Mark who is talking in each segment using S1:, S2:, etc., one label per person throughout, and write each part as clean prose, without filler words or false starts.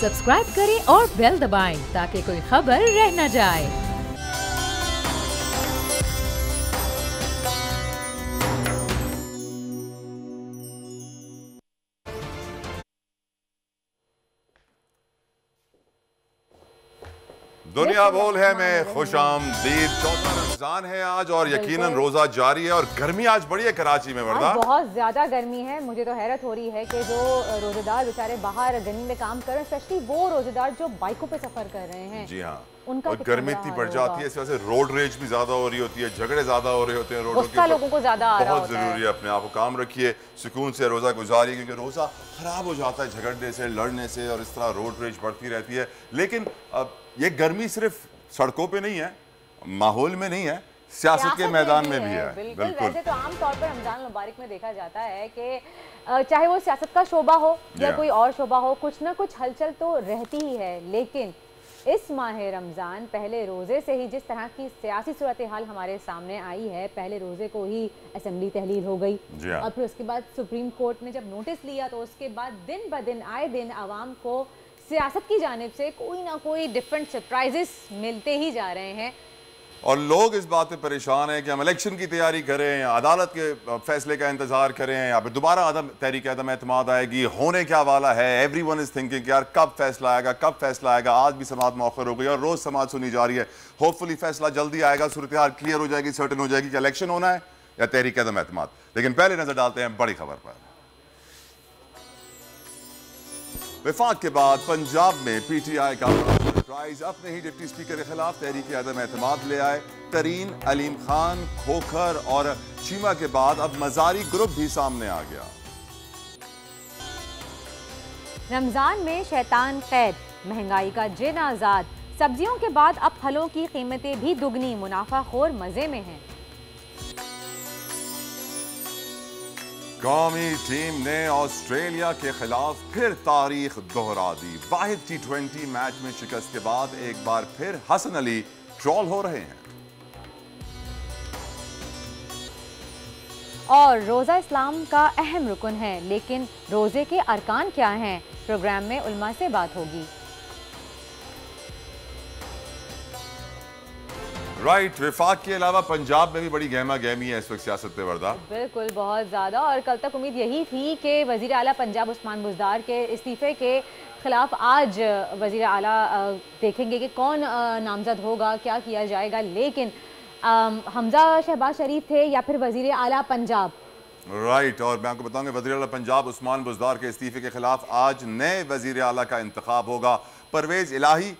S1: Subscribe करें और bell दबाएं ताकि कोई खबर रह न जाए।
S2: दुनिया बोल है में खुश आमदीद। 14 रमजान है आज और यकीनन रोजा जारी है और गर्मी आज बड़ी है कराची में। वर्दा
S3: बहुत ज्यादा गर्मी है। मुझे तो हैरत हो रही है कि जो रोजेदार बेचारे बाहर गर्मी में काम कर रहे हैं, स्पेशली वो रोजेदार जो बाइकों पे सफर कर रहे हैं।
S2: जी हाँ,
S3: उनका
S2: और गर्मी इतनी बढ़ जाती है, इस वजह से रोड रेज भी ज्यादा हो रही होती है, झगड़े ज्यादा हो रहे होते हैं रोडों के ऊपर।
S3: लोगों को ज्यादा आ रहा
S2: बहुत जरूरी है अपने आप को काम रखिए, सुकून से रोजा गुजारिए, क्योंकि रोजा खराब हो जाता है झगड़ने से, लड़ने से, और इस तरह रोड रेज बढ़ती रहती है। लेकिन ये गर्मी सिर्फ सड़कों पे नहीं है, माहौल में नहीं है, सियासत के मैदान में भी है।
S3: बिल्कुल। वैसे तो आमतौर पर रमजान मुबारक में देखा जाता है कि चाहे वो सियासत का शोबा हो या कोई और शोबा हो, कुछ ना कुछ हलचल तो रहती ही है। लेकिन इस माह रमज़ान पहले रोज़े से ही जिस तरह की सियासी सूरत हाल हमारे सामने आई है, पहले रोज़े को ही असेंबली तहलील हो गई और फिर उसके बाद सुप्रीम कोर्ट ने जब नोटिस लिया तो उसके बाद दिन ब दिन आए दिन आवाम को सियासत की जानिब से कोई ना कोई डिफरेंट सरप्राइजेस मिलते ही जा रहे हैं।
S2: और लोग इस बात पे परेशान हैं कि हम इलेक्शन की तैयारी करें, अदालत के फैसले का इंतजार करें, या फिर दोबारा तहरीक अदम एतमाद आएगी, होने क्या वाला है। एवरीवन इज थिंकिंग यार कब फैसला आएगा, कब फैसला आएगा। आज भी समाअत मौखर हो गई और रोज समाअत सुनी जा रही है। होपफुली फैसला जल्दी आएगा, सूरत हाल क्लियर हो जाएगी, सर्टन हो जाएगी कि इलेक्शन होना है या तहरीक अदम एतमाद। लेकिन पहले नजर डालते हैं बड़ी खबर पर। विफाक के बाद पंजाब में पीटीआई का सरप्राइज, अपने ही डिप्टी स्पीकर के खिलाफ तहरीक अदम एतमाद ले आए। तरीन, अलीम खान, खोखर और चीमा के बाद अब मजारी ग्रुप भी सामने आ गया।
S3: रमजान में शैतान कैद, महंगाई का जिन आजाद, सब्जियों के बाद अब फलों की कीमतें भी दुगनी, मुनाफाखोर मजे में हैं।
S2: कौमी टीम ने ऑस्ट्रेलिया के खिलाफ फिर तारीख दोहरा दी। वाहिद T20 मैच में शिकस्त के बाद एक बार फिर हसन अली ट्रोल हो रहे हैं।
S3: और रोज़ा इस्लाम का अहम रुकन है, लेकिन रोज़े के अरकान क्या हैं? प्रोग्राम में उलमा से बात होगी।
S2: राइट, विफाक के अलावा पंजाब में भी बड़ी गहमा गहमी है इस वक्त सियासत पे। वर्दा
S3: बिल्कुल, बहुत ज़्यादा। और कल तक उम्मीद यही थी कि वज़ीर आला पंजाब उस्मान बुज़दार के इस्तीफ़े के खिलाफ आज वज़ीर आला देखेंगे कि कौन नामज़द होगा, क्या किया जाएगा। लेकिन हमजा शहबाज शरीफ थे या फिर वज़ीर आला पंजाब।
S2: राइट, और मैं आपको बताऊंगा वज़ीर आला पंजाब उस्मान बुज़दार के इस्तीफ़े के खिलाफ आज नए वज़ीर आला का इंतखाब होगा। परवेज़ इलाही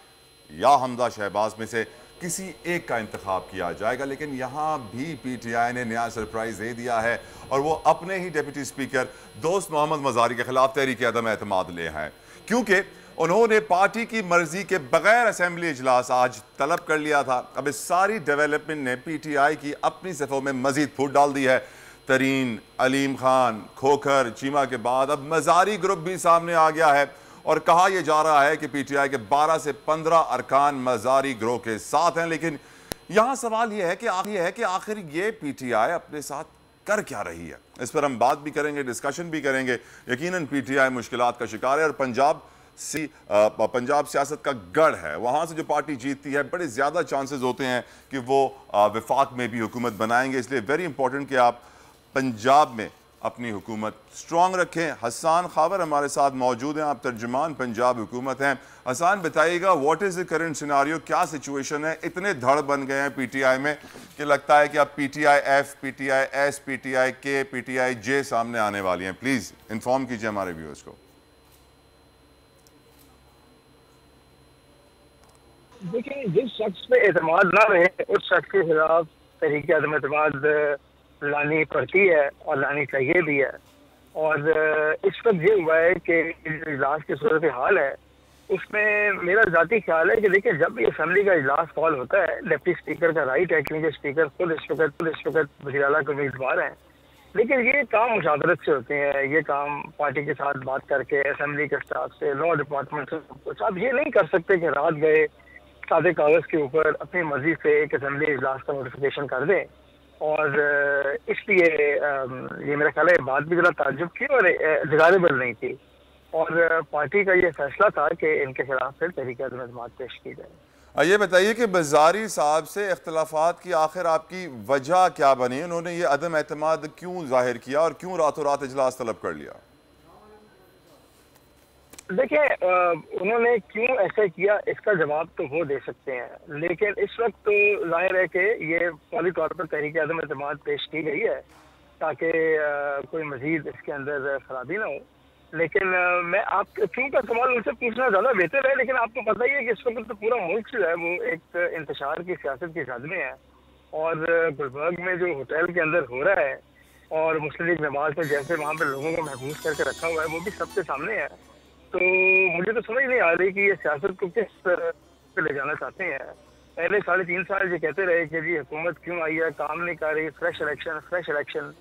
S2: या हमजा शहबाज में से किसी एक का इंतखाब किया जाएगा। लेकिन यहाँ भी पीटीआई ने नया सरप्राइज दे दिया है और वो अपने ही डिप्टी स्पीकर दोस्त मोहम्मद मजारी के खिलाफ तहरीक अदम एतमाद ले हैं, क्योंकि उन्होंने पार्टी की मर्जी के बगैर असेंबली इजलास आज तलब कर लिया था। अब इस सारी डेवलपमेंट ने पीटीआई की अपनी सफ़ों में मजीद फूट डाल दी है। तरीन, अलीम खान, खोखर, चीमा के बाद अब मजारी ग्रुप भी सामने आ गया है और कहा यह जा रहा है कि पीटीआई के 12 से 15 अरकान मजारी ग्रोह के साथ हैं। लेकिन यहां सवाल यह है कि आखिर ये पीटीआई अपने साथ कर क्या रही है। इस पर हम बात भी करेंगे, डिस्कशन भी करेंगे। यकीनन पीटीआई मुश्किलात का शिकार है और पंजाब सियासत का गढ़ है। वहां से जो पार्टी जीतती है बड़े ज्यादा चांसेस होते हैं कि वो विफाक में भी हुकूमत बनाएंगे। इसलिए वेरी इंपॉर्टेंट कि आप पंजाब में अपनी हुकूमत स्ट्रॉन्ग रखें। हसन खावर हमारे साथ मौजूद हैं, आप तर्जुमान पंजाब हुकूमत हैं। हसन, बताइएगा what is the current scenario, क्या सिचुएशन है? इतने धड़ बन गए हैं पीटीआई में कि लगता है कि अब PTI F, PTI S, PTI के, पीटीआई जे सामने आने वाली हैं। प्लीज़ इन्फॉर्म कीजिए हमारे व्यूअर्स को।
S4: देखिए, जिस शख्स पे एतमाद ना रहे उस शख्स के खिलाफ तहरीक अदम एतमाद लानी पड़ती है और लानी चाहिए भी है। और इस वक्त ये हुआ है कि इजलास की सूरत हाल है, उसमें मेरा ज़ाती ख्याल है कि देखिए, जब भी असम्बली का इजलास कॉल होता है, डिप्टी स्पीकर का राइट है, क्योंकि स्पीकर खुद इस वक्त वज़ीर आला के उम्मीदवार हैं। लेकिन ये काम मुशावरत से होते हैं, ये काम पार्टी के साथ बात करके, असम्बली के स्टाफ से, लॉ डिपार्टमेंट से, कुछ आप ये नहीं कर सकते कि रात गए सादे कागज़ के ऊपर अपनी मर्जी से एक असम्बली इजलास का नोटिफिकेशन कर दें। और इसलिए ये मेरा ख्याल है बात भी ज़रा ताज्जुब की और डिजायरेबल नहीं थी। और पार्टी का ये फैसला था कि इनके खिलाफ फिर तहरीक अदम एतमाद पेश की जाए।
S2: ये बताइए कि बज़ारी साहब से इख्तलाफात की आखिर आपकी वजह क्या बनी? उन्होंने ये अदम एतमाद क्यों जाहिर किया और क्यों रातों रात इजलास तलब कर लिया?
S4: देखिए, उन्होंने क्यों ऐसा किया इसका जवाब तो वो दे सकते हैं, लेकिन इस वक्त तो जाहिर है कि ये फौरी तौर पर तहरीक अदम एतमाद पेश की गई है ताकि कोई मजीद इसके अंदर खराबी ना हो। लेकिन मैं आप क्यों का सवाल उनसे पूछना ज़्यादा बेहतर है, लेकिन आपको पता ही है कि इस वक्त तो पूरा मुल्क जो है वो एक इंतशार की सियासत की जद में है। और गुलबर्ग में जो होटल के अंदर हो रहा है और मुस्लिम लीग नवाज में जैसे वहाँ पर लोगों को महफूज करके रखा हुआ है वो भी सबके सामने है। तो मुझे तो समझ नहीं आ रही कि ये सियासत को किस पे ले जाना चाहते हैं। पहले 3.5 साल ये कहते रहे कि जी हुकूमत क्यों आई है, काम नहीं कर रही, फ्रेश इलेक्शन फ्रेश इलेक्शन।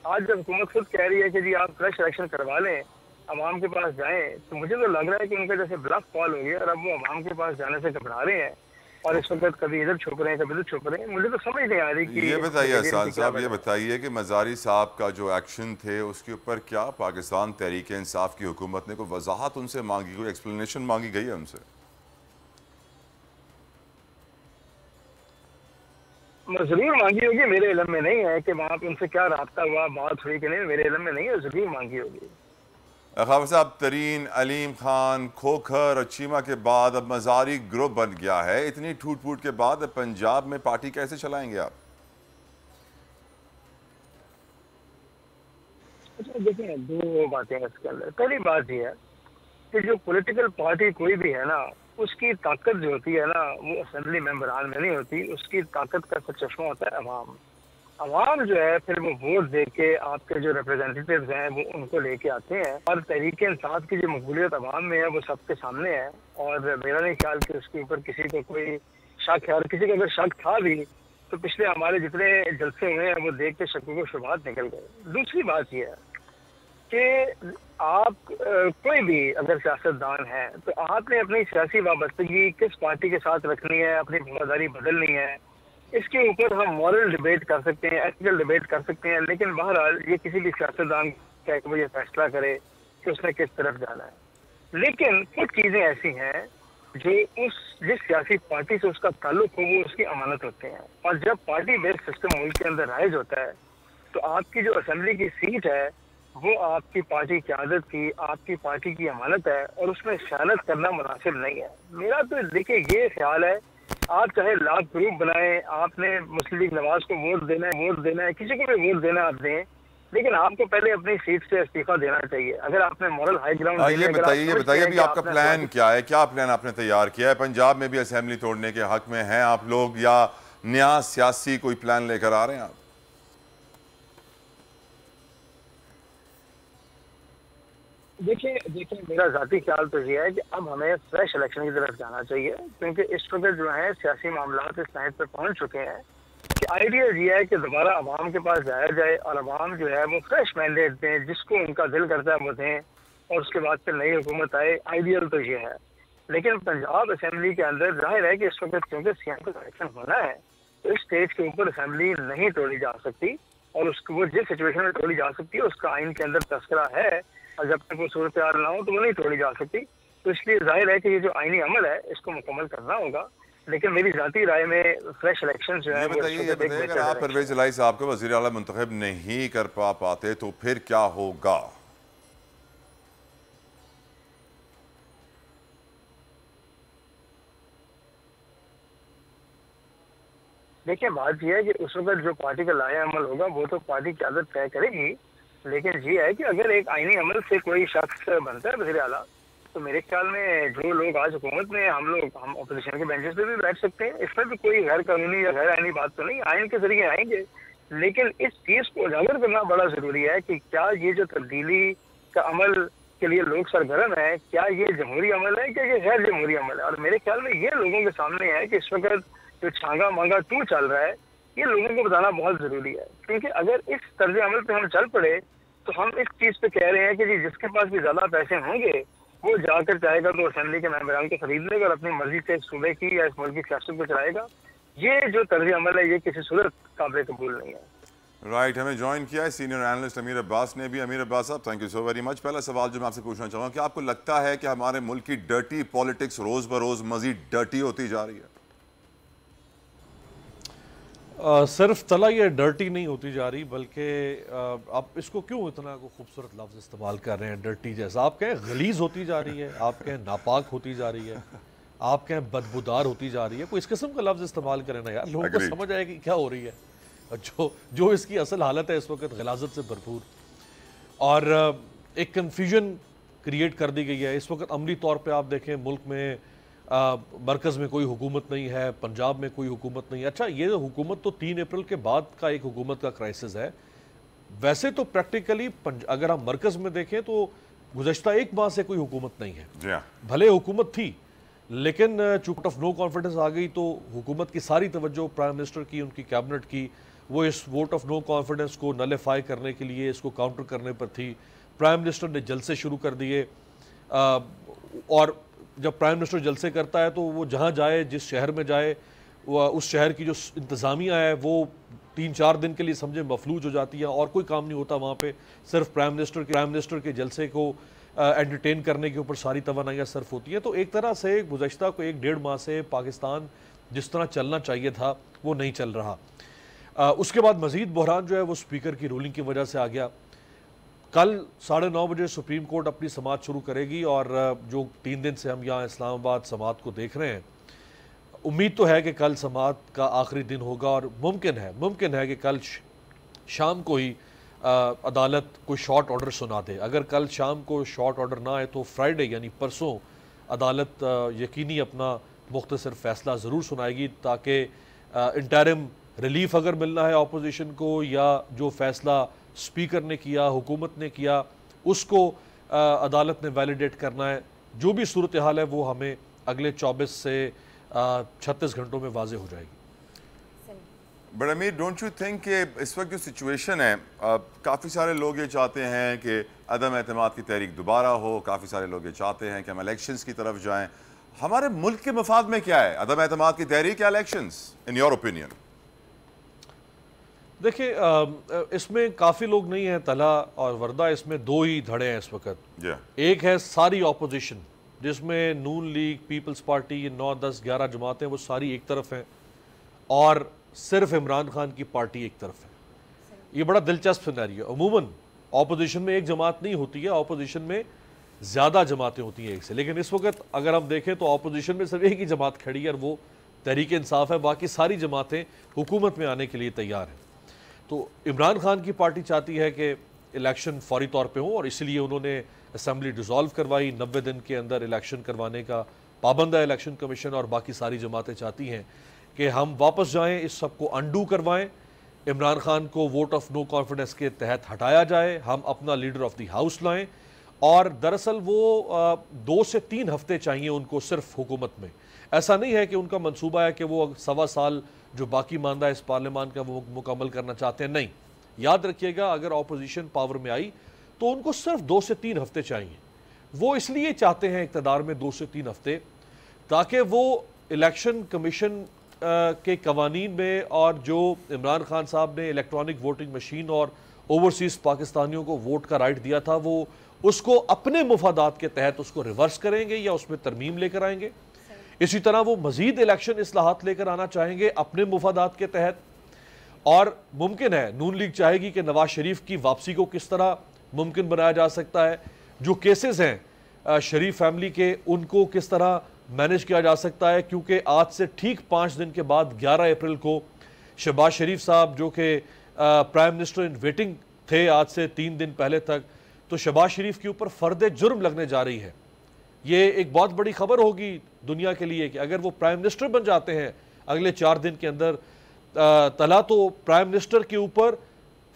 S4: आज जब हुकूमत खुद कह रही है कि जी आप फ्रेश इलेक्शन करवा लें, अवाम के पास जाएं, तो मुझे तो लग रहा है कि उनका जैसे ब्लफ कॉल हो गया और अब वो अवाम के पास जाने से घबरा रहे हैं और इस वक्त कभी इधर छुप रहे हैं कभी इधर छुप रहे हैं। मुझे तो समझ नहीं आ रही कि
S2: ये बताइए अहसान साहब, ये बताइए कि मज़ारी साहब का जो एक्शन थे उसके ऊपर क्या पाकिस्तान तहरीक इंसाफ की हुकूमत ने कोई वजाहत उनसे मांगी, कोई एक्सप्लेनेशन मांगी गई है उनसे?
S4: जरूर मांगी होगी, मेरे इल्म में नहीं है कि वहाँ पे उनसे क्या राब्ता हुआ, बात हुई कि नहीं, मेरे इल्म में नहीं है, जरूर मांगी होगी।
S2: खाफा साहब, तरीन, अलीम खान, खोखर और चीमा के बाद अब मज़ारी ग्रुप बन गया है। इतनी टूट फूट के बाद अब पंजाब में पार्टी कैसे चलाएंगे आप?
S4: अच्छा देखिए, दो बातें हैं इसके अंदर। पहली बात यह है कि जो पॉलिटिकल पार्टी कोई भी है ना, उसकी ताकत जो होती है ना वो असेंबली मेंबरान में नहीं होती, उसकी ताकत का चश्मा होता है अवाम। अवाम जो है फिर वो वोट दे के आपके जो रिप्रेजेंटेटिव्स हैं वो उनको लेके आते हैं और तहरीक इंसाफ की जो मकबूलियत अवाम में है वो सबके सामने है। और मेरा नहीं ख्याल कि उसके ऊपर किसी को कोई शक है, और किसी को अगर शक था भी तो पिछले हमारे जितने जलसे हुए हैं वो देख के शकों को शुरुआत निकल गए। दूसरी बात यह है कि आप कोई भी अगर सियासतदान है तो आपने अपनी सियासी वाबस्तगी किस पार्टी के साथ रखनी है, अपनी वफादारी बदलनी है, इसके ऊपर हम मॉरल डिबेट कर सकते हैं, एथिकल डिबेट कर सकते हैं, लेकिन बहरहाल ये किसी भी सियासतदान का वो ये फैसला करे कि उसने किस तरफ जाना है। लेकिन कुछ चीज़ें ऐसी हैं जो जिस सियासी पार्टी से उसका ताल्लुक हो वो उसकी अमानत होते हैं, और जब पार्टी बेस्ड सिस्टम मुल्क के अंदर राइज होता है तो आपकी जो असेंबली की सीट है वो आपकी पार्टी की आदत की, आपकी पार्टी की अमानत है, और उसमें शानत करना मुनासिब नहीं है। मेरा तो देखिए ये ख्याल है, आप चाहे लाख ग्रुप बनाएं, आपने मुस्लिम लीग नवाज को वोट देना है, किसी को भी वोट देना आप दें, लेकिन आपको पहले अपनी सीट से इस्तीफा देना चाहिए। अगर आपने मॉरल हाई ग्राउंड
S2: ये बताइए अभी आपका प्लान क्या है? क्या प्लान आपने तैयार किया है? पंजाब में भी असेंबली तोड़ने के हक में हैं आप लोग या नया सियासी कोई प्लान लेकर आ रहे हैं आप?
S4: देखिए मेरा जाती ख्याल तो ये है कि अब हमें फ्रेश इलेक्शन की तरफ जाना चाहिए, क्योंकि इस वक्त जो है सियासी मामला इस तहत पर पहुंच चुके हैं कि आइडिया ये है कि दोबारा अवाम के पास जाया जाए और अवाम जो है वो फ्रेश मैंडेट दें, जिसको उनका दिल करता है वो दें, और उसके बाद फिर नई हुकूमत आए। आइडियल तो ये है, लेकिन पंजाब असेंबली के अंदर जाहिर है कि इस वक्त क्योंकि सीएम का इलेक्शन होना है तो इस स्टेज के ऊपर असेंबली नहीं तोड़ी जा सकती, और उसको वो जिस सिचुएशन में तोड़ी जा सकती है उसका आइन के अंदर तस्करा है, और जब तक वो सूरत हाल ना हो तो वो नहीं तोड़ी जा सकती। तो इसलिए जाहिर है कि ये जो आईनी अमल है इसको मुकम्मल करना होगा, लेकिन मेरी जाती राय में फ्रेश इलेक्शन जो है
S2: ये बताइए अगर आप परवेज इलाही साहब को वज़ीर आला मुंतखब नहीं कर पाते तो फिर क्या होगा?
S4: देखिए बात यह है कि उस वक्त जो पार्टी का लाया अमल होगा वो तो पार्टी की आदत तय करेगी, लेकिन ये है कि अगर एक आईनी अमल से कोई शख्स बनता है वज़ीर आला तो मेरे ख्याल में जो लोग आज हुकूमत में हम अपोजिशन के बेंचेस पे भी बैठ सकते हैं। इसमें भी कोई गैर कानूनी या गैर आईनी बात तो नहीं, आइन के जरिए आएंगे, लेकिन इस चीज़ को उजागर करना बड़ा ज़रूरी है कि क्या ये जो तब्दीली का अमल के लिए लोग सरगर्म है, क्या ये जमहूरी अमल है, क्या ये गैर जमहूरी अमल है। और मेरे ख्याल में ये लोगों के सामने है कि इस वक्त जो छांगा मांगा टू चल रहा है ये लोगों को बताना बहुत ज़रूरी है, क्योंकि अगर इस तर्ज अमल पे हम चल पड़े तो हम इस चीज़ पे कह रहे हैं कि जी जिसके पास भी ज़्यादा पैसे होंगे वो जाकर चाहेगा तो असेंबली के मेंबरान को खरीद लेगा और अपनी मर्जी से इस सूबे की या इस मुल्क की सियासत को चलाएगा। ये जो तर्ज अमल है ये किसी सूरत काबिल कबूल नहीं है।
S2: राइट, हमें ज्वाइन किया है सीनियर एनालिस्ट अमीर अब्बास ने भी। अमीर अब्बास साहब, thank you so very much. पहला सवाल जो मैं आपसे पूछना चाहूँगा कि आपको लगता है कि हमारे मुल्क की डर्टी पॉलिटिक्स रोज़ बरोज़ मज़ीद डर्टी होती जा रही है?
S5: सिर्फ तला ये डर्टी नहीं होती जा रही, बल्कि आप इसको क्यों इतना को खूबसूरत लफ्ज़ इस्तेमाल कर रहे हैं डर्टी जैसा? आप कहें गलीज़ होती जा रही है, आप कहें नापाक होती जा रही है, आप कहें बदबूदार होती जा रही है। कोई इस किस्म का लफ्ज़ इस्तेमाल करें ना यार, लोगों को समझ आए कि क्या हो रही है। जो इसकी असल हालत है इस वक्त गलाजत से भरपूर, और एक कन्फ्यूजन क्रिएट कर दी गई है इस वक्त। अमली तौर पे आप देखें मुल्क में मरकज़ में कोई हुकूमत नहीं है, पंजाब में कोई हुकूमत नहीं है। अच्छा, ये हुकूमत तो 3 अप्रैल के बाद का एक हुकूमत का क्राइसिस है। वैसे तो प्रैक्टिकली अगर हम मरकज़ में देखें तो गुज़श्ता 1 माह से कोई हुकूमत नहीं है। भले हुकूमत थी, लेकिन चूंकि ऑफ नो कॉन्फिडेंस आ गई तो हुकूमत की सारी तवज्जो प्राइम मिनिस्टर की, उनकी कैबिनेट की, वो इस वोट ऑफ नो कॉन्फिडेंस को नलिफाई करने के लिए, इसको काउंटर करने पर थी। प्राइम मिनिस्टर ने जलसे शुरू कर दिए, और जब प्राइम मिनिस्टर जलसे करता है तो वो जहाँ जाए, जिस शहर में जाए, उस शहर की जो इंतज़ामिया है वो 3-4 दिन के लिए समझे मफलूज हो जाती है, और कोई काम नहीं होता वहाँ पे। सिर्फ प्राइम मिनिस्टर के जलसे को एंटरटेन करने के ऊपर सारी तवानाइयाँ सर्फ होती हैं। तो एक तरह से गुज़श्ता को 1-1.5 माह से पाकिस्तान जिस तरह चलना चाहिए था वो नहीं चल रहा। उसके बाद मज़ीद बहरान जो है वो स्पीकर की रूलिंग की वजह से आ गया। कल 9:30 बजे सुप्रीम कोर्ट अपनी समाअत शुरू करेगी, और जो 3 दिन से हम यहाँ इस्लामाबाद समाअत को देख रहे हैं, उम्मीद तो है कि कल समाअत का आखिरी दिन होगा, और मुमकिन है कि कल शाम को ही अदालत कोई शॉर्ट ऑर्डर सुना दे। अगर कल शाम को शॉर्ट ऑर्डर ना आए तो फ्राइडे यानी परसों अदालत यकीनी अपना मुख्तसर फैसला ज़रूर सुनाएगी, ताकि इंटरिम रिलीफ अगर मिलना है अपोजिशन को, या जो फैसला स्पीकर ने किया, हुकूमत ने किया, उसको अदालत ने वैलिडेट करना है। जो भी सूरत हाल है वो हमें अगले 24 से 36 घंटों में वाज़े हो जाएगी।
S2: बट अमीर, डोंट यू थिंक कि इस वक्त जो सिचुएशन है, काफ़ी सारे लोग ये चाहते हैं कि अदम एतमाद की तहरीक दोबारा हो, काफ़ी सारे लोग ये चाहते हैं कि हम इलेक्शंस की तरफ जाएं। हमारे मुल्क के मफाद में क्या है, अदम एतमाद की तहरीक या इलेक्शंस, इन योर ओपिनियन?
S5: देखिए, इसमें काफ़ी लोग नहीं हैं तला और वर्दा, इसमें 2 ही धड़े हैं इस वक्त। एक है सारी ऑपोजिशन, जिसमें नून लीग, पीपल्स पार्टी, 9, 10, 11 जमातें वो सारी एक तरफ हैं, और सिर्फ इमरान खान की पार्टी एक तरफ है। ये बड़ा दिलचस्प सिनेरियो। अमूमन ऑपोजिशन में एक जमात नहीं होती है, ऑपोजिशन में ज़्यादा जमातें होती हैं एक से। लेकिन इस वक्त अगर हम देखें तो ऑपोजिशन में सिर्फ एक ही जमात खड़ी है, और वो तहरीक इंसाफ है। बाकी सारी जमातें हुकूमत में आने के लिए तैयार हैं। तो इमरान खान की पार्टी चाहती है कि इलेक्शन फौरी तौर पे हो, और इसलिए उन्होंने असम्बली डिसॉल्व करवाई। 90 दिन के अंदर इलेक्शन करवाने का पाबंद है इलेक्शन कमीशन, और बाकी सारी जमातें चाहती हैं कि हम वापस जाएं, इस सब को अनडू करवाएं, इमरान खान को वोट ऑफ नो कॉन्फिडेंस के तहत हटाया जाए, हम अपना लीडर ऑफ द हाउस लाएं। और दरअसल वो 2 से 3 हफ्ते चाहिए उनको सिर्फ हुकूमत में। ऐसा नहीं है कि उनका मंसूबा है कि वो 1.25 साल जो बाकी मानदा है इस पार्लियामान का वो मुकम्मल करना चाहते हैं। नहीं, याद रखिएगा, अगर ऑपोजिशन पावर में आई तो उनको सिर्फ 2 से 3 हफ्ते चाहिए। वो इसलिए चाहते हैं इक़्तिदार में 2 से 3 हफ्ते, ताकि वो इलेक्शन कमीशन के कवानीन में, और जो इमरान खान साहब ने इलेक्ट्रॉनिक वोटिंग मशीन और ओवरसीज़ पाकिस्तानियों को वोट का राइट दिया था, वो उसको अपने मुफादात के तहत उसको रिवर्स करेंगे या उसमें तरमीम लेकर आएंगे। इसी तरह वो मजीद इलेक्शन इस्लाहात लेकर आना चाहेंगे अपने मुफादात के तहत। और मुमकिन है नून लीग चाहेगी कि नवाज शरीफ की वापसी को किस तरह मुमकिन बनाया जा सकता है, जो केसेस हैं शरीफ फैमिली के, उनको किस तरह मैनेज किया जा सकता है। क्योंकि आज से ठीक 5 दिन के बाद 11 अप्रैल को शहबाज शरीफ साहब, जो कि प्राइम मिनिस्टर इन वेटिंग थे आज से 3 दिन पहले तक, तो शहबाज शरीफ के ऊपर फर्द जुर्म लगने जा रही है। ये एक बहुत बड़ी खबर होगी दुनिया के लिए कि अगर वो प्राइम मिनिस्टर बन जाते हैं अगले 4 दिन के अंदर, तला तो प्राइम मिनिस्टर के ऊपर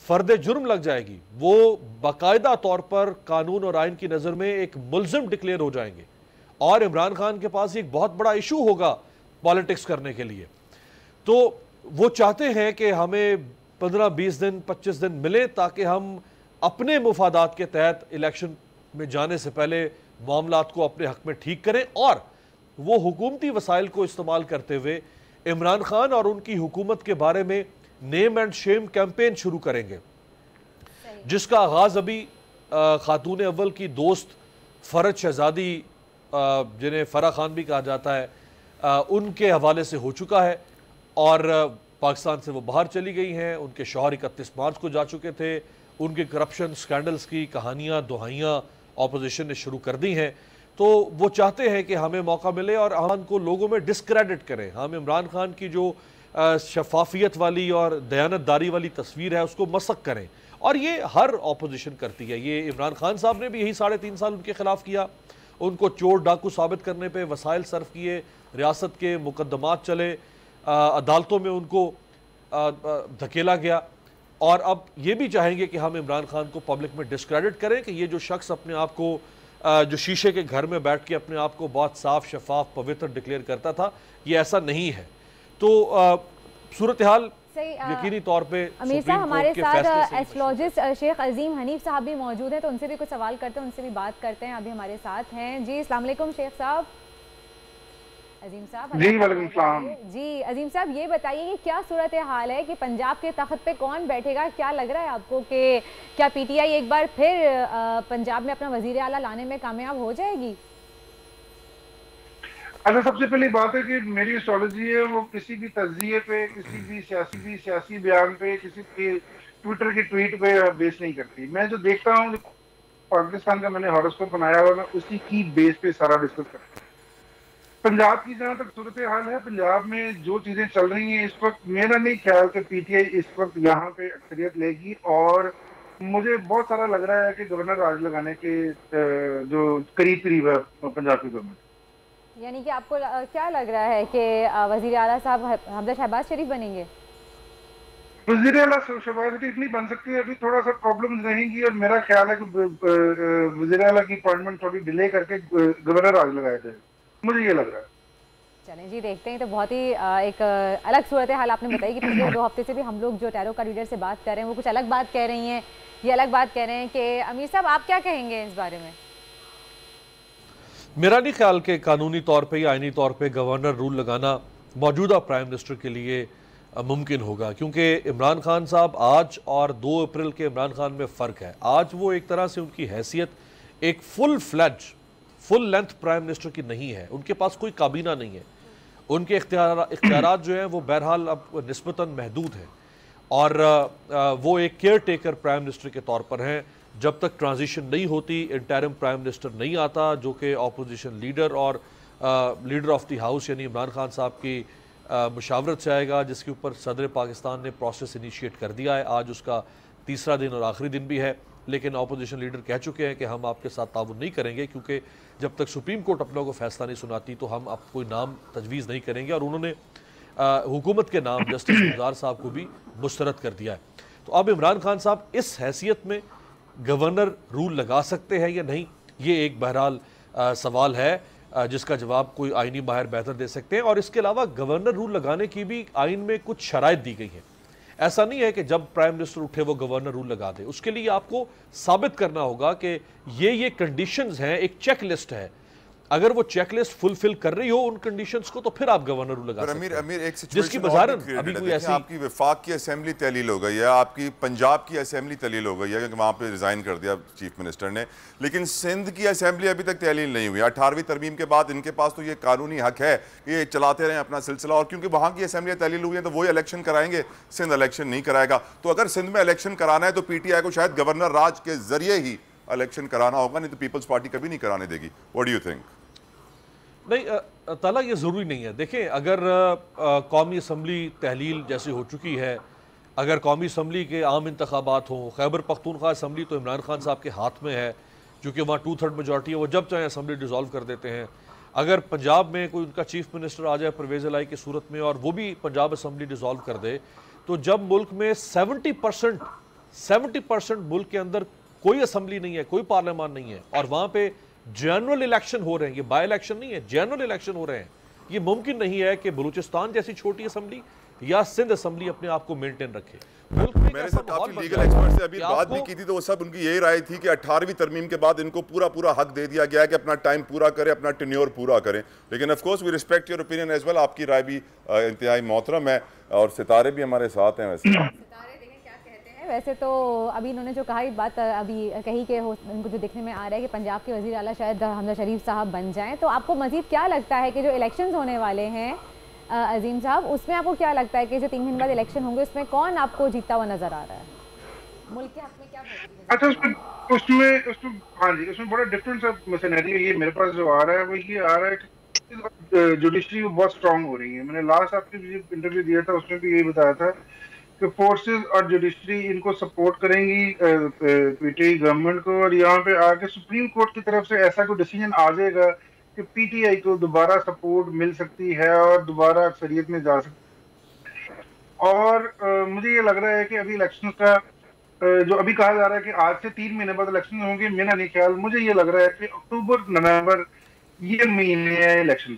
S5: फर्द जुर्म लग जाएगी। वो बाकायदा तौर पर कानून और आइन की नज़र में एक मुल्जिम डिक्लेयर हो जाएंगे, और इमरान खान के पास एक बहुत बड़ा इशू होगा पॉलिटिक्स करने के लिए। तो वो चाहते हैं कि हमें 15-20 दिन 25 दिन मिले, ताकि हम अपने मुफादात के तहत इलेक्शन में जाने से पहले मामलात को अपने हक में ठीक करें, और वो हुकूमती वसाइल को इस्तेमाल करते हुए इमरान खान और उनकी हुकूमत के बारे में नेम एंड शेम कैंपेन शुरू करेंगे, जिसका आगाज अभी खातून अव्वल की दोस्त फरज शहजादी, जिन्हें फरा खान भी कहा जाता है, उनके हवाले से हो चुका है और पाकिस्तान से वो बाहर चली गई हैं। उनके शौहर 31 मार्च को जा चुके थे। उनके करप्शन स्कैंडल्स की कहानियाँ दुहाइयाँ ऑपोजिशन ने शुरू कर दी हैं। तो वो चाहते हैं कि हमें मौका मिले और हम को लोगों में डिस्क्रेडिट करें। हम इमरान खान की जो शफाफियत वाली और दयानतदारी वाली तस्वीर है उसको मसक करें, और ये हर ऑपोजिशन करती है। ये इमरान खान साहब ने भी यही 3.5 साल उनके खिलाफ किया। उनको चोर डाकू साबित करने पे वसाइल सर्फ किए, रियासत के मुकदमात चले, अदालतों में उनको धकेला गया, और अब ये भी चाहेंगे कि हम इमरान खान को पब्लिक में डिस्क्रेडिट करें कि ये जो शख्स अपने आप को जो शीशे के घर में बैठ के अपने आप को बहुत साफ शफाफ पवित्र डिक्लेयर करता था, ये ऐसा नहीं है। तो सूरत हाल यकीनी तौर पे
S3: अमीर साहब हमारे साथ एस्ट्रोलॉजिस्ट शेख अजीम हनीफ साहब भी मौजूद हैं, तो उनसे भी कुछ सवाल करते हैं, उनसे भी बात करते हैं। अभी हमारे साथ हैं जी। अस्सलाम वालेकुम शेख साहब। अजीम साहब
S6: जी वालेकुम सलाम।
S3: जी अजीम साहब, ये बताइए कि क्या सूरत हाल है कि पंजाब के तख्त पे कौन बैठेगा? क्या लग रहा है आपको कि क्या पीटीआई एक बार फिर पंजाब में अपना वजीर आला लाने में कामयाब हो जाएगी?
S6: अच्छा, सबसे पहली बात है कि मेरी एस्ट्रोलॉजी है वो किसी भी तज्जिए पे, किसी भी सियासी बयान पे, किसी के ट्विटर की ट्वीट पे बेस नहीं करती। मैं जो देखता हूँ, पाकिस्तान का मैंने हॉरोस्कोप बनाया हुआ, मैं उसी की बेस पे सारा डिस्कस करता हूँ। पंजाब की जहाँ तक सूरत हाल है, पंजाब में जो चीजें चल रही हैं इस वक्त, मेरा नहीं ख्याल कि पीटीआई इस वक्त यहाँ पे अक्सरियत लेगी, और मुझे बहुत सारा लग रहा है कि गवर्नर राज लगाने के जो करीब है पंजाब की गवर्नमेंट।
S3: यानी कि आपको क्या लग रहा है कि वजीर आला साहब हमजा शहबाज शरीफ बनेंगे?
S6: वजीर आला शहबाज शरीफ नहीं बन सकती, अभी थोड़ा सा प्रॉब्लम रहेंगी, और मेरा ख्याल है कि वजीर आला की अपॉइंटमेंट थोड़ी डिले करके गवर्नर राज लगाया जाए, मुझे ये लग रहा है।
S3: चलें जी, देखते हैं। तो बहुत ही एक अलग सूरत हाल आपने बताई कि पिछले 2 हफ्ते से भी हम लोग जो टैरो का रीडर से बात कर रहे हैं वो कुछ अलग बात कह रही हैं, ये अलग बात कह रहे हैं। कि अमीर साहब आप क्या कहेंगे इस बारे में?
S5: मेरा नहीं ख्याल कि कानूनी तौर पे या आईनी तौर पे गवर्नर रूल लगाना मौजूदा प्राइम मिनिस्टर के लिए मुमकिन होगा, क्योंकि इमरान खान साहब आज और 2 अप्रैल के इमरान खान में फ़र्क है। आज वो एक तरह से उनकी हैसियत एक फुल लेंथ प्राइम मिनिस्टर की नहीं है, उनके पास कोई काबीना नहीं है, उनके इख्तियारात जो हैं वो बहरहाल अब निस्बतन महदूद हैं, और वो एक केयर टेकर प्राइम मिनिस्टर के तौर पर हैं। जब तक ट्रांजिशन नहीं होती, इंटरिम प्राइम मिनिस्टर नहीं आता जो कि अपोजिशन लीडर और लीडर ऑफ द हाउस यानी इमरान खान साहब की मुशावरत से आएगा, जिसके ऊपर सदर पाकिस्तान ने प्रोसेस इनिशिएट कर दिया है। आज उसका 3रा दिन और आखिरी दिन भी है, लेकिन अपोजिशन लीडर कह चुके हैं कि हम आपके साथ ताउन नहीं करेंगे, क्योंकि जब तक सुप्रीम कोर्ट अपनों को फैसला नहीं सुनाती तो हम अब कोई नाम तजवीज़ नहीं करेंगे, और उन्होंने हुकूमत के नाम जस्टिस गुलजार साहब को भी मुस्तरद कर दिया है। तो अब इमरान खान साहब इस हैसियत में गवर्नर रूल लगा सकते हैं या नहीं, ये एक बहरहाल सवाल है जिसका जवाब कोई आईनी माहिर बेहतर दे सकते हैं। और इसके अलावा गवर्नर रूल लगाने की भी आइन में कुछ शराइत दी गई हैं। ऐसा नहीं है कि जब प्राइम मिनिस्टर उठे वो गवर्नर रूल लगा दे, उसके लिए आपको साबित करना होगा कि ये कंडीशंस हैं, एक चेक लिस्ट है। अगर वो चेकलिस्ट फुलफिल कर रही हो उन कंडीशंस को, तो फिर आप गवर्नर रूल लगा सकते हैं।
S2: अमीर एक
S5: जिसकी बजारन अभी कोई ऐसी
S2: आपकी वफाक की असेंबली तहलील हो गई है, आपकी पंजाब की असेंबली तहलील हो गई है क्योंकि वहाँ पे रिजाइन कर दिया चीफ मिनिस्टर ने, लेकिन सिंध की असेंबली अभी तक तहलील नहीं हुई। 18वीं तरमीम के बाद इनके पास तो ये कानूनी हक है कि ये चलाते रहें अपना सिलसिला, और क्योंकि वहाँ की असेंबली तहलील हुई है तो वही इलेक्शन कराएंगे, सिंध इलेक्शन नहीं कराएगा। तो अगर सिंध में इलेक्शन कराना है तो पीटीआई को शायद गवर्नर राज के जरिए ही इलेक्शन कराना होगा, नहीं तो पीपल्स पार्टी कभी नहीं कराने देगी। What do you think?
S5: नहीं ताला, ये ज़रूरी नहीं है। देखें, अगर कौमी असम्बली तहलील जैसी हो चुकी है, अगर कौमी असम्बली के आम इंतखाबात हों, खैबर पख्तूनख्वा असम्बली तो इमरान खान साहब के हाथ में है, क्योंकि वहाँ 2/3 मेजॉरिटी है, वो जब चाहे असम्बली डिज़ोल्व कर देते हैं। अगर पंजाब में कोई उनका चीफ मिनिस्टर आ जाए परवेज़ इलाही की सूरत में और वो भी पंजाब असम्बली डिज़ोल्व कर दे, तो जब मुल्क में 70% मुल्क के अंदर कोई असम्बली नहीं है, कोई पार्लियामान नहीं है, और वहाँ पे जनरल इलेक्शन हो रहे हैं, ये बाय इलेक्शन नहीं है, जनरल इलेक्शन हो रहे हैं, ये मुमकिन नहीं है कि बलूचिस्तान जैसी छोटी असम्बली या सिंध असम्बली अपने आप को मेंटेन रखे। मुल्क में
S2: मेरे साथ काफी लीगल एक्सपर्ट से अभी बात भी की थी, तो वो सब उनकी यही राय थी कि 18वीं तरमीम के बाद इनको पूरा हक दे दिया गया है कि अपना टाइम पूरा करें, अपना टेन्योर पूरा करें। लेकिन of course we respect your opinion as well, आपकी राय भी इंतहाई मोहतरम है और सितारे भी हमारे साथ हैं।
S3: वैसे तो अभी इन्होंने जो कहा ये बात अभी कही कि इनको जो देखने में आ रहा है कि पंजाब के वज़ीर आला शायद हमजा शरीफ साहब बन जाएं, तो आपको मज़ीद क्या लगता है कि जो इलेक्शंस होने वाले हैं अजीम साहब, उसमें आपको क्या लगता है कि जो 3 दिन बाद इलेक्शन होंगे उसमें कौन आपको जीतता हुआ नजर आ रहा है? मुल्क के हक में क्या?
S6: अच्छा, उसमें हाँ जी, उसमें बड़ा डिफरेंट सा सिनेरियो ये मेरे पास जो आ रहा है वो ये आ रहा है कि जुडिशरी बहुत स्ट्रांग हो रही है। मैंने लास्ट आपके इंटरव्यू दिया था उसमें भी यही बताया था कि फोर्सेस और जुडिशरी इनको सपोर्ट करेंगी पीटीआई गवर्नमेंट को, और यहाँ पे आके सुप्रीम कोर्ट की तरफ से ऐसा कोई डिसीजन आ जाएगा कि पीटीआई को दोबारा सपोर्ट मिल सकती है और दोबारा अक्सरियत में जा सकती है। और मुझे ये लग रहा है कि अभी इलेक्शन का जो अभी कहा जा रहा है कि आज से 3 महीने बाद इलेक्शन होंगे, मेरा नहीं ख्याल, मुझे ये लग रहा है कि अक्टूबर नवंबर ये महीने है इलेक्शन।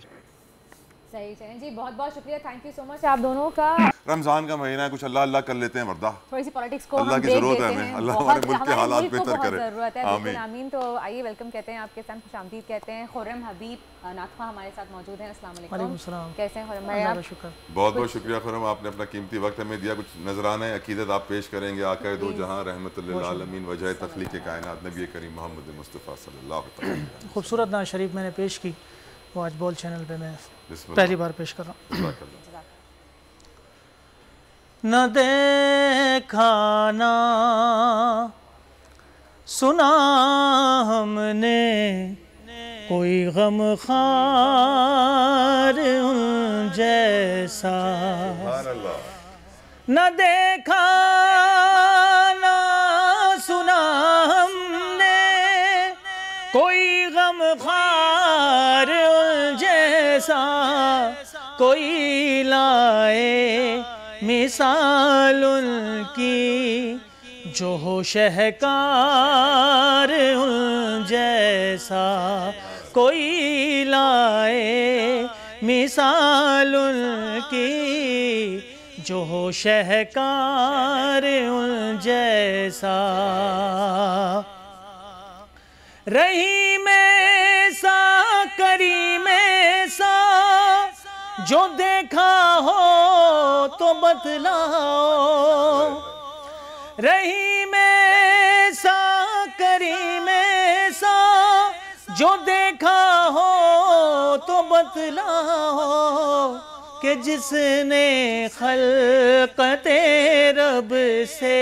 S3: सही चलें जी, बहुत बहुत शुक्रिया, थैंक यू सो मच आप दोनों का।
S2: रमजान का महीना है, कुछ अल्लाह अल्लाह कर लेते हैं वर्दा,
S3: थोड़ी सी पॉलिटिक्स को
S2: अल्लाह की जरूरत है हमें, अल्लाह हमारे मुल्क के हालात बेहतर करे,
S3: जरूरत है। बिल्कुल आमीन। तो आइए वेलकम कहते हैं आपके साथ, खुशामदीद कहते हैं। खुर्रम हबीब नाथवा हमारे साथ मौजूद हैं। अस्सलाम वालेकुम, कैसे हैं खुर्रम भाई आप?
S2: बहुत बहुत शुक्रिया खुर्रम, आपने अपना कीमती वक्त हमें दिया। कुछ नजराना अकीदत आप पेश करेंगे आका दो जहां रहमतुल लिल आलमीन वजह तख्लीक कायनात नबी करीम मोहम्मद मुस्तफ़ा सल्लल्लाहु अलैहि वसल्लम।
S7: खूबसूरत नात शरीफ मैंने पेश की, वो आज बोल चैनल पे मैं पहली बार पेश कर रहा हूँ। न देखा ना सुना हमने कोई गम खार जैसा, न देखा ना सुना हमने कोई गम खार जैसा, कोई लाए मिसाल उनकी जो हो शहकार जैसा, कोई लाए मिसाल उनकी जो हो शहकार जैसा। रही में सा करी में सा जो देखा हो तो बतलाओ, रही में सा करी में सा जो देखा हो तो बतलाओ, कि जिसने खल्क़ते रब से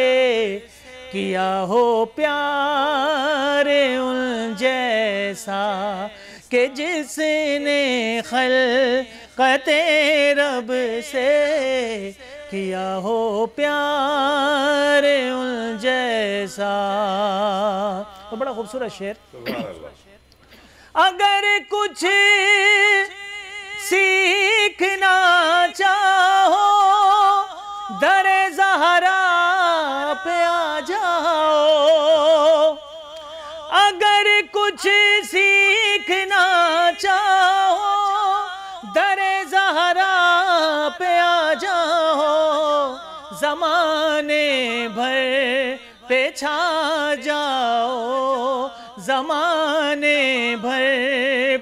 S7: किया हो प्यार उन जैसा, कि जिसने खल्क़ते रब से किया हो प्यार उन जैसा। तो बड़ा खूबसूरत शेर। अगर कुछ सीखना चाहो दरे ज़हरा पे आ जाओ, अगर कुछ सीखना चाहो दरे ज़हरा पे आ जाओ, ज़माने भर पे छा जाओ, ज़माने भर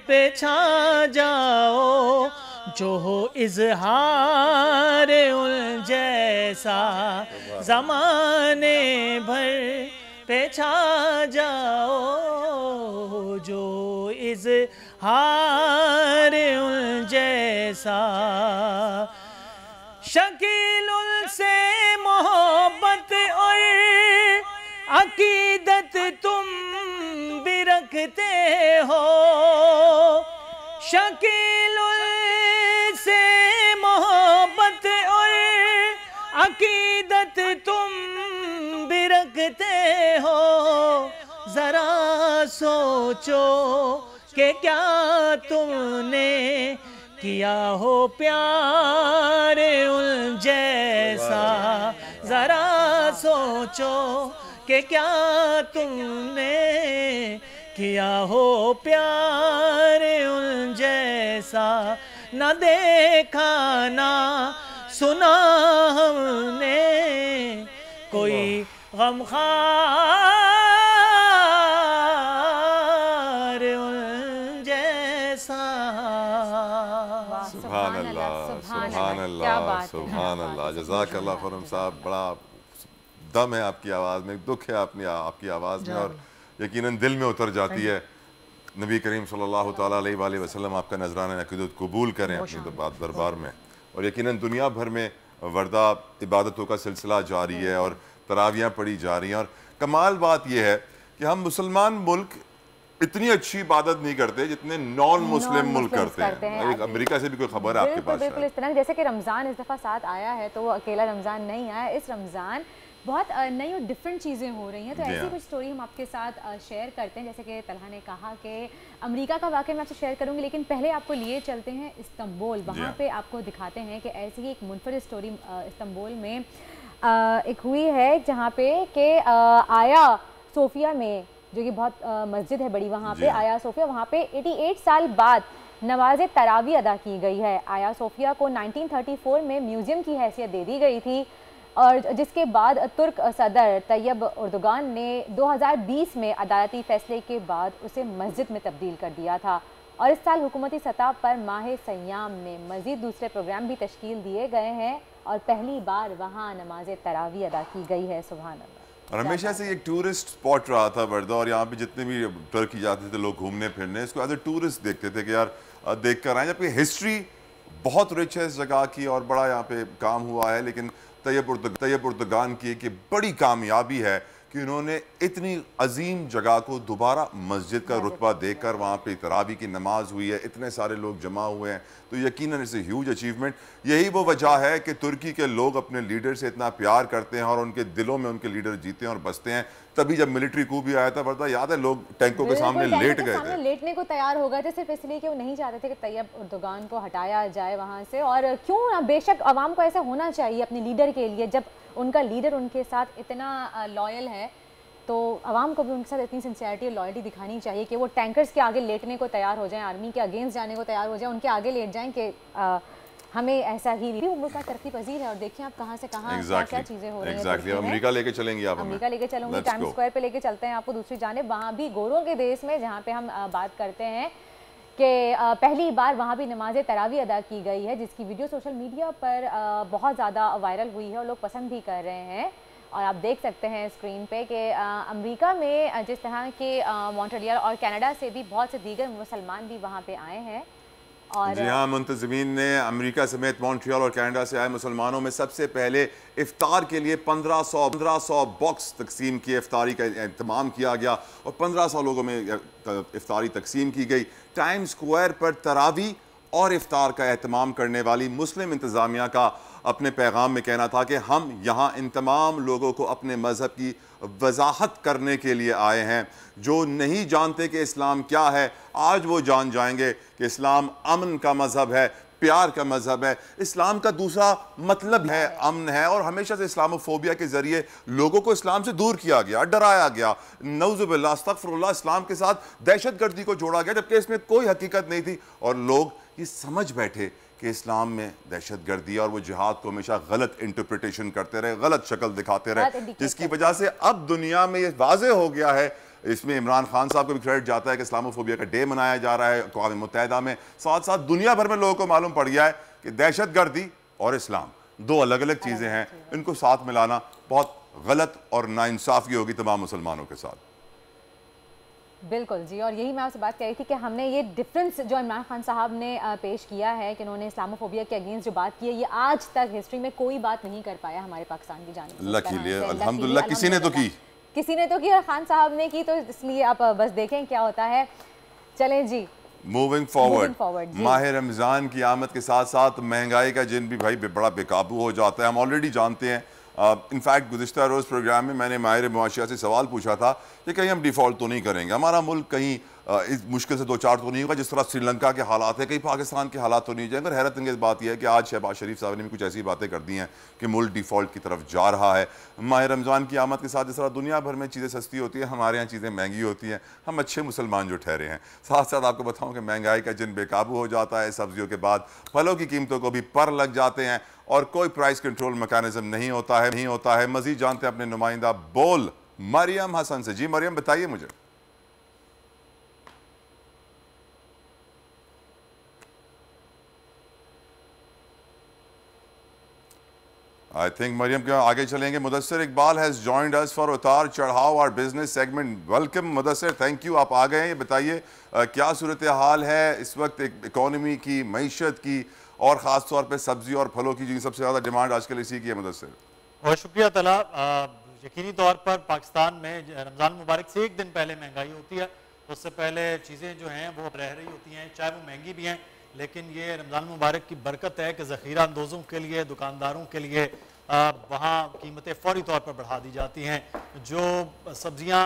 S7: पे छा जाओ, जो हो इज़हार उन जैसा, ज़माने भर पे छा जाओ, जो इज़हार उन जैसा। शकील से मोहब्बत और अकीदत तुम भी रखते हो, शकील से मोहब्बत और अकीदत तुम भी रखते हो, जरा सोचो कि क्या तुमने किया हो प्यार उन जैसा, जरा सोचो कि क्या तुमने किया हो प्यार उन जैसा। न देखा ना सुना हमने कोई गमखार उन जैसा।
S2: सुभान अल्लाह, सुभान अल्लाह, सुभान अल्लाह। जज़ाकल्लाह खुरम साहब, बड़ा दम है आपकी आवाज़ में, दुख है आपकी आवाज़ में, और यकीनन दिल में उतर जाती है। नबी करीम सल्लल्लाहु तआला अलैहि वसल्लम आपका नजराना अक़ीदत कबूल करें अपनी तो बात दरबार में। और यकीनन दुनिया भर में वर्दा इबादतों का सिलसिला जारी है और तरावियाँ पढ़ी जा रही हैं। और कमाल बात यह है कि हम मुसलमान मुल्क इतनी अच्छी इबादत नहीं करते जितने नॉन मुस्लिम मुल्क करते हैं। अमेरिका से भी कोई खबर है आपके पास?
S3: बिल्कुल इस तरह, जैसे कि रमज़ान इस दफ़ा साथ आया है तो वो अकेला रमज़ान नहीं आया। इस रमज़ान बहुत नई और डिफरेंट चीज़ें हो रही हैं, तो ऐसी कुछ स्टोरी हम आपके साथ शेयर करते हैं। जैसे कि तलहा ने कहा कि अमेरिका का वाक़या मैं आपसे शेयर करूंगी, लेकिन पहले आपको लिए चलते हैं इस्तांबुल। वहाँ पे आपको दिखाते हैं कि ऐसी ही एक मुनफरिद स्टोरी इस्तांबुल में एक हुई है, जहाँ पे कि आया सोफिया में, जो कि बहुत मस्जिद है बड़ी वहाँ पे, आया सोफिया, वहाँ पे 88 साल बाद नमाज तरावी अदा की गई है। आया सोफिया को 1934 में म्यूज़ियम की हैसियत दे दी गई थी, और जिसके बाद तुर्क सदर तैयब उर्दुगान ने 2020 में अदालती फैसले के बाद उसे मस्जिद में तब्दील कर दिया था। और इस साल हुकूमती सतह पर माह सयाम में मज़ीद दूसरे प्रोग्राम भी तश्कील दिए गए हैं और पहली बार वहाँ नमाज तरावी अदा की गई है। सुभान अल्लाह।
S2: और हमेशा से एक टूरिस्ट स्पॉट रहा था वर्धा, और यहाँ पे जितने भी टर्की जाते थे लोग घूमने फिरने, इसको एज ए टूरिस्ट देखते थे कि यार देख कर आए। जबकि हिस्ट्री बहुत रिच है इस जगह की और बड़ा यहाँ पे काम हुआ है, लेकिन तैयब उर्दुगान की एक बड़ी कामयाबी है कि उन्होंने इतनी अजीम जगह को दोबारा मस्जिद का रुतबा देकर वहाँ पे तरावी की नमाज हुई है, इतने सारे लोग जमा हुए हैं, तो यकीनन इट्स ए ह्यूज अचीवमेंट। यही वो वजह है कि तुर्की के लोग अपने लीडर से इतना प्यार करते हैं और उनके दिलों में उनके लीडर जीते हैं और बसते हैं। तभी जब मिलिट्री कूप भी आया था वर्दा, याद है, लोग टैंकों के सामने लेट गए थे,
S3: लेटने को तैयार हो गए थे, सिर्फ इसलिए कि वो नहीं चाहते थे कि तैयब उर्दुगान को हटाया जाए वहाँ से। और क्यों ना, बेशक आवाम को ऐसा होना चाहिए अपने लीडर के लिए, जब उनका लीडर उनके साथ इतना लॉयल है तो आवाम को भी उनके साथ इतनी सिंसियरिटी और लॉयल्टी दिखानी चाहिए कि वो टैंकर्स के आगे लेटने को तैयार हो जाएं, आर्मी के अगेंस्ट जाने को तैयार हो जाएं, उनके आगे लेट जाएं कि हमें ऐसा ही मुल्क का तरक्की पजीर है। और देखिए आप कहाँ से कहाँ क्या चीज़ें हो रही हैं।
S2: अमेरिका लेके चलेंगी आप?
S3: अमेरिका लेके चलूंगी, टाइम्स स्क्वायर पे लेके चलते हैं आपको दूसरी जानिब, वहाँ भी गोरों के देश में, जहाँ पे हम बात करते हैं कि पहली बार वहाँ भी नमाज तरावी अदा की गई है, जिसकी वीडियो सोशल मीडिया पर बहुत ज़्यादा वायरल हुई है और लोग पसंद भी कर रहे हैं। और आप देख सकते हैं स्क्रीन पे कि अमेरिका में जिस तरह के मॉन्ट्रियल और कनाडा से भी बहुत से दीगर मुसलमान भी वहाँ पे आए हैं। और
S2: जी हाँ, मुंतज़मीन ने अमेरिका समेत मॉन्ट्रियल और कनाडा से आए मुसलमानों में सबसे पहले इफ्तार के लिए 1500 बॉक्स तकसीम किए, इफ्तारी का एहतमाम किया गया और 1500 लोगों में इफ्तारी तकसीम की गई। टाइम्स स्क्वायर पर तरावी और इफ्तार का एहतमाम करने वाली मुस्लिम इंतज़ामिया का अपने पैगाम में कहना था कि हम यहाँ इन तमाम लोगों को अपने मज़हब की वजाहत करने के लिए आए हैं। जो नहीं जानते कि इस्लाम क्या है, आज वो जान जाएंगे कि इस्लाम अमन का मज़हब है, प्यार का मज़हब है। इस्लाम का दूसरा मतलब है अमन है, और हमेशा से इस्लामोफोबिया के ज़रिए लोगों को इस्लाम से दूर किया गया, डराया गया, नऊज़ुबिल्लाह अस्तग़फिरुल्लाह, इस्लाम के साथ दहशतगर्दी को जोड़ा गया, जबकि इसमें कोई हकीकत नहीं थी। और लोग ये समझ बैठे कि इस्लाम में दहशतगर्दी और वो जिहाद को हमेशा गलत इंटरप्रिटेशन करते रहे, गलत शक्ल दिखाते रहे, जिसकी वजह से अब दुनिया में ये वाज़े हो गया है। इसमें इमरान खान साहब को भी क्रेडिट जाता है कि इस्लामोफोबिया का डे मनाया जा रहा है अक़वाम मुत्तहिदा में, साथ साथ दुनिया भर में लोगों को मालूम पड़ गया है कि दहशतगर्दी और इस्लाम दो अलग अलग चीज़ें हैं, इनको साथ मिलाना बहुत गलत और नाइंसाफ़ी होगी तमाम मुसलमानों के साथ।
S3: बिल्कुल जी, और यही मैं आपसे बात कर रही थी कि हमने ये डिफरेंस जो इमरान खान साहब ने पेश किया है कि उन्होंने इस्लामोफोबिया के अगेंस्ट जो बात की है, ये आज तक हिस्ट्री में कोई बात नहीं कर पाया हमारे पाकिस्तान की जानिब से।
S2: अल्हम्दुलिल्लाह किसी ने तो की और खान साहब ने की, तो इसलिए आप बस देखें क्या होता है। चलें जी, मूविंग फॉरवर्ड, माह रमज़ान की आमद के साथ साथ महंगाई का जिन भी भाई बड़ा बेकाबू हो जाता है, हम ऑलरेडी जानते हैं। इनफैक्ट गुज़िश्ता रोज़ प्रोग्राम में मैंने माहिर मुआशिया से सवाल पूछा था कि कहीं हम डिफ़ॉल्ट तो नहीं करेंगे, हमारा मुल्क कहीं इस मुश्किल से दो चार तो नहीं होगा जिस तरह श्रीलंका के हालात है, कहीं पाकिस्तान के हालात तो नहीं जाएंगे। और हैरत अंगेज़ बात यह है कि आज शहबाज शरीफ साहब ने भी कुछ ऐसी बातें कर दी हैं कि मुल्क डिफ़ॉल्ट की तरफ जा रहा है। माह रमज़ान की आमद के साथ जिस तरह दुनिया भर में चीज़ें सस्ती होती हैं, हमारे यहाँ चीज़ें महंगी होती हैं। हम अच्छे मुसलमान जो ठहरे हैं। साथ साथ आपको बताऊँ कि महंगाई का जिन बेकाबू हो जाता है, सब्जियों के बाद फलों की कीमतों को भी पर लग जाते हैं और कोई प्राइस कंट्रोल मैकेनिज्म नहीं होता है। मज़ीद जानते हैं अपने नुमाइंदा बोल मरियम हसन से। जी मरियम, बताइए मुझे। आई थिंक मरियम के आगे चलेंगे। Mudassir Iqbal has joined us for उतार चढ़ाव और business segment. Welcome Mudassir, thank you, आप आ गए हैं। ये बताइए क्या सूरत हाल है इस वक्त इकोनॉमी की, मईशत की और ख़ास तौर पे सब्जी और फलों की, जिनकी सबसे ज़्यादा डिमांड आजकल इसी की है। मुदस्सिर
S8: बहुत शुक्रिया तला। यकीनी तौर पर पाकिस्तान में रमज़ान मुबारक से एक दिन पहले महंगाई होती है। उससे पहले चीज़ें जो हैं वो रह रही होती हैं, चाहे वो महंगी भी हैं, लेकिन ये रमज़ान मुबारक की बरकत है कि ज़ख़ीरा अंदोज़ों के लिए, दुकानदारों के लिए वहाँ कीमतें फौरी तौर पर बढ़ा दी जाती हैं। जो सब्ज़ियाँ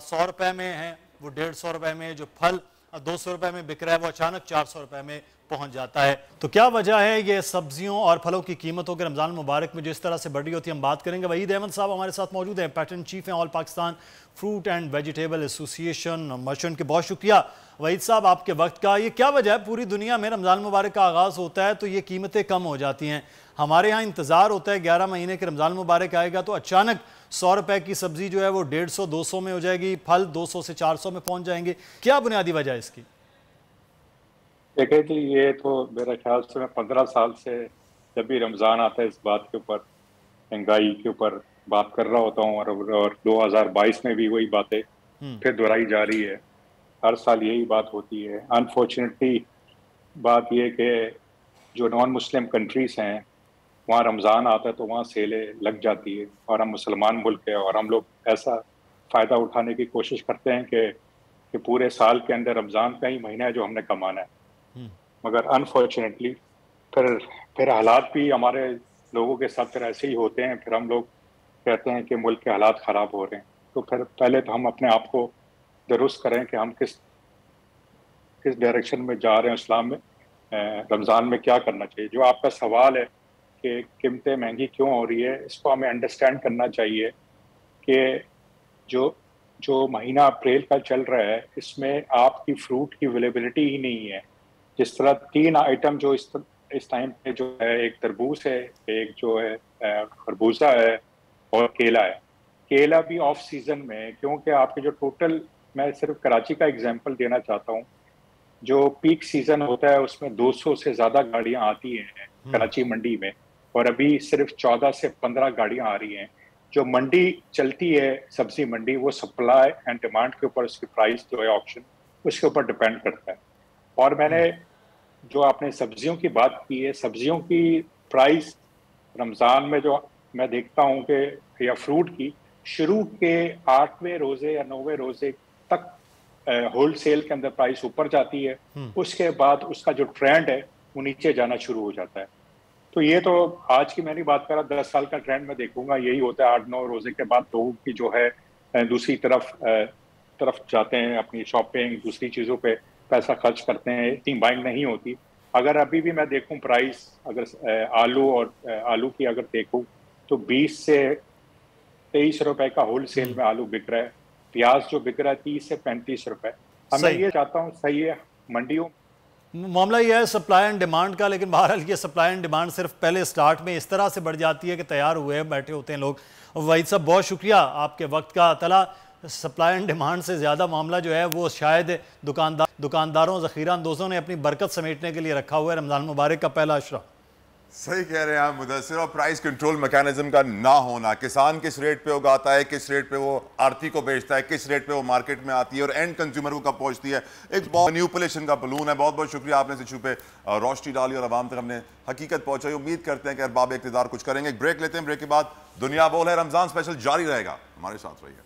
S8: 100 रुपये में हैं वो 150 रुपये में, जो फल 200 रुपये में बिक रहा है वो अचानक 400 रुपये में पहुंच जाता है। तो क्या वजह है ये सब्जियों और फलों की कीमतों के रमज़ान मुबारक में जो इस तरह से बढ़ रही होती है, हम बात करेंगे। वहीद अहमद साहब हमारे साथ मौजूद हैं, पैटर्न चीफ हैं all Pakistan fruit and vegetable association merchant के। बहुत शुक्रिया वहीद साहब आपके वक्त का। ये क्या वजह है, पूरी दुनिया में रमज़ान मुबारक का आगाज़ होता है तो ये कीमतें कम हो जाती हैं, हमारे यहाँ इंतज़ार होता है 11 महीने के रमज़ान मुबारक आएगा तो अचानक 100 रुपये की सब्ज़ी जो है वो 150-200 में हो जाएगी, फल 200 से 400 में पहुँच जाएंगे। क्या बुनियादी वजह है इसकी?
S9: देखिए जी, ये तो मेरे ख्याल से मैं 15 साल से जब भी रमज़ान आता है इस बात के ऊपर, महंगाई के ऊपर बात कर रहा होता हूँ और 2022 में भी वही बातें फिर दोहराई जा रही है। हर साल यही बात होती है। अनफॉर्चुनेटली बात ये कि जो नॉन मुस्लिम कंट्रीज़ हैं वहाँ रमज़ान आता है तो वहाँ सेलें लग जाती है और हम मुसलमान मुल्क है और हम लोग ऐसा फ़ायदा उठाने की कोशिश करते हैं कि पूरे साल के अंदर रमज़ान का ही महीना है जो हमने कमाना है। मगर अनफॉर्चुनेटली फिर हालात भी हमारे लोगों के साथ फिर ऐसे ही होते हैं। फिर हम लोग कहते हैं कि मुल्क के हालात ख़राब हो रहे हैं, तो फिर पहले तो हम अपने आप को दुरुस्त करें कि हम किस डायरेक्शन में जा रहे हैं इस्लाम में, रमज़ान में क्या करना चाहिए। जो आपका सवाल है कि कीमतें महंगी क्यों हो रही है, इसको हमें अंडरस्टैंड करना चाहिए कि जो महीना अप्रैल का चल रहा है इसमें आपकी फ्रूट की अवेलेबिलिटी ही नहीं है। जिस तरह 3 आइटम जो इस टाइम पे जो है, एक तरबूज है, एक जो है खरबूजा है और केला है। केला भी ऑफ सीजन में है क्योंकि आपके जो टोटल, मैं सिर्फ कराची का एग्जांपल देना चाहता हूँ, जो पीक सीजन होता है उसमें 200 से ज़्यादा गाड़ियाँ आती हैं कराची मंडी में और अभी सिर्फ 14 से 15 गाड़ियाँ आ रही हैं। जो मंडी चलती है सब्जी मंडी, वो सप्लाई एंड डिमांड के ऊपर उसकी प्राइस जो है ऑप्शन उसके ऊपर डिपेंड करता है। और मैंने जो आपने सब्जियों की बात की है, सब्जियों की प्राइस रमज़ान में जो मैं देखता हूँ कि या फ्रूट की शुरू के 8वें रोज़े या 9वें रोज़े तक होल सेल के अंदर प्राइस ऊपर जाती है, उसके बाद उसका जो ट्रेंड है वो नीचे जाना शुरू हो जाता है। तो ये तो आज की मैं नहीं बात कर रहा, 10 साल का ट्रेंड मैं देखूंगा यही होता है। 8-9 रोज़े के बाद लोगों की जो है दूसरी तरफ जाते हैं, अपनी शॉपिंग दूसरी चीज़ों पे पैसा खर्च करते हैं, इतनी बाइंग नहीं होती। अगर अभी भी मैं देखूं प्राइस, अगर आलू की अगर देखूं तो 20 से 23 रुपए का होल सेल में आलू बिक रहा है। प्याज जो बिक रहा है 30 से 35 रुपए। मैं ये चाहता हूँ सही है, मंडियों
S8: मामला यह है सप्लाई एंड डिमांड का, लेकिन बहरहाल ये सप्लाई एंड डिमांड सिर्फ पहले स्टार्ट में इस तरह से बढ़ जाती है कि तैयार हुए बैठे होते हैं लोग। वहीद साहब बहुत शुक्रिया आपके वक्त का। तला सप्लाई एंड डिमांड से ज़्यादा मामला जो है वो शायद दुकानदारों ज़ख़ीरा अंदोज़ों ने अपनी बरकत समेटने के लिए रखा हुआ है रमज़ान मुबारक का पहला अशरा।
S2: सही कह रहे हैं आप मुदस्सिर। और प्राइस कंट्रोल मैकेनिज्म का ना होना, किसान किस रेट पे उगाता है, किस रेट पे वो आड़ती को बेचता है, किस रेट पे वो मार्केट में आती है और एंड कंज्यूमर को कब पहुंचती है, एक बहुत मैनिपुलेशन का बलून है। बहुत बहुत शुक्रिया, आपने इस इशू पे रोशनी डाली और आवाम तक हमने हकीकत पहुंचाई। उम्मीद करते हैं कि अरबाब इक़्तिदार कुछ करेंगे। एक ब्रेक लेते हैं, ब्रेक के बाद दुनिया बोल है रमजान स्पेशल जारी रहेगा, हमारे साथ रहिए।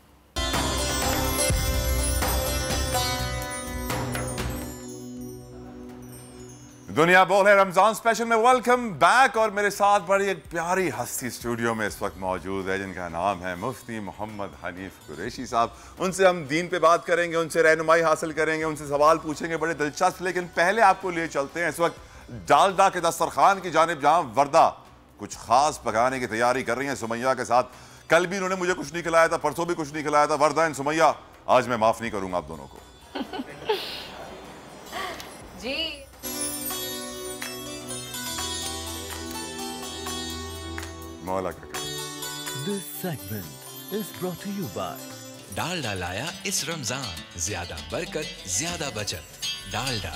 S2: दुनिया बोल है रमजान स्पेशल में वेलकम बैक। और मेरे साथ बड़ी एक प्यारी हस्ती स्टूडियो में इस वक्त मौजूद है जिनका नाम है मुफ्ती मोहम्मद हनीफ कुरैशी साहब। उनसे हम दीन पे बात करेंगे, उनसे रहनुमाई हासिल करेंगे, उनसे सवाल पूछेंगे बड़े दिलचस्प। लेकिन पहले आपको लिए चलते हैं इस वक्त डालडा के दस्तरखान की जानिब, जहाँ वर्दा कुछ खास पकाने की तैयारी कर रही हैं सुमैया के साथ। कल भी उन्होंने मुझे कुछ नहीं खिलाया था, परसों भी कुछ नहीं खिलाया था। वर्दा एंड सुमैया, आज मैं माफ नहीं करूंगा आप दोनों को।
S3: जी
S2: मौला का
S10: This segment is brought to you by Dalda लाया इस रमजान, ज्यादा बरकत ज्यादा बचत। डालडा।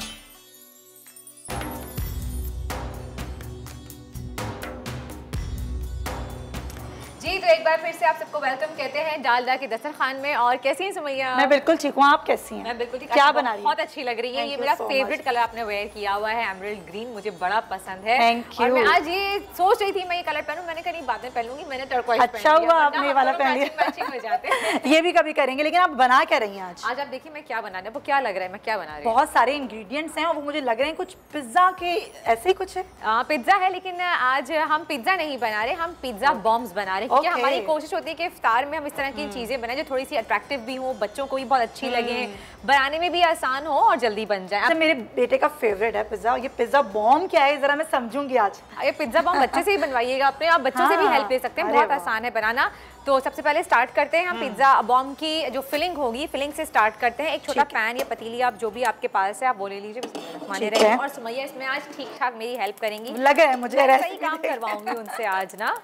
S3: जी तो एक बार फिर से आप सबको वेलकम कहते हैं डालडा के दस्तरखान में। और कैसी हैं सुमैया?
S11: मैं बिल्कुल ठीक हूँ, आप कैसी हैं?
S3: मैं बिल्कुल ठीक।
S11: क्या बना रही हैं?
S3: बहुत अच्छी लग रही है। ये मेरा फेवरेट कलर आपने वेयर किया हुआ है, एमरल्ड ग्रीन, मुझे बड़ा पसंद है।
S11: Thank you.
S3: और मैं आज ये सोच रही थी मैं ये कलर पहनूं, मैंने कहा बाद में पहन लूंगी, मैंने टर्कोइज पहन
S11: अच्छा हुआ आपने ये वाला पहन लिया।
S3: मैचिंग हो जाते हैं।
S11: ये भी कभी करेंगे। लेकिन आप बना क्या रही हैं आज?
S3: आज आप देखिए मैं क्या बना रही हूं। वो क्या लग रहा है मैं क्या बना रही हूं?
S11: बहुत सारे इंग्रेडिएंट्स हैं और वो मुझे लग रहे हैं कुछ पिज्जा के ऐसे ही कुछ है।
S3: पिज्जा है, लेकिन आज हम पिज्जा नहीं बना रहे, हम पिज्जा बॉम्ब्स बना रहे हैं। क्योंकि हमारी कोशिश होती है कि इफ्तार में हम इस तरह की चीजें बनाएं जो थोड़ी सी अट्रैक्टिव भी हो, बच्चों को भी बहुत अच्छी लगे, बनाने में भी आसान हो और जल्दी बन जाए।
S11: अच्छा, मेरे बेटे का फेवरेट है पिज्जा। ये पिज्जा बॉम्ब क्या है जरा मैं समझूंगी आज।
S3: ये पिज्जा बॉम्ब बच्चे से ही बनवाइएगा अपने, आप बच्चों से भी हेल्प ले सकते हैं, बहुत आसान है बनाना। तो सबसे पहले स्टार्ट करते हैं हम पिज्जा बॉम्ब की जो फिलिंग होगी, फिलिंग से स्टार्ट करते हैं। एक छोटा पैन या पतीली आप जो भी आपके पास है आप वो ले लीजिए। और सुमैया इसमें आज ठीक ठाक मेरी हेल्प करेंगी,
S11: लग रहा है मुझे,
S3: सही काम करवाऊंगी उनसे आज ना।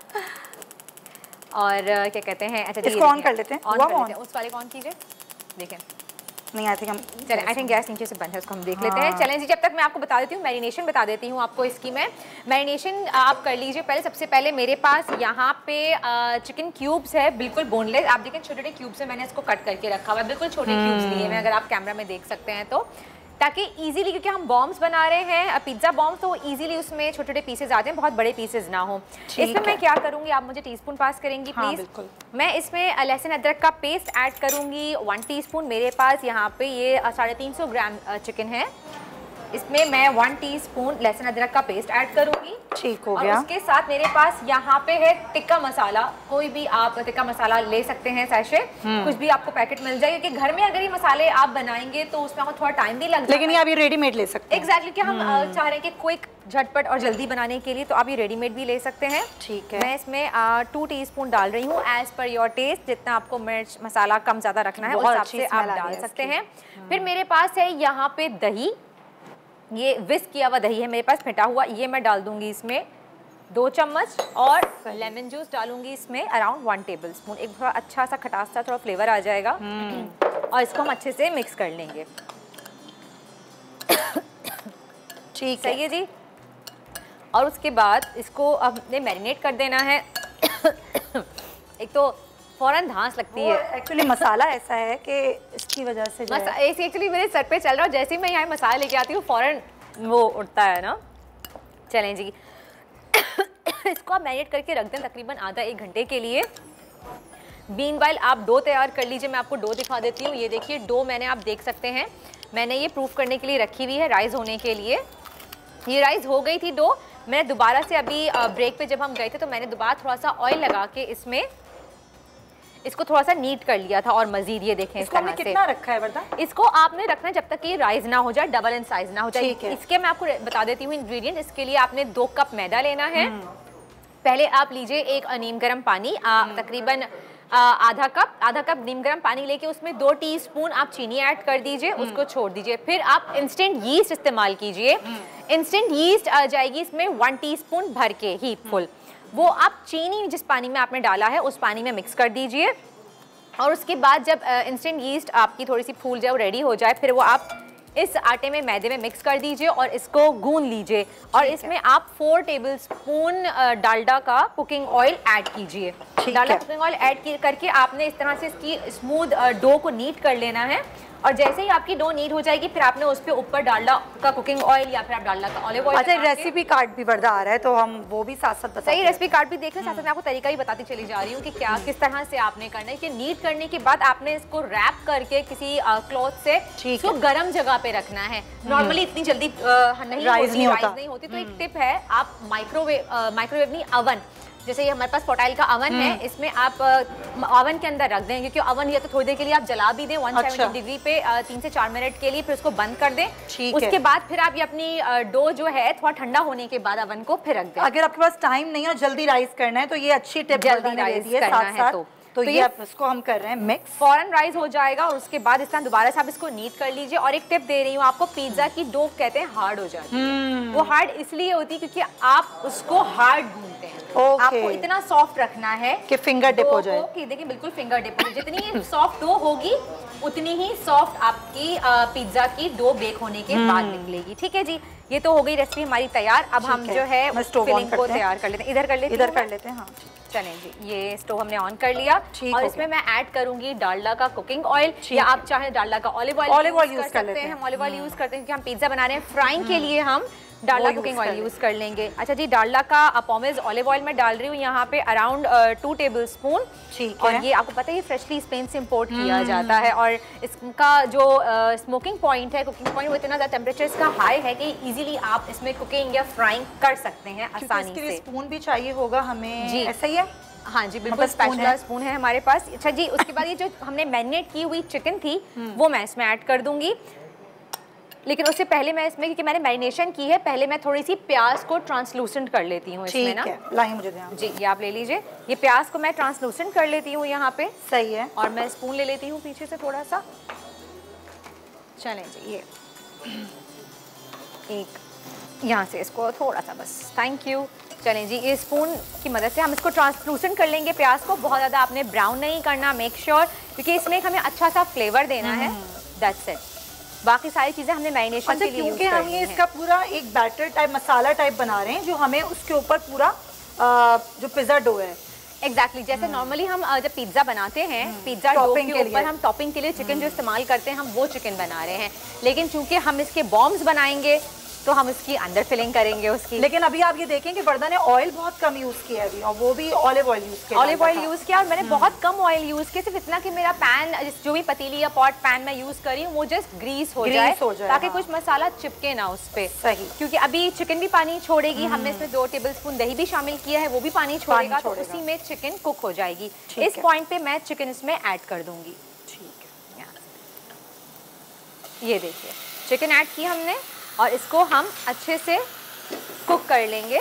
S3: और क्या कहते हैं, अच्छा
S11: इसको ऑन कर लेते हैं,
S3: ऑन कर लेते हैं, उस वाले को ऑन कीजिए। देखें
S11: नहीं, आई थिंक हम
S3: चलें, आई थिंक गैस नीचे से बंद है, उसको हम देख लेते हैं। चलें जी, जब तक मैं आपको बता देती हूँ, मैरिनेशन बता देती हूँ आपको इसकी। मैं मैरिनेशन आप कर लीजिए पहले। सबसे पहले मेरे पास यहाँ पे चिकन क्यूब्स है, बिल्कुल बोनलेस। आप देखें छोटे छोटे क्यूब्स से मैंने इसको कट करके रखा हुआ है, बिल्कुल छोटे क्यूब्स लिए हैं अगर आप कैमरा में देख सकते हैं तो, ताकि इजीली, क्योंकि हम बॉम्ब्स बना रहे हैं पिज्जा बॉम्ब्स, तो इजीली उसमें छोटे छोटे पीसेज आते हैं, बहुत बड़े पीसेज ना हो। इसमें मैं क्या करूंगी, आप मुझे टीस्पून पास करेंगी प्लीज?
S11: बिल्कुल।
S3: मैं इसमें लहसुन अदरक का पेस्ट ऐड करूंगी 1 टीस्पून। मेरे पास यहाँ पे ये 350 ग्राम चिकन है, इसमें मैं 1 टीस्पून लहसुन अदरक का पेस्ट ऐड करूंगी।
S11: ठीक हो गया।
S3: और उसके साथ मेरे पास यहाँ पे है टिक्का मसाला, कोई भी आप टिक्का मसाला ले सकते हैं, सैशे कुछ भी आपको पैकेट मिल जाए, क्योंकि घर में अगर ये मसाले आप बनाएंगे तो उसमें आपको थोड़ा टाइम भी लग जाएगा।
S11: लेकिन ये आप ये रेडीमेड ले सकते हैं।
S3: एग्जैक्टली, कि हम चाह रहे हैं कि क्विक, झटपट और जल्दी बनाने के लिए, तो आप ये रेडीमेड भी ले सकते हैं।
S11: ठीक है।
S3: मैं इसमें 2 टीस्पून डाल रही हूँ, एज पर योर टेस्ट। जितना आपको मिर्च मसाला कम ज्यादा रखना है उस हिसाब से आप डाल सकते हैं। फिर मेरे पास है यहाँ पे दही, ये विस्क किया हुआ दही है मेरे पास फेंटा हुआ, ये मैं डाल दूंगी इसमें 2 चम्मच। और लेमन जूस डालूंगी इसमें अराउंड 1 टेबल स्पून। एक थोड़ा अच्छा सा खटास सा थोड़ा फ्लेवर आ जाएगा। और इसको हम अच्छे से मिक्स कर लेंगे। ठीक सही है जी। और उसके बाद इसको अब हमने मैरिनेट कर देना है। एक तो फौरन धांस लगती है,
S11: एक्चुअली मसाला ऐसा है कि इसकी वजह से
S3: एक्चुअली मेरे सर पे चल रहा है, जैसे ही मैं यहाँ मसाला लेके आती हूँ फौरन वो उठता है ना। चलें जी, इसको आप मैरिनेट करके रख दें तकरीबन आधा 1 घंटे के लिए। मीनवाइल आप डो तैयार कर लीजिए। मैं आपको डो दिखा देती हूँ। ये देखिए डो मैंने, आप देख सकते हैं, मैंने ये प्रूफ करने के लिए रखी हुई है, राइस होने के लिए। ये राइस हो गई थी डो। मैं दोबारा से अभी ब्रेक पे जब हम गए थे तो मैंने दोबारा थोड़ा सा ऑयल लगा के इसमें इसको थोड़ा सा नीट कर लिया था। और मजीद ये देखें
S11: इसको हमने कितना रखा है वर्दा?
S3: इसको आपने रखना है जब तक ये राइस ना हो जाए, डबल इन साइज ना हो जाए। इसके मैं आपको बता देती हूँ इंग्रेडिएंट। इसके लिए आपने 2 कप मैदा लेना है। पहले आप लीजिए एक नीम गर्म पानी, तकरीबन आधा कप नीम गर्म पानी लेके उसमें 2 टीस्पून आप चीनी ऐड कर दीजिए, उसको छोड़ दीजिए। फिर आप इंस्टेंट यीस्ट इस्तेमाल कीजिए। इंस्टेंट यीस्ट आ जाएगी इसमें 1 टीस्पून भर के ही फुल। वो आप चीनी जिस पानी में आपने डाला है उस पानी में मिक्स कर दीजिए। और उसके बाद जब इंस्टेंट यीस्ट आपकी थोड़ी सी फूल जाए, रेडी हो जाए, फिर वो आप इस आटे में मैदे में मिक्स कर दीजिए और इसको गूंद लीजिए। और इसमें आप 4 टेबलस्पून डालडा का कुकिंग ऑयल ऐड कीजिए। डालडा कुकिंग ऑयल ऐड करके आपने इस तरह से इसकी स्मूथ डो को नीट कर लेना है। और जैसे ही आपकी डो नीट हो जाएगी फिर आपने उस पे ऊपर डालडा का कुकिंग ऑयल या फिर आप डालडा का ऑलिव ऑयल।
S11: अच्छा, रेसिपी कार्ड भी वर्दा आ रहा है तो हम वो भी साथ साथ बताते हैं।
S3: सही, रेसिपी कार्ड भी देख लें, साथ साथ मैं आपको तरीका भी बताती चली जा रही हूँ कि क्या किस तरह से आपने करना है। कि नीट करने के बाद आपने इसको रैप करके किसी क्लॉथ से इसको गर्म जगह पे रखना है। नॉर्मली इतनी जल्दी
S11: राइज नहीं
S3: होती। तो एक टिप है, आप माइक्रोवेव नहीं, अवन, जैसे ये हमारे पास पोटाइल का अवन है, इसमें आप अवन के अंदर रख दें, क्योंकि अवन या तो थोड़ी देर के लिए आप जला भी दें 170 डिग्री पे 3 से 4 मिनट के लिए, फिर उसको बंद कर दें। उसके बाद फिर आप ये अपनी डो जो है थोड़ा ठंडा होने के बाद अवन को फिर रख दें।
S11: अगर आपके पास टाइम नहीं है, जल्दी राइस करना है तो ये अच्छी टिप
S3: जल्दी राइस करना है
S11: तो ये इसको हम कर रहे हैं मिक्स,
S3: फौरन राइस हो जाएगा और उसके बाद इस तरह दोबारा से आप इसको नीट कर लीजिए। और एक टिप दे रही हूँ आपको, पिज्जा की डो कहते हैं हार्ड हो जाती है। वो हार्ड इसलिए होती है क्योंकि आप उसको हार्ड भूनते हैं। आपको इतना सॉफ्ट रखना है
S11: कि फिंगर डिप हो जाए।
S3: कि देखिए बिल्कुल फिंगर डिप हो जाए। जितनी सॉफ्ट डो होगी उतनी ही सॉफ्ट आपकी पिज्जा की डो बेक होने के बाद निकलेगी। ठीक है जी, ये तो हो गई रेसिपी हमारी तैयार। अब हम जो है फिलिंग को तैयार कर लेते हैं। इधर कर लेते हैं। हाँ चलें जी, ये स्टोव हमने ऑन कर लिया और इसमें मैं ऐड करूंगी डालडा का कुकिंग ऑयल, या आप चाहे डालडा का ऑलिव ऑयल यूज कर सकते हैं। हम ऑलिव ऑयल यूज करते हैं क्योंकि हम पिज्जा बना रहे हैं। फ्राइंग के लिए हम डालडा कुकिंग ऑयल यूज कर लेंगे। अच्छा जी, डालडा का पॉमेज ऑलिव ऑयल मैं डाल रही हूँ यहाँ पे अराउंड 2 टेबलस्पून। और ये आपको पता है ये फ्रेशली स्पेन से इंपोर्ट किया जाता है और इसका जो स्मोकिंग पॉइंट है, कुकिंग पॉइंट, वो इतना ज़्यादा टेम्परेचर इसका हाई है कि इजीली आप इसमें कुकिंग या फ्राइंग कर सकते हैं आसानी से।
S11: स्पून भी चाहिए होगा हमें जी, ऐसा ही है?
S3: हाँ जी बिल्कुल, स्पैचुला स्पून है हमारे पास। अच्छा जी, उसके बाद ये जो हमने मैरिनेट की हुई चिकन थी वो मैं इसमें ऐड कर दूंगी। लेकिन उससे पहले मैं इसमें, क्योंकि मैंने मैरिनेशन की है, पहले मैं थोड़ी सी प्याज को ट्रांसलूसेंट कर लेती हूँ इसमें ना।
S11: लाइए मुझे दें
S3: जी, ये आप ले लीजिए। ये प्याज को मैं ट्रांसलूसेंट कर लेती हूँ यहाँ पे।
S11: सही है।
S3: और मैं स्पून ले लेती हूँ पीछे से थोड़ा सा। चलें जी, ये एक यहाँ से इसको थोड़ा सा बस, थैंक यू। चलें जी, ये स्पून की मदद से हम इसको ट्रांसलूसेंट कर लेंगे प्याज को। बहुत ज़्यादा आपने ब्राउन नहीं करना, मेक श्योर, क्योंकि इसमें हमें अच्छा सा फ्लेवर देना है। That's it. बाकी सारी चीज़ें हमने मैरिनेशन के लिए
S11: क्योंकि हम ये इसका पूरा एक बैटर टाइप, मसाला टाइप बना रहे हैं जो हमें उसके ऊपर पूरा जो पिज़्ज़ा डो है
S3: एग्जैक्टली जैसे नॉर्मली हम जब पिज्जा बनाते हैं, पिज्जा डो के ऊपर हम टॉपिंग के लिए चिकन जो इस्तेमाल करते हैं, हम वो चिकन बना रहे हैं। लेकिन चूंकि हम इसके बॉम्ब्स बनाएंगे तो हम इसकी अंदर फिलिंग करेंगे उसकी।
S11: लेकिन अभी आप ये देखें कि वर्दा ने ऑयल बहुत कम यूज किया है और वो भी ऑलिव ऑयल यूज किया।
S3: ऑलिव ऑयल यूज किया और मैंने बहुत कम ऑयल यूज किया, सिर्फ इतना कि मेरा पैन, जो भी पतीली या पॉट पैन मैं यूज करी हूँ वो जस्ट ग्रीस हो जाए ताकि कुछ मसाला चिपके ना उस पे।
S11: सही,
S3: क्योंकि अभी चिकन भी पानी छोड़ेगी। हमने इसमें 2 टेबलस्पून दही भी शामिल किया है, वो भी पानी छोड़ेगा, तो उसी में चिकन कुक हो जाएगी। इस पॉइंट पे मैं चिकन इसमें ऐड कर दूंगी।
S11: ठीक है,
S3: ये देखिए चिकन ऐड किया हमने और इसको हम अच्छे से कुक कर लेंगे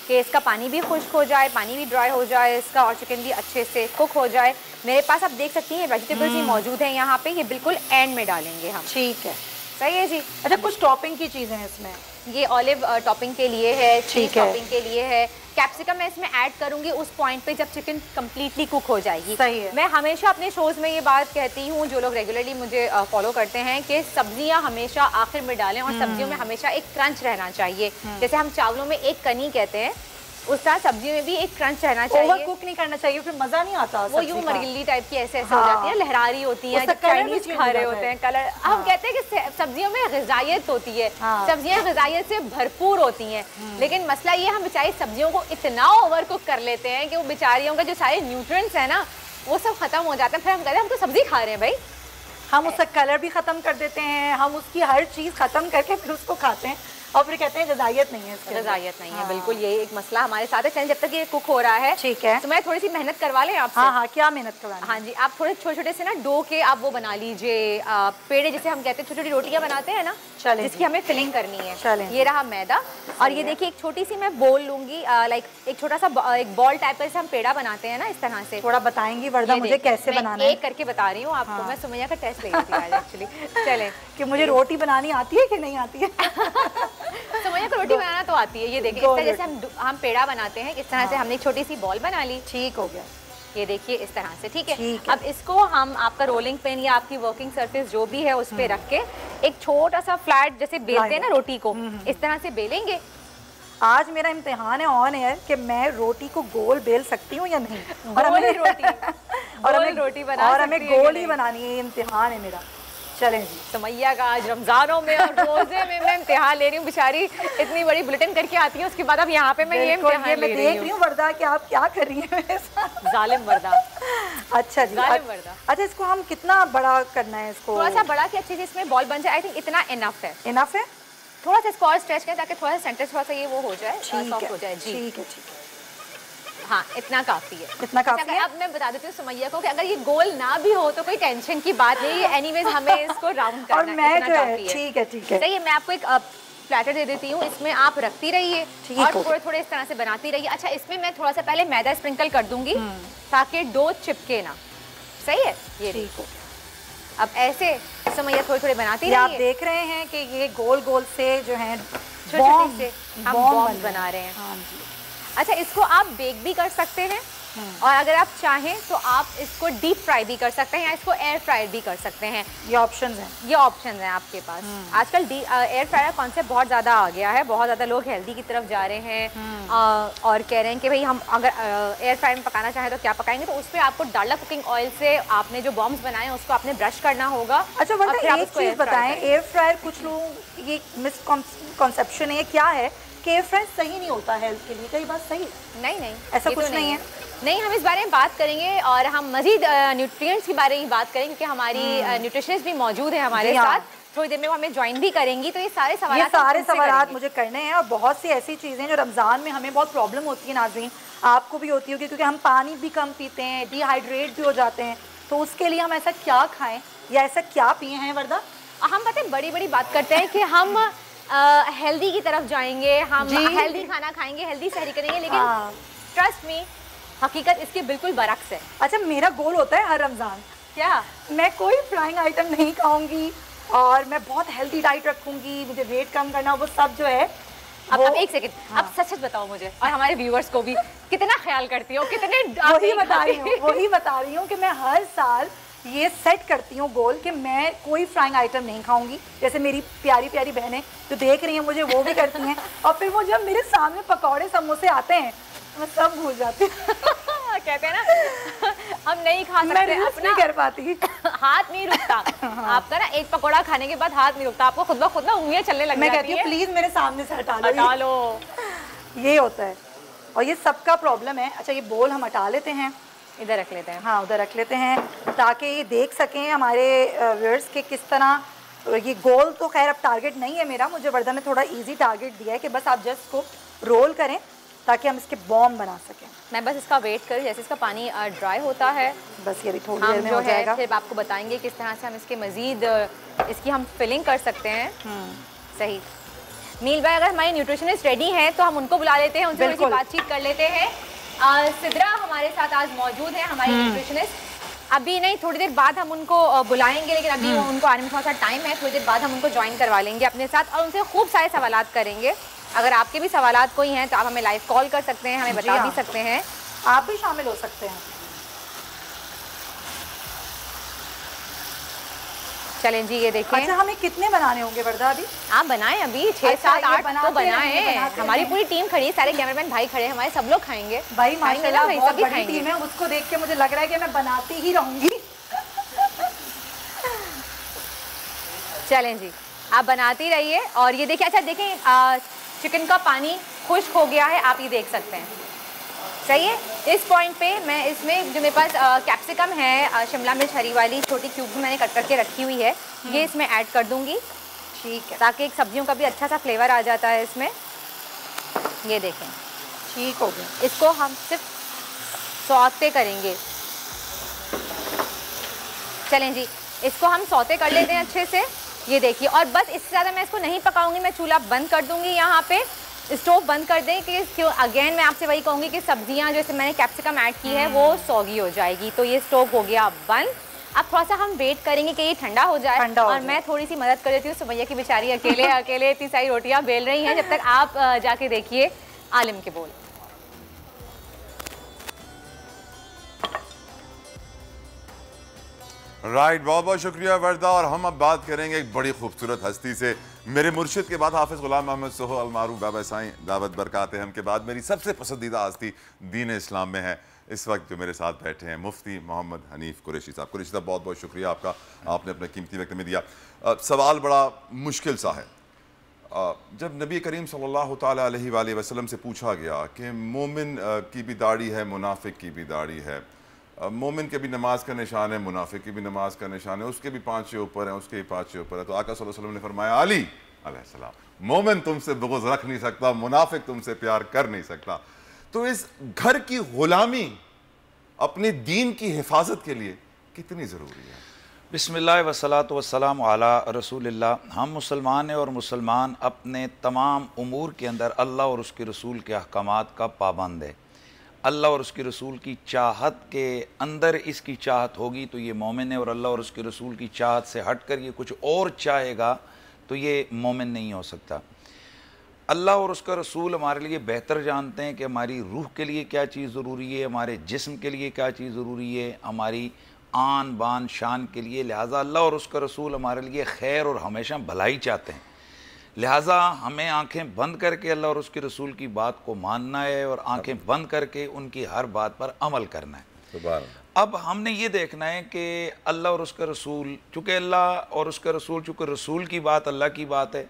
S3: कि इसका पानी भी खुश्क हो जाए, पानी भी ड्राई हो जाए इसका, और चिकन भी अच्छे से कुक हो जाए। मेरे पास आप देख सकती हैं वेजिटेबल्स भी मौजूद हैं यहाँ पे, ये बिल्कुल एंड में डालेंगे हम।
S11: ठीक है,
S3: सही है जी।
S11: अच्छा, कुछ टॉपिंग की चीज़ें हैं इसमें?
S3: ये ऑलिव टॉपिंग के लिए है, चीज टॉपिंग के लिए है, कैप्सिकम मैं इसमें ऐड करूंगी उस पॉइंट पे जब चिकन कंप्लीटली कुक हो जाएगी।
S11: सही है।
S3: मैं हमेशा अपने शोज में ये बात कहती हूँ, जो लोग रेगुलरली मुझे फॉलो करते हैं, कि सब्जियां हमेशा आखिर में डालें और सब्जियों में हमेशा एक क्रंच रहना चाहिए। जैसे हम चावलों में एक कनी कहते हैं, उस तरह सब्जियों में भी एक क्रंच रहना चाहिए।
S11: ओवर कुक नहीं करना चाहिए, फिर मजा नहीं आता।
S3: वो यूं मरगिल्ली टाइप की ऐसे हो जाती है, लहरारी होती है, चाइनीज खा रहे होते हैं कलर। हम कहते हैं कि सब्जियों में ग़िज़ायत होती है, सब्जियां ग़िज़ायत से भरपूर होती हैं। लेकिन मसला ये, हम बेचारी सब्जियों को इतना ओवर कुक कर लेते हैं कि वो बेचारियों का जो सारे न्यूट्रिएंट्स है ना वो सब खत्म हो जाते हैं। फिर हम कहते हैं हम तो सब्जी खा रहे हैं भाई,
S11: हम उसका कलर भी खत्म कर देते हैं, हम उसकी हर चीज़ खत्म करके फिर उसको खाते हैं और फिर कहते हैं ग़िज़ायत नहीं है,
S3: ग़िज़ायत नहीं है। बिल्कुल यही एक मसला हमारे साथ है। चलें, जब तक ये कुक हो रहा है,
S11: ठीक है,
S3: तो मैं थोड़ी सी मेहनत करवा लें आपसे।
S11: हाँ, क्या मेहनत करवानी?
S3: हाँ जी, आप थोड़े छोटे छोटे से ना डो के आप वो बना लीजिए, पेड़े जैसे हम कहते हैं, छोटी छोटी रोटियां बनाते हैं ना, जिसकी हमें फिलिंग करनी है। ये रहा मैदा, और ये देखिए एक छोटी सी मैं बोल लूंगी, लाइक एक छोटा सा एक बॉल टाइप का, जैसे हम पेड़ा बनाते हैं ना, इस तरह से।
S11: थोड़ा बताएंगी वर्दा मुझे कैसे बनाना है?
S3: एक करके बता रही हूँ आपको। मैं सुमैया का टेस्ट ले रही थी आज एक्चुअली। चलें,
S11: कि मुझे रोटी बनानी आती है कि नहीं आती है?
S3: सुमैया को रोटी बनाना तो आती है। ये देखिए इस तरह जैसे हम पेड़ा बनाते हैं, इस तरह से हमने एक छोटी सी बॉल बना ली।
S11: ठीक हो गया,
S3: ये देखिए इस तरह से। ठीक है, अब इसको हम आपका रोलिंग पेन या आपकी वर्किंग सरफेस जो भी है उस पे रख के एक छोटा सा फ्लैट जैसे बेलते हैं ना रोटी को, इस तरह से बेलेंगे।
S11: आज मेरा इम्तिहान है ऑन एयर कि मैं रोटी को गोल बेल सकती हूँ या नहीं,
S3: और हमें रोटी
S11: और हमें गोल ही बनानी है, इम्तिहान है मेरा। चलें जी।
S3: सुमैया का आज रमजानों में और रोजे में मैं इम्तिहान ले रही हूँ, बेचारी इतनी बड़ी बुलेटिन करके आती है, उसके बाद अब यहाँ पे मैं ये इम्तिहान ले
S11: देख रही हूँ वर्दा कि आप क्या कर रही हैं।
S3: जालिम वर्दा।
S11: अच्छा जी,
S3: जालिम वर्दा।
S11: अच्छा, इसको हम कितना बड़ा करना है? इसको
S3: थोड़ा सा बड़ा कि अच्छे से इसमें बॉल बन जाए। आई थिंक इतना इनफ है।
S11: इनफ है?
S3: थोड़ा सा इसको और स्ट्रेच करें ताकि थोड़ा सा सेंटर थोड़ा सा ये वो हो जाए, सॉफ्ट हो जाए। जी
S11: ठीक है, ठीक है।
S3: हाँ, इतना काफी है।
S11: इतना काफी है।
S3: अब मैं बता देती हूँ सुमैया को कि अगर ये गोल ना भी हो तो कोई टेंशन की बात नहीं है, एनीवेज हमें इसको राउंड करना है।
S11: और मैं जो है, ठीक है, ठीक है,
S3: सही है। मैं आपको एक प्लेटर दे देती हूँ, इसमें आप रखती रहिए और थोड़े थोड़े इस तरह से बनाती रहिए। अच्छा, इसमें मैं थोड़ा सा पहले मैदा स्प्रिंकल कर दूंगी ताकि डो चिपके ना। सही है, ये ठीक हो। अब ऐसे सुमैया थोड़े थोड़े बनाती रहिए।
S11: आप देख रहे हैं कि ये गोल गोल से जो है
S3: छोटे से हम बॉम्ब बना रहे हैं। हाँ जी। अच्छा, इसको आप बेक भी कर सकते हैं और अगर आप चाहें तो आप इसको डीप फ्राई भी कर सकते हैं या इसको एयर फ्राई भी कर सकते हैं।
S11: ये ऑप्शंस हैं,
S3: ये ऑप्शंस हैं आपके पास। आजकल एयर फ्रायर कॉन्सेप्ट बहुत ज़्यादा आ गया है, बहुत ज़्यादा लोग हेल्दी की तरफ जा रहे हैं और कह रहे हैं कि भाई हम अगर एयर फ्राई में पकाना चाहें तो क्या पकाएंगे, तो उस पर आपको डालडा कुकिंग ऑयल से आपने जो बॉम्ब्स बनाए हैं उसको आपने ब्रश करना होगा।
S11: अच्छा, वरना एक चीज़ बताएं, एयर फ्रायर कुछ लोग ये मिसकॉन्सेप्शन है, क्या है कि एयर फ्रायर सही नहीं होता हेल्थ के लिए? कई बात सही
S3: नहीं,
S11: ऐसा कुछ नहीं है।
S3: नहीं, हम इस बारे में बात करेंगे और हम मजीद न्यूट्रिएंट्स के बारे में बात करेंगे क्योंकि हमारी न्यूट्रिशनिस्ट भी मौजूद है हमारे साथ। थोड़ी देर में वो हमें ज्वाइन भी करेंगी। तो ये सारे
S11: सवाल मुझे करने हैं और बहुत सी ऐसी चीज़ें जो रमज़ान में हमें बहुत प्रॉब्लम होती है, नाज़रीन आपको भी होती होगी, क्योंकि हम पानी भी कम पीते हैं, डिहाइड्रेट भी हो जाते हैं। तो उसके लिए हम ऐसा क्या खाएं या ऐसा क्या पिए हैं वर्दा?
S3: हम पता है बड़ी बड़ी बात करते हैं कि हम हेल्दी की तरफ जाएंगे, हम हेल्दी खाना खाएंगे, हेल्दी सहरी करेंगे, लेकिन ट्रस्ट मी हकीकत इसके बिल्कुल बरक्स है।
S11: अच्छा, मेरा गोल होता है हर रमज़ान
S3: क्या
S11: मैं कोई फ्राइंग आइटम नहीं खाऊंगी और मैं बहुत हेल्दी डाइट रखूंगी, मुझे वेट कम करना, वो सब जो है।
S3: अब एक सेकंड, अब सच सच बताओ मुझे और हमारे व्यूअर्स को भी, कितना ख्याल करती हो, कितने?
S11: वही बता रही हूँ कि मैं हर साल ये सेट करती हूँ गोल कि मैं कोई फ्राइंग आइटम नहीं खाऊंगी। जैसे मेरी प्यारी प्यारी बहनें जो देख रही हैं मुझे, वो भी करती हैं और फिर वो जब मेरे सामने पकौड़े समोसे आते हैं मैं सब भूल जाती हूँ।
S3: कहते हैं ना हम नहीं खा सकते,
S11: अपना नहीं कर पाती,
S3: हाथ नहीं रुकता। आपका ना एक पकौड़ा खाने के बाद हाथ नहीं रुकता, आपको खुद ब खुद ना उंगलियां चलने लगती हैं।
S11: मैं कहती हूँ प्लीज मेरे सामने से हटा लो। ये होता है और ये सबका प्रॉब्लम है। अच्छा, ये बोल हम हटा लेते हैं,
S3: इधर रख लेते हैं।
S11: हाँ, उधर रख लेते हैं ताकि ये देख सकें हमारे व्यूअर्स के किस तरह। ये गोल तो खैर अब टारगेट नहीं है मेरा, मुझे वर्दा ने थोड़ा इजी टारगेट दिया है कि बस आप जस्ट को रोल करें ताकि हम इसके बॉम्ब बना सकें।
S3: मैं बस इसका वेट करूँ, जैसे इसका पानी ड्राई होता है,
S11: बस ये भी थोड़ी देर में हो जाएगा।
S3: फिर आपको बताएंगे किस तरह से हम इसके मजीद इसकी हम फिलिंग कर सकते हैं। सही। मील भाई, अगर हमारे न्यूट्रिशनिस्ट रेडी हैं तो हम उनको बुला लेते हैं, उनसे थोड़ी बातचीत कर लेते हैं। सिद्रा हमारे साथ आज मौजूद है, हमारी न्यूट्रिशनिस्ट। अभी नहीं, थोड़ी देर बाद हम उनको बुलाएंगे, लेकिन अभी उनको आने में थोड़ा सा टाइम है। थोड़ी देर बाद हम उनको ज्वाइन करवा लेंगे अपने साथ और उनसे खूब सारे सवालात करेंगे। अगर आपके भी सवालात कोई हैं तो आप हमें लाइव कॉल कर सकते हैं, हमें बता भी सकते हैं,
S11: आप भी शामिल हो सकते हैं।
S3: चलें जी, ये देखिए।
S11: अच्छा, हमें कितने बनाने होंगे वर्दा? अभी आप
S3: बनाएं, अभी 6, 7, 8 तो बनाएं। हमारी पूरी टीम खड़ी है, सारे कैमरामैन भाई खड़े हैं हमारे, सब लोग खाएंगे।
S11: भाई माशाल्लाह बहुत बड़ी टीम है, उसको देख के मुझे लग रहा है कि मैं बनाती ही रहूंगी।
S3: चलें जी, आप बनाती रहिए और ये देखिए। अच्छा देखें, चिकन का पानी खुश्क हो गया है, आप ये देख सकते हैं। सही है। इस पॉइंट पे मैं इसमें जो मेरे पास कैप्सिकम है, शिमला मिर्च हरी वाली छोटी क्यूब में मैंने कट करके रखी हुई है, ये इसमें ऐड कर दूंगी। ठीक है, ताकि एक सब्जियों का भी अच्छा सा फ्लेवर आ जाता है इसमें। ये देखें,
S11: ठीक हो गया।
S3: इसको हम सिर्फ सौते करेंगे। चलें जी, इसको हम सौते कर लेते हैं अच्छे से। ये देखिए, और बस इससे ज़्यादा मैं इसको नहीं पकाऊंगी, मैं चूल्हा बंद कर दूंगी, यहाँ पे स्टोव बंद कर दें कि क्यों अगेन मैं आपसे वही कहूँगी कि सब्जियाँ जैसे मैंने कैप्सिकम ऐड की है वो सौगी हो जाएगी। तो ये स्टोव हो गया बंद। अब थोड़ा सा हम वेट करेंगे कि ये ठंडा हो जाए और मैं थोड़ी सी मदद कर देती हूँ। सुमैया की बेचारी अकेले इतनी सारी रोटियाँ बेल रही हैं, जब तक आप जाके देखिए आलिम के बोल।
S2: राइट, बहुत बहुत शुक्रिया वर्दा। और हम अब बात करेंगे एक बड़ी खूबसूरत हस्ती से। मेरे मुर्शिद के बाद हाफिज गुलाम मोहम्मद सोहो अलमारूफ बाबा साईं दावत बरकात हम के बाद मेरी सबसे पसंदीदा हस्ती दीन इस्लाम में है इस वक्त जो मेरे साथ बैठे हैं मुफ्ती मोहम्मद हनीफ कुरैशी साहब। कुरैशी साहब बहुत बहुत शुक्रिया आपका, आपने अपना कीमती वक्त में दिया। सवाल बड़ा मुश्किल सा है। जब नबी करीम सल्लल्लाहु ताला अलैहि वसल्लम से पूछा गया कि मोमिन की भी दाढ़ी है, मुनाफिक की भी दाढ़ी है, मोमिन के भी नमाज का निशान है, मुनाफिक की भी नमाज का निशान है, उसके भी 5 से ऊपर है, उसके भी 5 से ऊपर है, तो आका सल्लल्लाहु अलैहि वसल्लम ने फरमाया अली अलैहिस्सलाम, मोमिन तुमसे बुग़्ज़ रख नहीं सकता, मुनाफिक तुमसे प्यार कर नहीं सकता। तो इस घर की गुलामी अपने दीन की हिफाजत के लिए कितनी ज़रूरी है?
S12: बिस्मिल्लाह वस्सलातु वस्सलामु अला रसूलिल्लाह। हम मुसलमान हैं और मुसलमान अपने तमाम उमूर के अंदर अल्लाह और उसके रसूल के अहकामात का पाबंद है। अल्लाह और उसके रसूल की चाहत के अंदर इसकी चाहत होगी तो ये मोमिन है, और अल्लाह और उसके रसूल की चाहत से हट कर ये कुछ और चाहेगा तो ये मोमिन नहीं हो सकता। अल्लाह और उसका रसूल हमारे लिए बेहतर जानते हैं कि हमारी रूह के लिए क्या चीज़ ज़रूरी है, हमारे जिस्म के लिए क्या चीज़ ज़रूरी है, हमारी आन बान शान के लिए। लिहाजा अल्लाह और उसका रसूल हमारे लिए खैर और हमेशा भलाई चाहते हैं। लिहाजा हमें आंखें बंद करके अल्लाह और उसके रसूल की बात को मानना है और आंखें बंद करके उनकी हर बात पर अमल करना है। अब हमने ये देखना है कि अल्लाह और उसका रसूल, चूँकि अल्लाह और उसका रसूल, चूँकि रसूल की बात अल्लाह की बात है,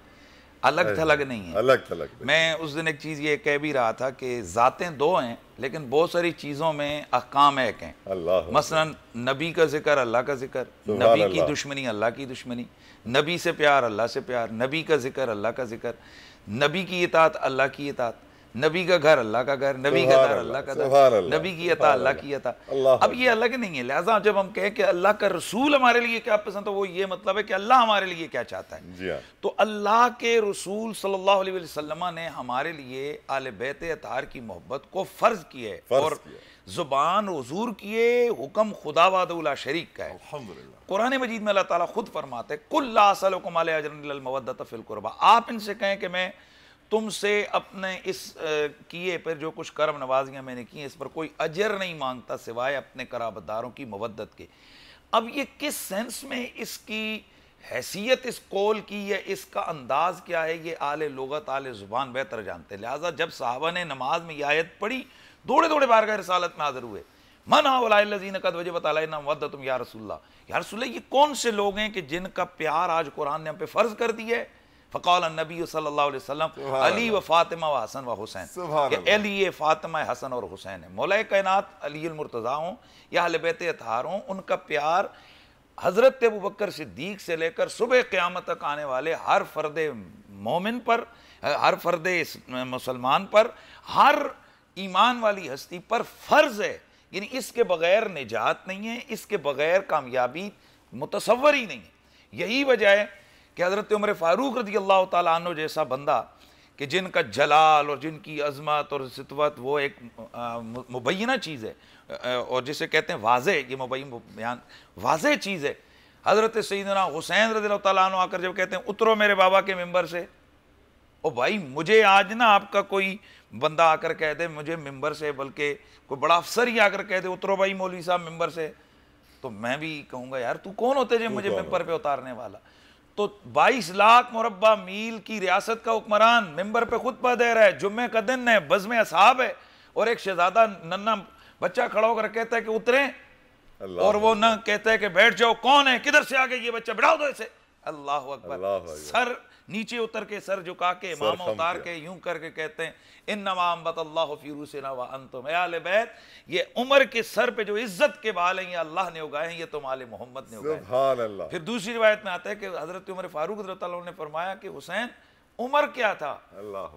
S12: अलग थलग नहीं है।
S2: अलग थलग।
S12: मैं उस दिन एक चीज़ ये कह भी रहा था कि ज़ातें दो हैं लेकिन बहुत सारी चीज़ों में अहकाम एक हैं। मसलन नबी का जिक्र, अल्लाह का जिक्र, नबी की दुश्मनी, अल्लाह की दुश्मनी, नबी से प्यार, अल्लाह से प्यार, नबी का जिक्र, अल्लाह का जिक्र, नबी की इताअत, अल्लाह की इताअत, नबी का घर, अल्लाह का घर, नबी का दर, अल्लाह का दर, नबी की अता, अल्लाह की अता। अब ये अलग नहीं है। लिहाजा जब हम कहें कि अल्लाह का रसूल हमारे लिए क्या पसंद है, वो ये मतलब है कि अल्लाह हमारे लिए क्या चाहता है। तो अल्लाह के रसूल सल्लल्लाहु अलैहि वसल्लम ने हमारे लिए आले बैत अतार की मोहब्बत को फ़र्ज किया है और ज़ुबान हुजूर किए हुक्म खुदा वादउला शरीक का है। कुरान मजीद में अल्लाह ताला खुद फरमाते हैं कुल ला असलुकुम अलैहि अजरन इल्लल मवद्दत फिल कुर्बा। आप इनसे कहें कि मैं तुमसे अपने इस किए पर जो कुछ करम नवाजियाँ मैंने की इस पर कोई अजर नहीं मांगता सिवाय अपने कराबतदारों की मवद्दत के। अब ये किस सेंस में इसकी हैसियत इस कौल की या इसका अंदाज क्या है, ये आले लुगत आले ज़ुबान बेहतर जानते हैं। लिहाजा जब साहबा ने नमाज में ये आयत पढ़ी, दौड़े दौड़े बारगाह रिसालत में हाजिर हुए, मन हाउलाज़ीन कद वजबत अलैना मवद्दतुम या रसूलल्लाह, या रसूलल्लाह ये कौन से लोग हैं कि जिनका प्यार आज कुरान ने हम पे फ़र्ज कर दिया है। फ़क़ाल नबी सल्लल्लाहु अलैहि वसल्लम अली व फ़ातिमा व हसन व हुसैन, कि अली फ़ातिमा हसन और हुसैन है, मौला कायनात अली मुर्तज़ा हों या अहले बैत अतहार हों, उनका प्यार हज़रत अबू बकर सिद्दीक़ से लेकर सुबह क़यामत तक आने वाले हर फ़र्द मोमिन पर, हर फ़र्द मुसलमान पर, हर ईमान वाली हस्ती पर फ़र्ज़ है। यानी इसके बग़ैर निजात नहीं है, इसके बग़ैर कामयाबी मुतसव्वर ही नहीं है। यही वजह है कि हज़रत उमर फ़ारूक रज़ी अल्लाह ताला अन्हु जैसा बंदा कि जिनका जलाल और जिनकी अज़मत और सितवत वो एक मुबैना चीज़ है और जिसे कहते हैं वाज़े, ये मुबैन बयान वाज़े चीज़ है। हज़रत सैयदना हुसैन रज़ी अल्लाह ताला अन्हु आकर जब कहते हैं उतरो मेरे बाबा के मिंबर से, ओ भाई मुझे आज ना आपका कोई बंदा आकर कह दे मुझे मिंबर से, बल्कि कोई बड़ा अफसर ही आकर कह दे उतरो भाई मौलवी साहब मिंबर से, तो मैं भी कहूँगा यार तू कौन होते जो मुझे मिंबर पे उतारने वाला। तो 22 लाख मुरब्बा मील की रियासत का हुक्मरान मिंबर पे खुतबा दे रहा है, जुम्मे का दिन है, बज़्म असहाब है, और एक शहजादा नन्ना बच्चा खड़ा होकर कहता है कि उतरे, और वो न कहता है कि बैठ जाओ, कौन है, किधर से आ गया ये बच्चा, बिठाओ दो इसे। अल्लाह अकबर। सर नीचे उतर के, सर झुका के, इमाम उतार के यूं करके कहते हैं इन्नमा अंबतल्लाहु फी रूसिना व अंतुम आले बैत, ये उमर के सर पे जो इज्जत के बाल हैं ये अल्लाह ने उगाए हैं, ये तुम आले मोहम्मद ने उगाए। सुभान अल्लाह। फिर दूसरी रिवायत में आता है कि हजरत उमर फारूक रज़ियल्लाहु अन्हु ने फरमाया कि हुसैन उमर क्या था,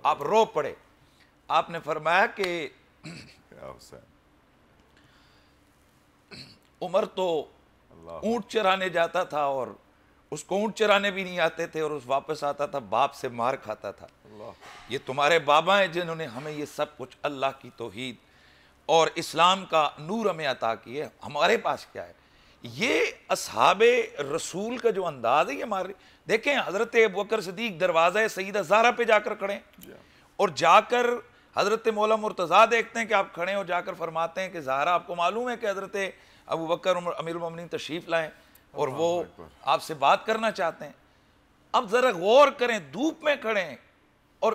S12: आप रो पड़े। आपने फरमाया कि उमर तो ऊंट चराने जाता था और उसको ऊंट चराने भी नहीं आते थे और उस वापस आता था बाप से मार खाता था। ये तुम्हारे बाबा हैं जिन्होंने हमें ये सब कुछ अल्लाह की तौहीद और इस्लाम का नूर हमें अता किए, हमारे पास क्या है। ये असहाबे रसूल का जो अंदाज है ये हमारे, देखें हज़रत अबू बकर सिद्दीक़ दरवाज़ा सईदा ज़हरा पे जाकर खड़े और जाकर हज़रत मौला मुर्तज़ा देखते हैं कि आप खड़े हो, जाकर फरमाते हैं कि ज़हरा आपको मालूम है कि हज़रत अबू बकर अमीरुल मोमिनीन तशरीफ़ लाएँ और वो आपसे बात करना चाहते हैं। अब ज़रा गौर करें, धूप में खड़े हैं और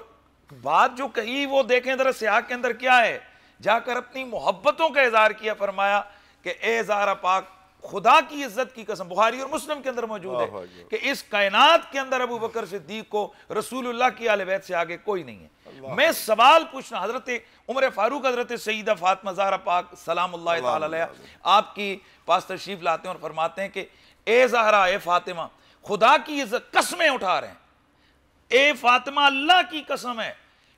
S12: बात जो कही वो देखें ज़रा सियाक के अंदर क्या है। जाकर अपनी मोहब्बतों का इजहार किया, फरमाया कि ए ज़हरा पाक, खुदा की इज्जत की कसम, बुखारी और मुस्लिम के अंदर मौजूद है कि इस कायनात के अंदर अबू बकर सिद्दीक को रसूलुल्लाह की आले बैत से आगे कोई नहीं है। मैं सवाल पूछना, हजरत उमर फारूक, हजरत सईदा फातिमा ज़हरा पाक सलामुल्लाह तआला अलैहा आपकी पास तशरीफ लाते हैं और फरमाते हैं कि ए ज़हरा, ए फातिमा, खुदा की इज्जत, कसमें उठा रहे हैं, ए फातिमा अल्लाह की कसम है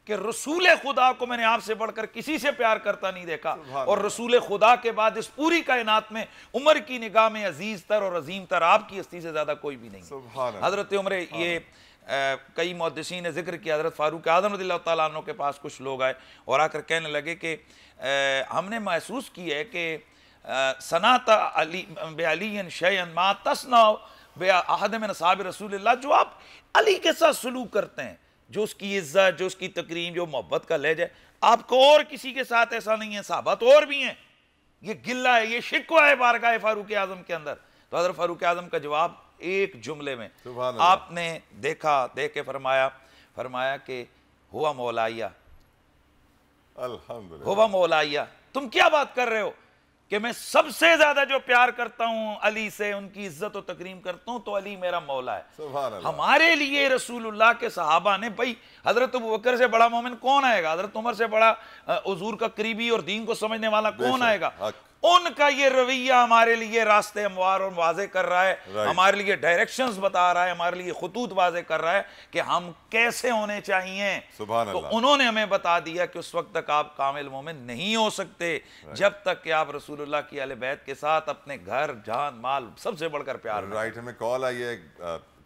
S12: कि रसूल खुदा को मैंने आपसे बढ़कर किसी से प्यार करता नहीं देखा, और रसूल खुदा के बाद इस पूरी कायनात में उमर की निगाह में अजीज तर और अजीम तर आपकी हस्ती से ज्यादा कोई भी नहीं है। हजरत उमर, ये कई मुहद्दिसीन ने जिक्र किया, हजरत फारूक आज़म रज़ियल्लाहु तआला अन्हु के पास कुछ लोग आए और आकर कहने लगे कि हमने महसूस किया है कि सनात अली बेअलियन शयअन मा तस्नाउ बे अहद मिन असहाब रसूलिल्लाह, जो आप अली के साथ सलूक करते हैं, जो उसकी इज्जत, जो उसकी तकरीम, जो मोहब्बत का लहजा है, आपको और किसी के साथ ऐसा नहीं है। सहाबा तो और भी हैं, ये गिल्ला है, ये शिकवा है बारगाह फारूक आज़म के अंदर। तो हज़रत फारूक आज़म का जवाब एक जुमले में आपने देखा, देख के फरमाया कि हुआ मौलाया, अल्हम्दुलिल्लाह, हुआ मौलाया। तुम क्या बात कर रहे हो कि मैं सबसे ज्यादा जो प्यार करता हूं अली से, उनकी इज्जत और तकरीम करता हूं, तो अली मेरा मौला है। हमारे लिए रसूलुल्लाह के सहाबा ने, भाई हजरत अबू बकर से बड़ा मोमिन कौन आएगा, हजरत उमर से बड़ा हुजूर का करीबी और दीन को समझने वाला कौन आएगा। उनका ये रवैया हमारे लिए रास्ते हमवार और वाज़े कर रहा है, हमारे लिए डायरेक्शंस बता रहा है, हमारे लिए खुतूत वाज़े कर रहा है कि हम कैसे होने चाहिए। तो उन्होंने हमें बता दिया कि उस वक्त तक आप कामिल मोमिन नहीं हो सकते जब तक कि आप रसूलुल्लाह की आले बैत के साथ अपने घर, जान, माल सबसे बढ़कर प्यार।
S2: राइट, हमें कॉल आई है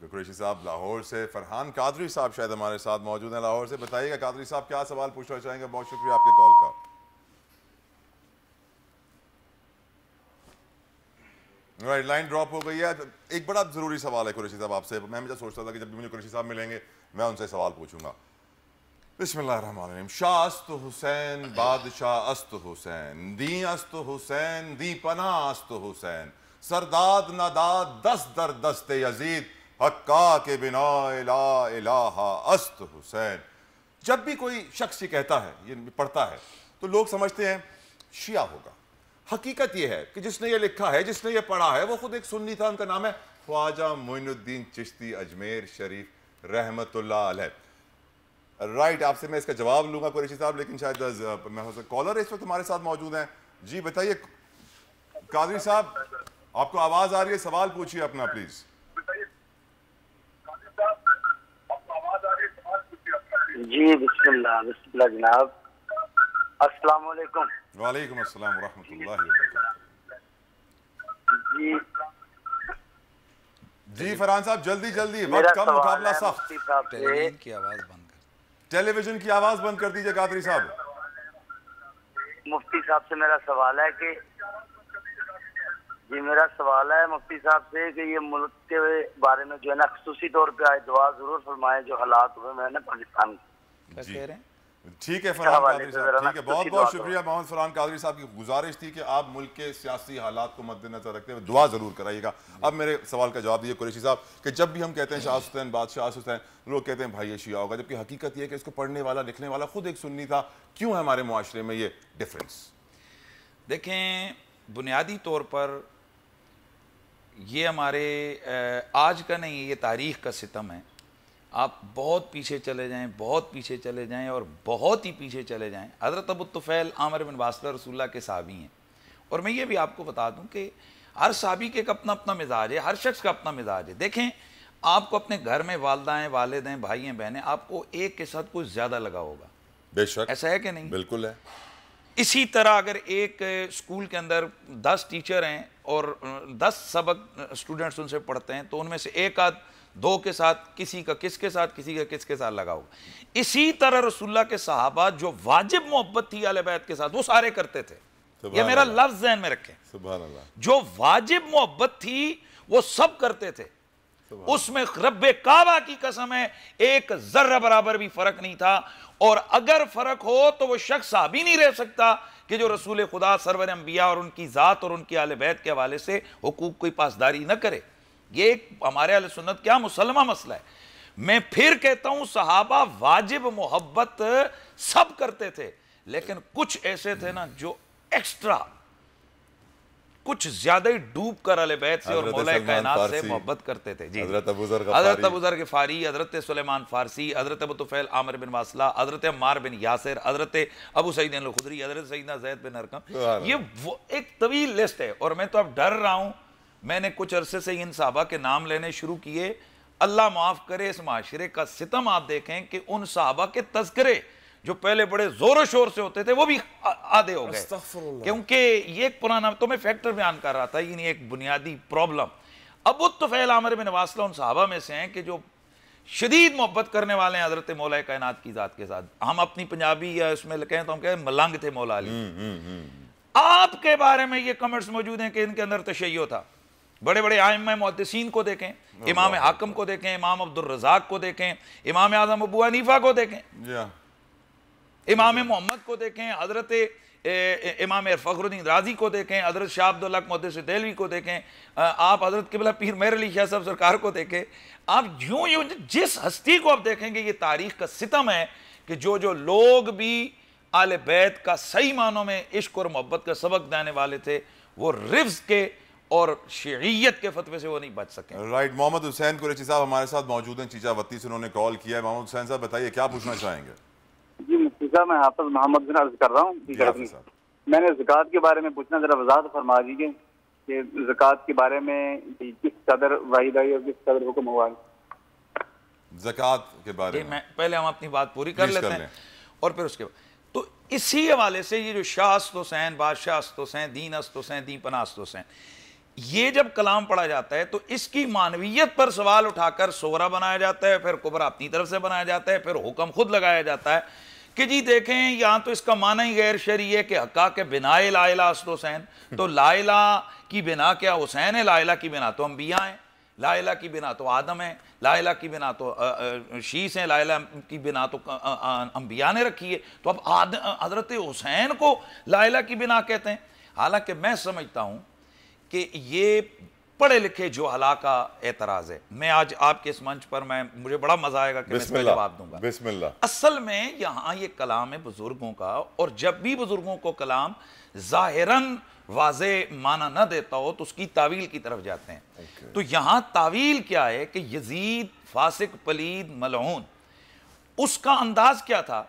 S2: कुरैशी साहब लाहौर से, फरहान कादरी साहब शायद हमारे साथ मौजूद हैं लाहौर से। बताइएगा कादरी साहब, क्या सवाल पूछना चाहेंगे? बहुत शुक्रिया आपके कॉल का। राइट, लाइन ड्रॉप हो गई है। एक बड़ा जरूरी सवाल है कुरैशी साहब आपसे। मैं हमेशा सोचता था कि जब भी मुझे कुरैशी साहब मिलेंगे मैं उनसे सवाल पूछूंगा। बिस्मिल्लाहिर्रहमानिर्रहीम। शाह अस्त हुसैन, बादशाह अस्त हुसैन, दी अस्त हुसैन, दी पना अस्त हुसैन, सरदाद नादाद दस दर दस्ते यजीद, हक्का के बिना इला इलाहा अस्त हुसैन। जब भी कोई शख्स ये कहता है, ये पढ़ता है, तो लोग समझते हैं शिया होगा। हकीकत यह है कि जिसने ये लिखा है, जिसने ये पढ़ा है, वो खुद एक सुन्नी था। उनका नाम है ख्वाजा मोइनुद्दीन चिश्ती अजमेर शरीफ रहमतुल्लाह अलैह। राइट, आपसे मैं इसका जवाब लूंगा कुरैशी साहब, लेकिन शायद मैं हो सकता कॉलर इस वक्त हमारे साथ मौजूद हैं। जी बताइए कादरी साहब, आपको आवाज आ रही है? सवाल पूछिए अपना प्लीज।
S13: जी बिस्मिल्लाह, बिस्मिल्लाह जनाब। अस्सलाम वालेकुम।
S2: वालेकुम अस्सलाम व रहमतुल्लाहि व बरकातहू। जी फरहान साहब, जल्दी जल्दी, वक्त कम, मुकाबला सख्त।
S12: टेलीविजन की आवाज बंद कर,
S2: टेलीविजन की आवाज बंद कर दीजिए कादरी साहब।
S13: मुफ्ती साहब से मेरा सवाल है कि मेरा सवाल है मुफ्ती साहब से कि ये मुल्क के बारे में जो है ना खुसूसी तौर पे आए दुआ जरूर फरमाएं जो हालात हुए मैंने पाकिस्तान के।
S2: ठीक है फरहान कादरी साहब, ठीक है, बहुत बहुत शुक्रिया। मोहम्मद फरहान कादरी साहब की गुजारिश थी कि आप मुल्क के सियासी हालात को मद्देनजर रखते हुए दुआ जरूर कराइएगा। अब मेरे सवाल का जवाब दीजिए कुरैशी साहब कि जब भी हम कहते हैं शाह हुसैन, बादशाह हुसैन, लोग कहते हैं भाई ये शिया होगा, जबकि हकीकत ये है कि इसको पढ़ने वाला, लिखने वाला खुद एक सुन्नी था। क्यों है हमारे मुआशरे में ये डिफरेंस?
S12: देखें, बुनियादी तौर पर ये हमारे आज का नहीं, ये तारीख़ का सितम है। आप बहुत पीछे चले जाएं, बहुत पीछे चले जाएं और बहुत ही पीछे चले जाएं। हज़रत अबू तुफ़ैल आमिर बिन वासिला रसूलुल्लाह के सहाबी हैं। और मैं ये भी आपको बता दूं कि हर सहाबी के एक अपना अपना मिजाज है, हर शख्स का अपना मिजाज है। देखें, आपको अपने घर में वालदाएँ, वालिद हैं, भाई हैं, बहनें, आपको एक के साथ कुछ ज़्यादा लगा होगा,
S2: बेशक,
S12: ऐसा है कि नहीं?
S2: बिल्कुल है।
S12: इसी तरह अगर एक स्कूल के अंदर 10 टीचर हैं और 10 सबक स्टूडेंट्स उनसे पढ़ते हैं, तो उनमें से एक आध दो के साथ, किसी का किसके साथ, किसी का किसके साथ लगा होगा। इसी तरह रसूलुल्लाह के सहाबा जो वाजिब मोहब्बत थी आले बैत के साथ, वो सारे करते थे। ये मेरा लफ्ज ज़हन में रखें, सुभान अल्लाह। जो वाजिब मोहब्बत थी वो सब करते थे, उसमें रब्बे काबा की कसम है एक जर्रा बराबर भी फर्क नहीं था। और अगर फर्क हो तो वो शख्स भी नहीं रह सकता कि जो रसूल खुदा सरवर अंबिया और उनकी ज़ात और उनकी आले बैत के हवाले से हुकूक कोई पासदारी न करे। ये एक हमारे अहले सुन्नत क्या मुसलमा मसला है। मैं फिर कहता हूं, सहाबा वाजिब मोहब्बत सब करते थे, लेकिन कुछ ऐसे थे ना जो एक्स्ट्रा कुछ ज्यादा ही डूब कर अहले बैत से और मौला कायनात से मोहब्बत करते थे। जी, हजरत अबू ज़र ग़िफ़ारी, हजरत सुलेमान फारसी, हजरत अबू तुफ़ैल आमिर बिन वासला, हजरत अम्मार बिन यासिर, हजरत अबू सईद अल खुदरी, हजरत सईदना ज़ैद बिन अरकम। ये वो एक तवील लिस्ट है। और मैं तो अब डर रहा हूँ, मैंने कुछ अरसे से इन साहबा के नाम लेने शुरू किए। अल्लाह माफ़ करे, इस माशरे का सितम आप देखें कि उन साहबा के तज़किरे जो पहले बड़े जोरों शोर से होते थे वो भी आधे हो गए, क्योंकि ये एक पुराना, तो मैं फैक्टर बयान कर रहा था, ये नहीं एक बुनियादी प्रॉब्लम। अबू तुफ़ैल आमिर बिन वासला उन सहाबा में से हैं कि जो शदीद मोहब्बत करने वाले हैं हजरत मौला कायनात की ज़ात के साथ। हम अपनी पंजाबी या उसमें कहें तो हम कहें मलंग थे मौला अली। आपके बारे में ये कमेंट्स मौजूद हैं कि इनके अंदर तशय्यो था। बड़े बड़े आइम्मा मुहद्दिसीन को देखें, इमाम हाकिम को देखें, इमाम अब्दुल रज़ाक को देखें, इमाम आज़म अबू हनीफा को देखें, इमाम मोहम्मद को देखें, हजरत इमाम फ़खरुद्दीन राजी को देखें, हजरत शाह अब्दुल हक मुहद्दिस देलवी को देखें, आप हजरत किबला पीर मेहर अली शाह साहब सरकार को देखें। आप यूं जिस हस्ती को आप देखेंगे, ये तारीख का सितम है कि जो लोग भी आले बैत का सही मानों में इश्क और मोहब्बत का सबक देने वाले थे, वो रिफ्ज़ के और शिय्यत के फतवे से वो नहीं बच सके।
S2: राइट, मोहम्मद हुसैन कुरैशी साहब हमारे साथ मौजूद हैं, चीचावती से उन्होंने कॉल किया है। मोहम्मद हुसैन साहब बताइए, क्या पूछना चाहेंगे?
S14: जी मुफ्ती साहब, मैं हाफिज मोहम्मद बिन अर्ज कर रहा हूँ। मैंने ज़कात के बारे में पूछना, जरा वजाहत फरमा दीजिए कि ज़कात के बारे में किस कदर वाहिद आई और किस कदर हुक्म हुआ है
S2: ज़कात के बारे में।
S12: पहले हम अपनी बात पूरी कर लेते हैं और फिर उसके बाद, तो इसी हवाले से ये जो शाह अस्त हुसैन, बादशाह अस्त हुसैन, दीन अस्त हुसैन, दीन पनाह अस्त हुसैन, ये जब कलाम पढ़ा जाता है तो इसकी मानवियत पर सवाल उठाकर सोहरा बनाया जाता है, फिर कुबरा अपनी तरफ से बनाया जाता है, फिर हुक्म खुद लगाया जाता है कि जी देखें यहाँ तो इसका माना ही गैर शरई है कि हक्का के बिनाए लाइला अस्त हुसैन, तो लाइला की बिना क्या हुसैन है? लाइला की बिना तो अंबिया हैं, लाइला की बिना तो आदम है, लाइला की बिना तो शीस हैं, लाइला की बिना तो अंबिया ने रखी है, तो अब हजरत हुसैन को लाइला की बिना कहते हैं। हालांकि मैं समझता हूँ कि ये पढ़े लिखे जो हला का एतराज़ है। मैं आज आपके इस मंच पर मुझे बड़ा मजा आएगा कि मैं इसका जवाब दूंगा। बिस्मिल्लाह। असल में यहाँ ये कलाम है बुजुर्गों का, और जब भी बुजुर्गों को कलाम ज़ाहिरन वाज़े माना न देता हो तो उसकी तावील की तरफ जाते हैं। तो यहाँ तावील क्या है कि यजीद फासिक पलीद मलऊन, उसका अंदाज क्या था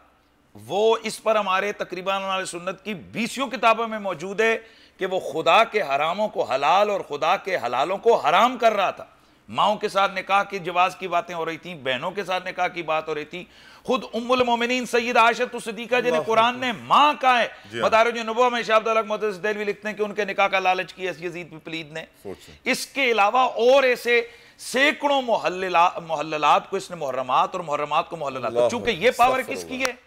S12: वो इस पर हमारे तकरीबन अहले सुन्नत की 20 किताबों में मौजूद है कि वो खुदा के हरामों को हलाल और खुदा के हलालों को हराम कर रहा था। माओं के साथ निकाह की जवाज की बातें हो रही थी, बहनों के साथ निकाह की बात हो रही थी। खुद उम्मुल मोमिनीन सैयदा आयशा सिद्दीका जिन्हें कुरान ने मां कहा है, मदारिज नबुव्वा में शाह अब्दुल हक मुहद्दिस देलवी लिखते हैं कि उनके निकाह का लालच किया यजीद पलीद ने। इसके अलावा और ऐसे सैकड़ों मुहल्ललात को इसने मुहर्रमात और मुहर्रमात को मुहल्ललात, चूंकि ये पावर किसकी है?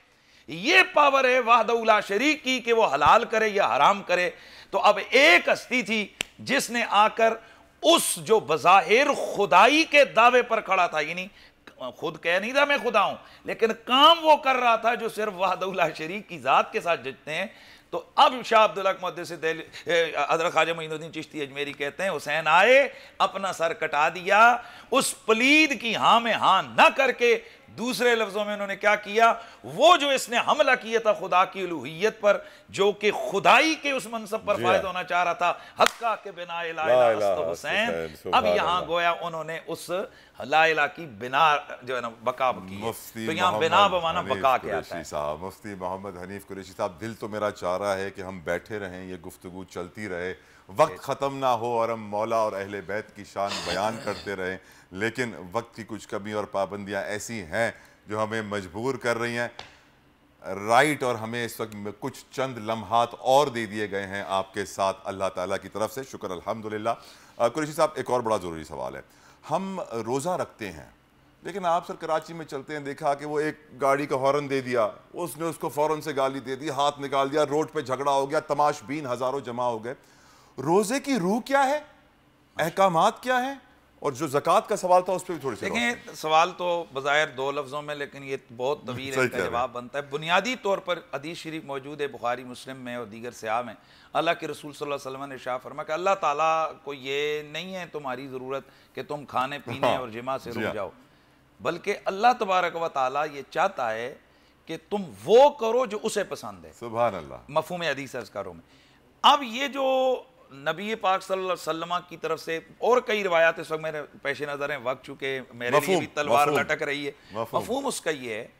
S12: ये पावर है वहदहू ला शरीक की कि वो हलाल करे या हराम करे। तो अब एक हस्ती थी जिसने आकर उस जो बज़ाहिर खुदाई के दावे पर खड़ा था, यानी खुद कह नहीं था मैं खुदा हूं, लेकिन काम वो कर रहा था जो सिर्फ वहदहू ला शरीक की जात के साथ जचते हैं। तो अब शाह अब्दुल हक मुहद्दिस हज़रत ख्वाजा मोइनुद्दीन चिश्ती अजमेरी कहते हैं हुसैन आए, अपना सर कटा दिया, उस पलीद की हाँ में हाँ न करके दूसरे लफ्जों में उन्होंने क्या किया, वो जो इसने हमला किया था खुदा की उलूहियत पर, जो कि खुदाई के उस मनसब पर फायद होना चाह रहा था, हक्का के बिना इला हुसैन, अब यहाँ गोया उन्होंने उस लाइला की बिना जो है ना बका की, तो यहाँ बिना बमाना बका के आता है।
S2: मुफ्ती मोहम्मद हनीफ कुरैशी साहब, दिल तो मेरा चाह रहा है कि हम बैठे रहें, ये गुफ्तगू चलती रहे, वक्त ख़त्म ना हो और हम मौला और अहले बैत की शान बयान करते रहें, लेकिन वक्त की कुछ कमी और पाबंदियां ऐसी हैं जो हमें मजबूर कर रही हैं। राइट, और हमें इस वक्त कुछ चंद लम्हात और दे दिए गए हैं आपके साथ अल्लाह ताला की तरफ से, शुक्र अल्हम्दुलिल्लाह। कुरैशी साहब, एक और बड़ा ज़रूरी सवाल है। हम रोज़ा रखते हैं, लेकिन आप सर कराची में चलते हैं, देखा कि वो एक गाड़ी का हॉर्न दे दिया, उसने उसको फ़ौरन से गाली दे दी, हाथ निकाल दिया, रोड पे झगड़ा हो गया, तमाशबीन हज़ारों जमा हो गए। रोज़े की रूह क्या है, अहकामात क्या है, और जो ज़कात का सवाल था उस पर भी थोड़ी सी
S12: देखें। सवाल तो बज़ाहिर दो लफ्ज़ों में, लेकिन ये बहुत तवील है, इसका जवाब बनता है। बुनियादी तौर पर हदीस शरीफ मौजूद है बुखारी मुस्लिम में और दीगर सियाह में। अल्लाह के रसूल सल्लल्लाहु अलैहि वसल्लम ने इरशाद फरमाया कि अल्लाह ताला को ये नहीं है तुम्हारी ज़रूरत कि तुम खाने पीने और जिमा से रुक जाओ, बल्कि अल्लाह तबारक व तआला ये चाहता है कि तुम वो करो जो उसे पसंद है।
S2: सुभान अल्लाह।
S12: मफहूम हदीस अज़कारों में। अब ये जो नबी पाक सल्लल्लाहु अलैहि वसल्लम की तरफ से और कई रिवायात इस वक्त मेरे पेश नज़र हैं, वक्त चूँकि मेरे लिए भी तलवार लटक रही है। मफहूम उसका ये है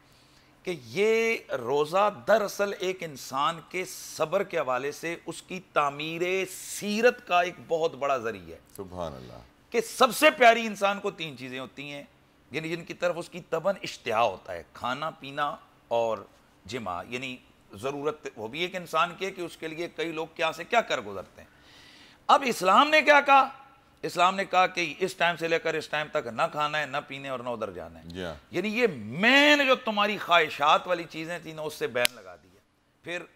S12: कि ये रोज़ा दरअसल एक इंसान के सब्र के हवाले से उसकी तामीर सीरत का एक बहुत बड़ा ज़रिया है।
S2: सुभान अल्लाह।
S12: कि सबसे प्यारी इंसान को 3 चीज़ें होती हैं, यानी जिनकी तरफ उसकी तबन इश्तिहा होता है, खाना पीना और जिमा, यानी ज़रूरत वो भी एक इंसान की है कि उसके लिए कई लोग क्या से क्या कर गुजरते हैं। अब इस्लाम ने क्या कहा? इस्लाम ने कहा कि इस टाइम से लेकर इस टाइम तक ना खाना है, ना पीने और ना उधर जाना है। यानी ये मेन जो तुम्हारी ख्वाहिशात वाली चीज़ें थी ना, उससे बैन लगा दिया। फिर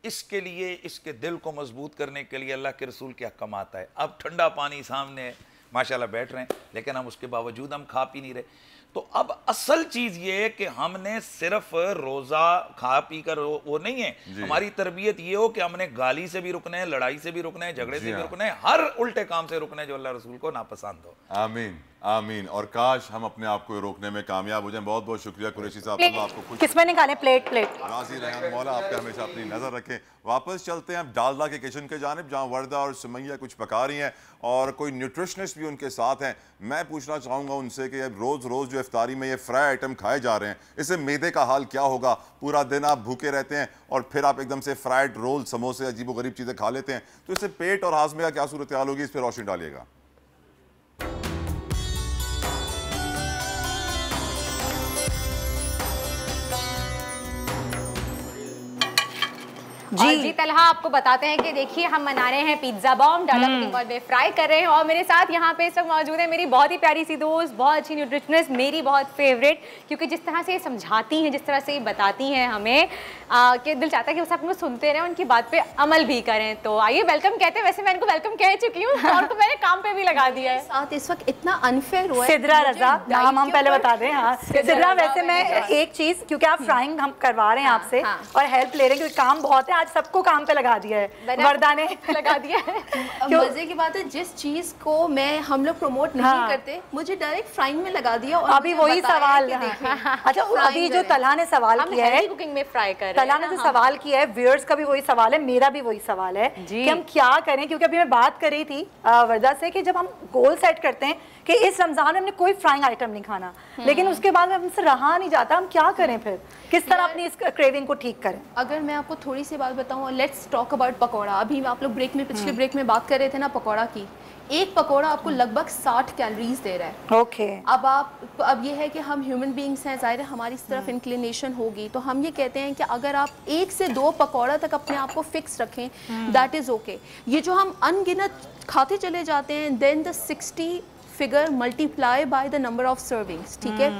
S12: इसके लिए, इसके दिल को मजबूत करने के लिए अल्लाह के रसूल के हक़म आता है। अब ठंडा पानी सामने है, माशाल्लाह बैठ रहे हैं, लेकिन हम उसके बावजूद हम खा पी नहीं रहे। तो अब असल चीज़ ये है कि हमने सिर्फ रोज़ा खा पी कर वो नहीं है, हमारी तरबियत ये हो कि हमने गाली से भी रुकना है, लड़ाई से भी रुकना है, झगड़े से भी रुकना है, हर उल्टे काम से रुकना है जो अल्लाह रसूल को नापसंद हो।
S2: आमीन आमीन। और काश हम अपने आप को रोकने में कामयाब हो जाएं। बहुत बहुत शुक्रिया कुरैशी साहब, अल्लाह आपको खुश
S11: किसमें निकालें प्लेट
S2: राजी रहें मौला, आप पे हमेशा अपनी नज़र रखें। वापस चलते हैं अब डालडा के किचन के जानिब, जहाँ वर्दा और सुमैया कुछ पका रही हैं और कोई न्यूट्रिशनिस्ट भी उनके साथ हैं। मैं पूछना चाहूँगा उनसे कि रोज़ रोज़ जो इफ्तारी में ये फ्राई आइटम खाए जा रहे हैं, इससे मैदे का हाल क्या होगा? पूरा दिन आप भूखे रहते हैं और फिर आप एकदम से फ्राइड रोल, समोसे, अजीब गरीब चीज़ें खा लेते हैं, तो इससे पेट और हाजमे का क्या सूरत हाल होगी? इस पर रोशनी डालिएगा।
S3: जी तलहा, आपको बताते हैं कि देखिए हम मना रहे हैं पिज्जा बॉम्ब, डाला कुकिंग ऑयल में फ्राई कर रहे हैं और मेरे साथ यहाँ पे इस वक्त मौजूद है मेरी बहुत ही प्यारी सी दोस्त, बहुत अच्छी न्यूट्रिशनिस्ट, मेरी बहुत फेवरेट, क्योंकि जिस तरह से ये समझाती हैं, जिस तरह से ये बताती हैं हमें कि दिल चाहता है कि बस आप सुनते रहें, उनकी बात पे अमल भी करें। तो आइए वेलकम कहते हैं। वैसे मैं इनको वेलकम कह चुकी हूँ और तो मैंने काम पे भी लगा दिया है।
S11: साथ इस वक्त इतना अनफेयर हुआ है। सिद्रा रजा, नाम हम पहले बता दें। हाँ सिद्रा, वैसे मैं एक चीज, क्योंकि आप फ्राइंग हम करवा रहे हैं आपसे और हेल्प ले रहे हैं क्योंकि काम बहुत है, आज सबको काम पे लगा दिया है, वर्दा ने लगा दिया है।
S15: मजे की बात है, जिस चीज को मैं हम लोग प्रमोट नहीं करते, मुझे डायरेक्ट फ्राइंग में लगा दिया। और
S11: अभी वही सवाल, अच्छा अभी जो तलहा ने सवाल किया है,
S3: कुकिंग में फ्राई कर रहे हैं,
S11: तलहा ने जो सवाल किया है, व्यूअर्स का भी वही सवाल है, मेरा भी वही सवाल है कि हम क्या करें। क्योंकि अभी मैं बात कर रही थी वर्दा से कि जब हम गोल सेट करते हैं कि इस रमजान में हमने कोई फ्राइंग आइटम नहीं खाना, लेकिन उसके बाद हमसे रहा नहीं जाता, हम क्या करें फिर? किस तरह अपनी इस क्रेविंग को ठीक करें?
S15: अगर मैं आपको थोड़ी सी बात बताऊं, लेट्स टॉक अबाउट पकौड़ा। अभी आप लोग ब्रेक में, पिछले ब्रेक में बात कर रहे थे ना पकौड़ा की। एक पकौड़ा आपको लगभग 60 कैलोरीज दे रहा है।
S11: ओके।
S15: अब ये है कि हम ह्यूमन बीइंग्स हैं, जाहिर है हमारी इस तरफ इंक्लिनेशन होगी, तो हम ये कहते हैं कि अगर आप 1 से 2 पकौड़ा तक अपने आप को फिक्स रखें, दैट इज़ ओके। ये जो हम अनगिनत खाते चले जाते हैं, then the 60 figure multiply by the number of servings, ठीक है।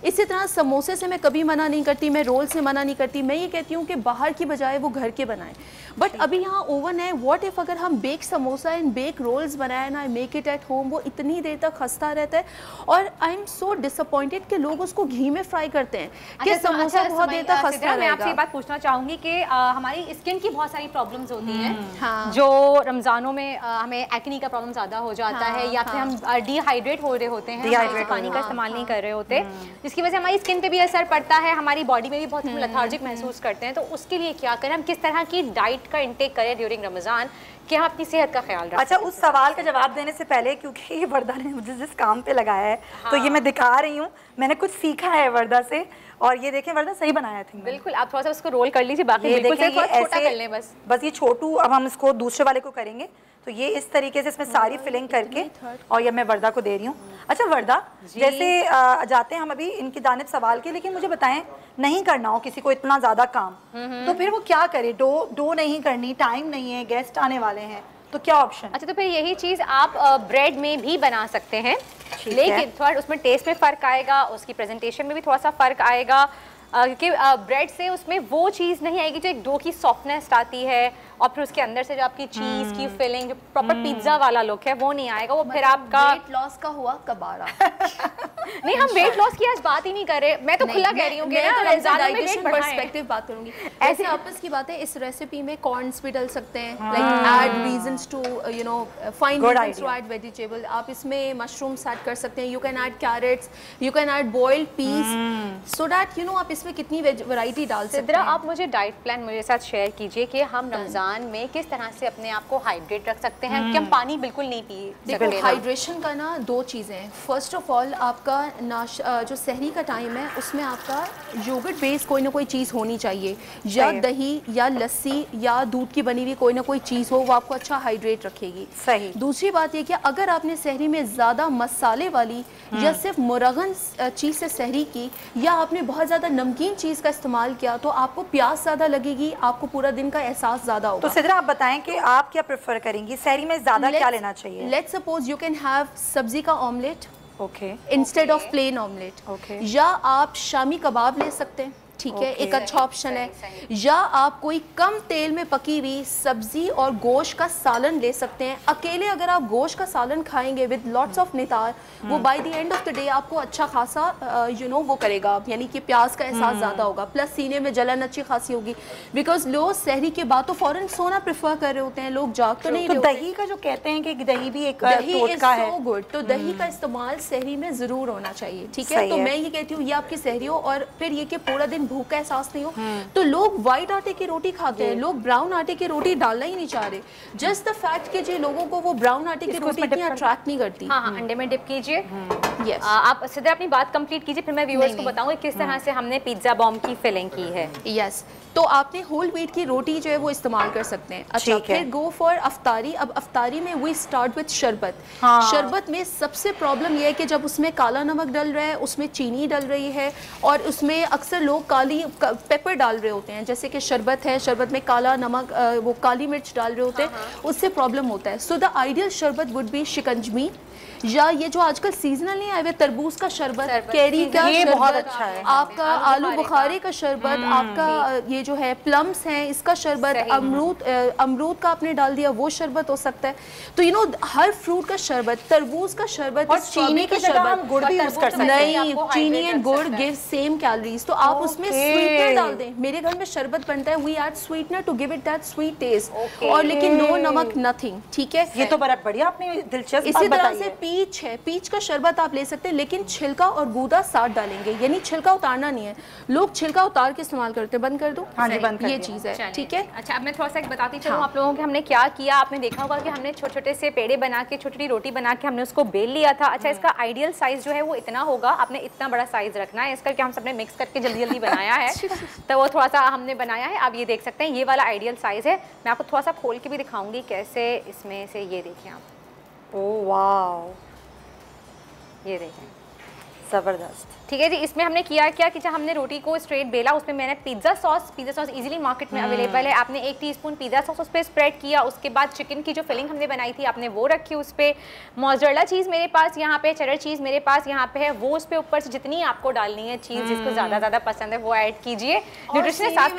S15: इसी तरह समोसे से मैं कभी मना नहीं करती, मैं रोल से मना नहीं करती, मैं ये कहती हूँ कि बाहर की बजाय वो घर के बनाएं। बट अभी यहाँ ओवन है, व्हाट इफ अगर हम bake samosa and bake rolls बनाए ना, मेक इट एट होम, वो इतनी देर तक खस्ता रहता है और आई एम सो डिसअपॉइंटेड कि लोग उसको घी में फ्राई करते हैं कि समोसा बहुत देर तक खस्ता रहेगा।
S3: मैं आपसे बात पूछना चाहूँगी कि हमारी स्किन की बहुत सारी प्रॉब्लम्स होती हैं, जो रमज़ानों में हमें एक्ने का प्रॉब्लम ज़्यादा हो जाता है, या फिर हम डिहाइड्रेट हो रहे होते हैं, पानी का इस्तेमाल नहीं कर रहे होते, जिसकी वजह से हमारी स्किन पे भी असर पड़ता है, हमारी बॉडी में भी बहुत लेथार्जिक महसूस करते हैं। तो उसके लिए क्या करें? हम किस तरह की डाइट का इंटेक करें ड्यूरिंग रमज़ान कि हम अपनी सेहत का ख्याल रखें?
S11: अच्छा, उस सवाल का जवाब देने से पहले, क्योंकि ये वर्दा ने मुझे जिस काम पे लगाया है, तो ये मैं दिखा रही हूँ, मैंने कुछ सीखा है वर्दा से, और ये देखें वर्दा सही बनाया था।
S3: बिल्कुल, आप थोड़ा सा उसको रोल कर लीजिए, बाकी बिल्कुल छोटा कर लें बस ये छोटू।
S11: अब हम इसको दूसरे वाले को करेंगे, तो ये इस तरीके से इसमें सारी फिलिंग करके, और ये मैं वर्दा को दे रही हूँ। अच्छा वर्दा, जैसे जाते हैं हम अभी इनकी जानिब सवाल के, लेकिन मुझे बताएं, नहीं करना हो किसी को इतना ज्यादा काम, तो फिर वो क्या करे? डो नहीं करनी, टाइम नहीं है, गेस्ट आने वाले हैं, तो क्या ऑप्शन?
S3: अच्छा, तो फिर यही चीज़ आप ब्रेड में भी बना सकते हैं, लेकिन थोड़ा उसमें टेस्ट में फ़र्क आएगा, उसकी प्रेजेंटेशन में भी थोड़ा सा फ़र्क आएगा, क्योंकि ब्रेड से उसमें वो चीज़ नहीं आएगी जो एक डो की सॉफ्टनेस आती है, और फिर उसके अंदर से जो आपकी चीज़ की फिलिंग, जो प्रॉपर पिज्ज़ा वाला लुक है, वो नहीं आएगा। वो फिर आपका
S15: वेट लॉस का हुआ कबाड़ा।
S3: नहीं, हम वेट लॉस की आज बात ही नहीं कर रहे, मैं तो खुला कह रही हूँ कि ना रमजान में वेट बढ़ाएं।
S15: पर्सपेक्टिव बात करूंगी। ऐसे आपस की बात है, इस रेसिपी में कॉर्न्स भी डल सकते हैं, like add reasons to you know find reasons to add vegetable. आप इसमें मशरूम्स ऐड कर सकते हैं, you can add carrots, you can add boiled peas, so that you know आप इसमें कितनी वैरायटी डाल सकते हैं।
S3: आप मुझे डाइट प्लान मेरे साथ शेयर कीजिए कि हम रमजान में किस तरह से अपने आप को हाइड्रेट रख सकते हैं कि हम पानी बिल्कुल नहीं पी सकते।
S15: देखो हाइड्रेशन का ना दो चीज़ें हैं। फर्स्ट ऑफ ऑल आपका जो सहरी का टाइम है उसमें आपका योगर्ट बेस कोई ना कोई चीज़ होनी चाहिए, या दही या लस्सी या दूध की बनी हुई कोई ना कोई चीज़ हो, वो आपको अच्छा हाइड्रेट रखेगी।
S11: सही।
S15: दूसरी बात ये कि अगर आपने सहरी में ज़्यादा मसाले वाली या सिर्फ मुरगन चीज़ से सहरी की, या आपने बहुत ज़्यादा नमकीन चीज़ का इस्तेमाल किया, तो आपको प्यास ज़्यादा लगेगी, आपको पूरा दिन का एहसास ज़्यादा होगा।
S11: तो सिद्रा आप बताएं कि आप क्या प्रेफर करेंगी, सहरी में ज़्यादा क्या लेना चाहिए?
S15: Let's suppose you can have सब्जी का omelette,
S11: okay,
S15: instead of plain omelette,
S11: okay,
S15: या आप शामी कबाब ले सकते हैं, ठीक है, एक अच्छा ऑप्शन है। या आप कोई कम तेल में पकी हुई सब्जी और गोश्त का सालन ले सकते हैं। अकेले अगर आप गोश्त का सालन खाएंगे विद लॉट्स ऑफ नितार, वो by the end of the day आपको अच्छा खासा यू नो वो करेगा, यानी कि प्याज का एहसास ज़्यादा होगा, प्लस सीने में जलन अच्छी खासी होगी। बिकॉज लोग सहरी के बाद तो फौरन सोना प्रेफर कर रहे होते हैं, लोग जाग तो नहीं रहे।
S11: दही का जो कहते हैं कि दही भी एक टोटका है,
S15: सो गुड, तो दही का इस्तेमाल सहरी में ज़रूर होना चाहिए, ठीक है। तो मैं ये कहती हूँ ये आपकी सहरी हो, और फिर ये कि पूरा दिन भूख का एहसास नहीं हो, तो लोग व्हाइट आटे की रोटी खाते हैं, लोग ब्राउन आटे की रोटी डालना ही नहीं चाह रहे, जस्ट द फैक्ट कि जी लोगों को वो ब्राउन आटे की रोटी इतनी अट्रैक्ट नहीं करती।
S3: हाँ, अंडे में डिप कीजिए।
S15: यस,
S3: आप सीधे अपनी बात कंप्लीट कीजिए, फिर मैं व्यूअर्स को बताऊंगी किस तरह से हमने पिज्जा बॉम्ब की फिलिंग की है।
S15: यस, तो आपने होल व्हीट की रोटी जो है वो इस्तेमाल कर सकते हैं। अच्छा, फिर गो फॉर अफ्तारी। अब अफ्तारी में वी स्टार्ट विद शरबत। शरबत में सबसे प्रॉब्लम यह है कि जब उसमें काला नमक डल रहा है, उसमें चीनी डल रही है, और उसमें अक्सर लोग पेपर डाल रहे होते हैं, जैसे कि शरबत है, शरबत में काला नमक वो काली मिर्च डाल रहे होते हैं, उससे प्रॉब्लम होता है। सो द आइडियल शरबत वुड बी शिकंजमी, या ये जो आजकल सीजनल नहीं आए हुए तरबूज का शरबत, कैरी का
S11: ये
S15: शरबत,
S11: बहुत अच्छा है,
S15: आपका आलू बुखारे का शरबत, आपका ये जो है प्लम्स हैं इसका शरबत, अमरूद का आपने डाल दिया वो शरबत हो सकता है। तो यू नो हर फ्रूट का शरबत, तरबूज का शरबत,
S11: और चीनी की जगह हम गुड़ भी यूज कर सकते हैं।
S15: नहीं, चीनी एंड गुड़ गिव सेम कैलोरीज, तो आप उसमें स्वीटनर डाल दें। मेरे घर में शरबत बनता है, we add sweetener to give it that sweet taste, और लेकिन नो नमक नथिंग, ठीक है।
S11: ये तो बड़ा बढ़िया आपने दिलचस्प
S15: इसी तरह से पीच है, पीच का शरबत आप ले सकते हैं, लेकिन छिलका और गूदा साथ डालेंगे, यानी छिलका उतारना नहीं है। लोग छिलका उतार के इस्तेमाल करते हैं, बंद कर दो।
S11: हाँ जी, बंद कर
S15: ये चीज़ है, ठीक है।
S3: अच्छा, अब मैं थोड़ा सा बताती चलूँ आप लोगों के हमने क्या किया। आपने देखा होगा कि हमने छोटे छोटे से पेड़े बना के, छोटी छोटी रोटी बना के हमने उसको बेल लिया था। अच्छा, इसका आइडियल साइज जो है वो इतना होगा, आपने इतना बड़ा साइज रखना है इसका, कि हम सबने मिक्स करके जल्दी जल्दी बनाया है तो वो थोड़ा सा हमने बनाया है। आप ये देख सकते हैं, ये वाला आइडियल साइज है। मैं आपको थोड़ा सा खोल के भी दिखाऊंगी कैसे इसमें से, ये देखें आप।
S11: ओह वाओ,
S3: ये देखें,
S11: जबरदस्त।
S3: ठीक है जी। इसमें हमने किया क्या कि जब हमने रोटी को स्ट्रेट बेला, उसमें मैंने पिज़्ज़ा सॉस इजीली मार्केट में अवेलेबल है, आपने 1 टीस्पून पिज़्ज़ा सॉस उस पर स्प्रेड किया। उसके बाद चिकन की जो फिलिंग हमने बनाई थी आपने वो रखी उस पर, मोज़रेला चीज़ मेरे पास यहाँ पे, चेडर चीज़ मेरे पास यहाँ पे है, वो उस पर ऊपर से जितनी आपको डालनी है चीज़, जिसको ज़्यादा पसंद है वो ऐड कीजिए। न्यूट्रिशन साथ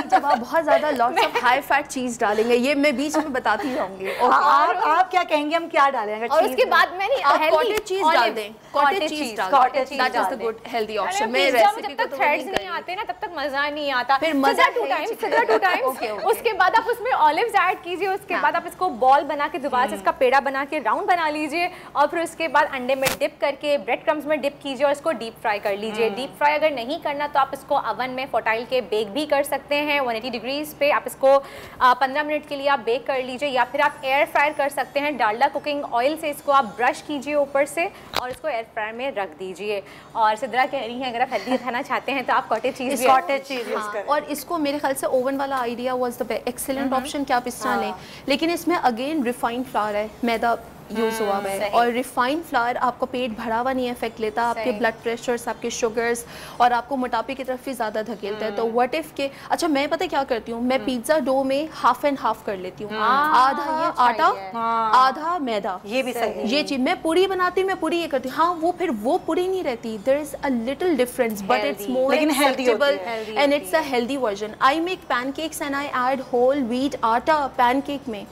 S15: जब आप बहुत ज़्यादा लॉट्स ऑफ हाई फैट चीज़ डालेंगे, ये मैं बीच में बताती रहूँगी।
S11: आप क्या कहेंगे, हम क्या डालेंगे?
S3: और उसके बाद मैंने
S15: कॉटेज चीज़ डाल दें, कॉटेज चीज़ डाल दें, that is the good healthy option. मैं रेसिपी
S3: जब तक थ्रेड्स नहीं आते ना तब तक मजा नहीं आता। फिर मजा 2 टाइम्स, उसके बाद आप उसमें ऑलिव्स ऐड कीजिए, उसके बाद आप इसको बॉल बना के दोबारा से इसका पेड़ा बना के राउंड बना लीजिए, और फिर उसके बाद अंडे में डिप करके ब्रेड क्रम्स में डिप कीजिए और इसको डीप फ्राई कर लीजिए। डीप फ्राई अगर नहीं करना तो आप इसको ओवन में फॉटाइल के बेक भी कर सकते हैं 180 डिग्रीज पे। आप इसको 15 मिनट के लिए आप बेक कर लीजिए, या फिर आप एयर फ्रायर कर सकते हैं। डालडा कुकिंग ऑयल से इसको आप ब्रश कीजिए ऊपर से और इसको एयर फ्रायर में रख दीजिए। और सिद्रा कह रही हैं अगर आप हेल्दी खाना चाहते हैं तो आप कॉटेज चीज़
S11: यूज करें।
S15: और इसको मेरे ख्याल से ओवन वाला idea was the excellent option कि आप इस तरह लें, लेकिन इसमें अगेन रिफाइंड फ्लावर है, मैदा यूज़ हुआ है, और रिफाइंड फ्लावर आपको पेट भरा हुआ नहीं इफेक्ट लेता, आपके ब्लड प्रेशर्स, आपके शुगर्स और आपको मोटापे की तरफ भी ज़्यादा धकेलता है। तो व्हाट इफ के अच्छा मैं पता क्या करती हूँ, मैं पिज्ज़ा डो में हाफ एंड हाफ कर लेती हूँ, आधा आटा आधा मैदा।
S11: ये भी सही है,
S15: ये चीज़ मैं पूरी बनाती हूँ, मैं पूरी ये करती हूँ। हाँ, वो फिर वो पूरी नहीं रहती, there is a little difference but it's more acceptable and it's a healthy version. I make pancakes and I add whole wheat आटा पैनकेक में,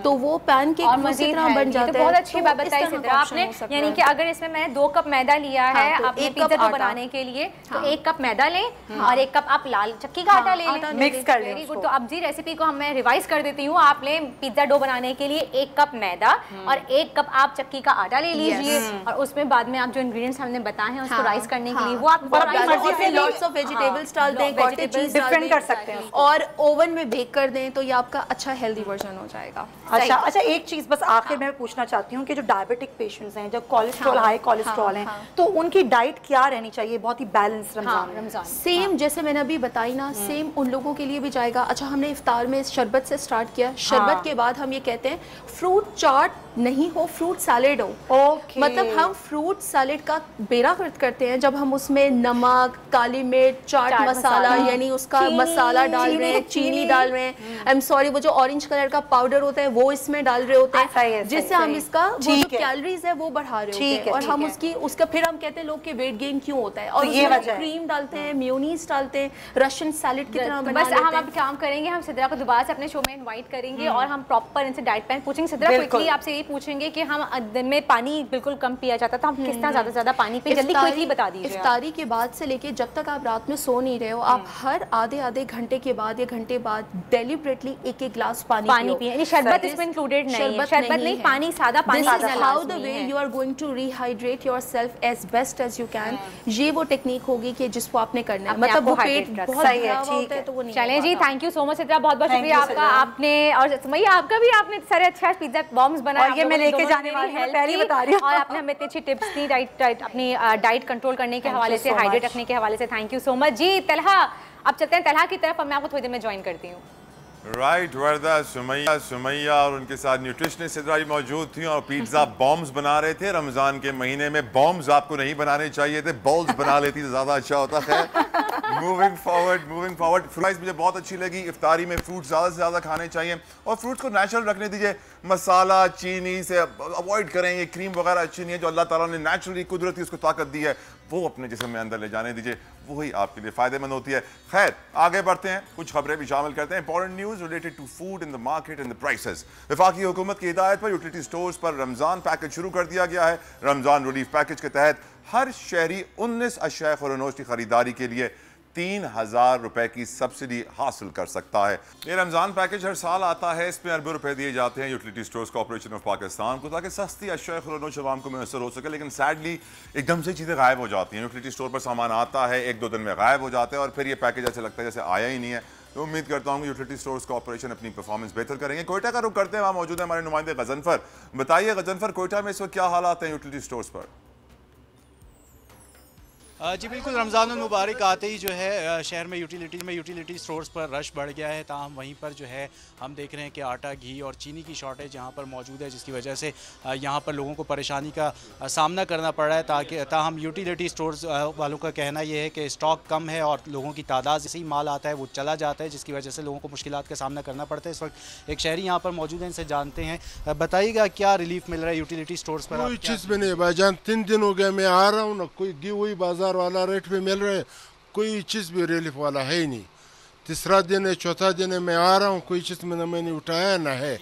S15: तो वो पैनकेक उसी तरह बन जाता है।
S3: बहुत अच्छी बात बताई सिद्रा आपने, यानी कि अगर इसमें मैंने 2 कप मैदा लिया है आपने पिज्जा डो बनाने के लिए, तो 1 कप मैदा लें और 1 कप आप लाल चक्की का आटा ले लें, मिक्स कर लें। Very good. तो अब जी रेसिपी को मैं रिवाइज कर देती हूँ। आप लें पिज्जा डो बनाने के लिए 1 कप मैदा और 1 कप आप चक्की का आटा ले लीजिए, और उसमें बाद में आप जो इंग्रेडिएंट्स हमने बताए हैं उसको राइस करने के लिए वो आप
S15: लॉट्स ऑफ वेजिटेबल्स डाल दें, कॉटेज चीज डिफरेंट कर सकते हैं और ओवन में बेक कर दें, तो ये आपका अच्छा हेल्दी वर्जन हो जाएगा।
S11: अच्छा, एक चीज बस आखिर में पूछना चाहती हूँ कि जो डायबिटिक पेशेंट्स हैं, जो कोलेस्ट्रॉल हाई कोलेस्ट्रॉल हैं, तो उनकी डाइट क्या रहनी चाहिए बहुत ही बैलेंस रमजान?
S15: सेम जैसे मैंने अभी बताई ना, सेम उन लोगों के लिए भी जाएगा। अच्छा, हमने इफ्तार में शरबत से स्टार्ट किया, शरबत के बाद हम ये कहते हैं फ्रूट चाट नहीं हो, फ्रूट सैलेड हो। मतलब हम फ्रूट सैलेड का बेड़ा गर्द करते हैं जब हम उसमें नमक, काली मिर्च, चाट मसाला यानी उसका मसाला डाल रहे हैं, चीनी डाल रहे हैं, आई एम सॉरी वो जो ऑरेंज कलर का पाउडर होता है वो इसमें डाल रहे होते हैं, जिससे हम इसका वो जो कैलोरीज है वो बढ़ा रहे होते हैं, और हम उसका फिर हम कहते हैं लोग के वेट गेन क्यों होता है, और उसमें क्रीम डालते हैं, मेयोनीज डालते हैं, रशियन सैलेड की तरह बना लेते हैं।
S3: हम अब काम करेंगे, हम सिद्रा को दोबारा से अपने शो में इनवाइट करेंगे और हम प्रॉपर इनसे डाइट प्लान पूछेंगे। सिद्रा क्विकली आपसे पूछेंगे कि हम दिन में पानी बिल्कुल कम पिया जाता था, हम किस तरह ज्यादा से ज्यादा पानी पिए, जल्दी क्विकली बता दीजिए।
S15: इफ्तारी के बाद से लेके जब तक आप रात में सो नहीं रहे हो, आप हर आधे घंटे के बाद या घंटे बाद डेलिबरेटली 1-1 ग्लास पानी पिए।
S3: यानी शरबत इसमें इंक्लूडेड नहीं है, शरबत नहीं, पानी, सादा पानी।
S15: How the way you are going to rehydrate yourself as best as you can, ये वो टेक्निक होगी कि जिसको आपने करना है, मतलब वो पेट बहुत भरा होता है तो वो नहीं।
S3: चलें जी, thank you so much Sidra, बहुत बहुत शुक्रिया आपका। आपने और सुमैया आपका भी, आपने सारे अच्छा पिज्जा बॉम्ब्स बनाया,
S11: ये मैं लेके जाने वाली हूं, पहले बता रही हूं,
S3: और आपने हमें इतनी अच्छी टिप्स दी डाइट अपनी डाइट कंट्रोल करने के हवाले से, हाइड्रेट रखने के हवाले से। थैंक यू सो मच जी। तलहा, अब चलते हैं तलहा की तरफ, अब मैं आपको थोड़ी देर में ज्वाइन करती हूँ।
S2: राइट वर्दा, सुमैया और उनके साथ न्यूट्रिशनिस्ट सिद्रा भी मौजूद थी और पिज्जा बॉम्ब्स बना रहे थे। रमजान के महीने में बॉम्ब्स आपको नहीं बनाने चाहिए थे, बॉल्स बना लेती तो ज्यादा अच्छा होता है। मूविंग फॉरवर्ड फ्राइज मुझे बहुत अच्छी लगी। इफ्तारी में फ्रूट ज़्यादा से ज़्यादा खाने चाहिए और फ्रूट्स को नेचुरल रखने दीजिए, मसाला चीनी से अवॉइड करें, ये क्रीम वगैरह अच्छी नहीं है। जो अल्लाह ताला ने नेचुरली कुदरती उसको ताकत दी है वो अपने जिस्म में अंदर ले जाने दीजिए, वही आपके लिए फ़ायदेमंद होती है। खैर आगे बढ़ते हैं, कुछ खबरें भी शामिल करते हैं। Important news related to food in the market and the prices. वफाकी हुकूमत की हिदायत पर यूटिलिटी स्टोर्स पर रमज़ान पैकेज शुरू कर दिया गया है। रमज़ान रिलीफ पैकेज के तहत हर शहरी 19 अशिया खुरनोश की खरीदारी के लिए 3000 रुपए की सब्सिडी हासिल कर सकता है। ये रमज़ान पैकेज हर साल आता है, इसमें अरबों रुपए दिए जाते हैं utility stores corporation of Pakistan को, ताकि सस्ती अशिया खुरनोश अवाम को मैसर हो सके। लेकिन सैडली एकदम से चीज़ें गायब हो जाती हैं। यूटिलिटी स्टोर पर सामान आता है, 1-2 दिन में गायब हो जाता है और फिर ये पैकेज ऐसे लगता है जैसे आया ही नहीं है। तो उम्मीद करता हूँ यूटिलिटी स्टोर्स कॉर्पोरेशन अपनी परफॉर्मेंस बेहतर करेंगे। कोयटा का रुख करते हैं, वहाँ मौजूद है हमारे नुमाइंदे गजनफर। बताइए गजनफर, कोयटा में इस वक्त क्या हालात हैं यूटिलिटी स्टोर्स पर?
S16: जी बिल्कुल, रमज़ान मुबारक आते ही जो है शहर में यूटिलिटी स्टोर्स पर रश बढ़ गया है। ताहम वहीं पर जो है हम देख रहे हैं कि आटा, घी और चीनी की शॉर्टेज यहाँ पर मौजूद है, जिसकी वजह से यहाँ पर लोगों को परेशानी का सामना करना पड़ रहा है। ताहम यूटिलिटी स्टोर्स वालों का कहना यह है कि स्टॉक कम है और लोगों की तादाद जैसे ही माल आता है वो चला जाता है, जिसकी वजह से लोगों को मुश्किलात का सामना करना पड़ता है। इस वक्त एक शहरी यहाँ पर मौजूद है, इनसे जानते हैं। बताइएगा क्या रिलीफ मिल रहा है यूटिलिटी स्टोर्स पर?
S17: कोई चीज़ भी नहीं भाईजान, 3 दिन हो गया मैं आ रहा हूँ ना, कोई घी वही बाजार वाला रेट पे मिल रहा है, कोई चीज़ भी रिलीफ वाला है ही नहीं। तीसरा दिन है, चौथा दिन है, मैं आ रहा हूँ, कोई चीज़ मैंने उठाया ना है,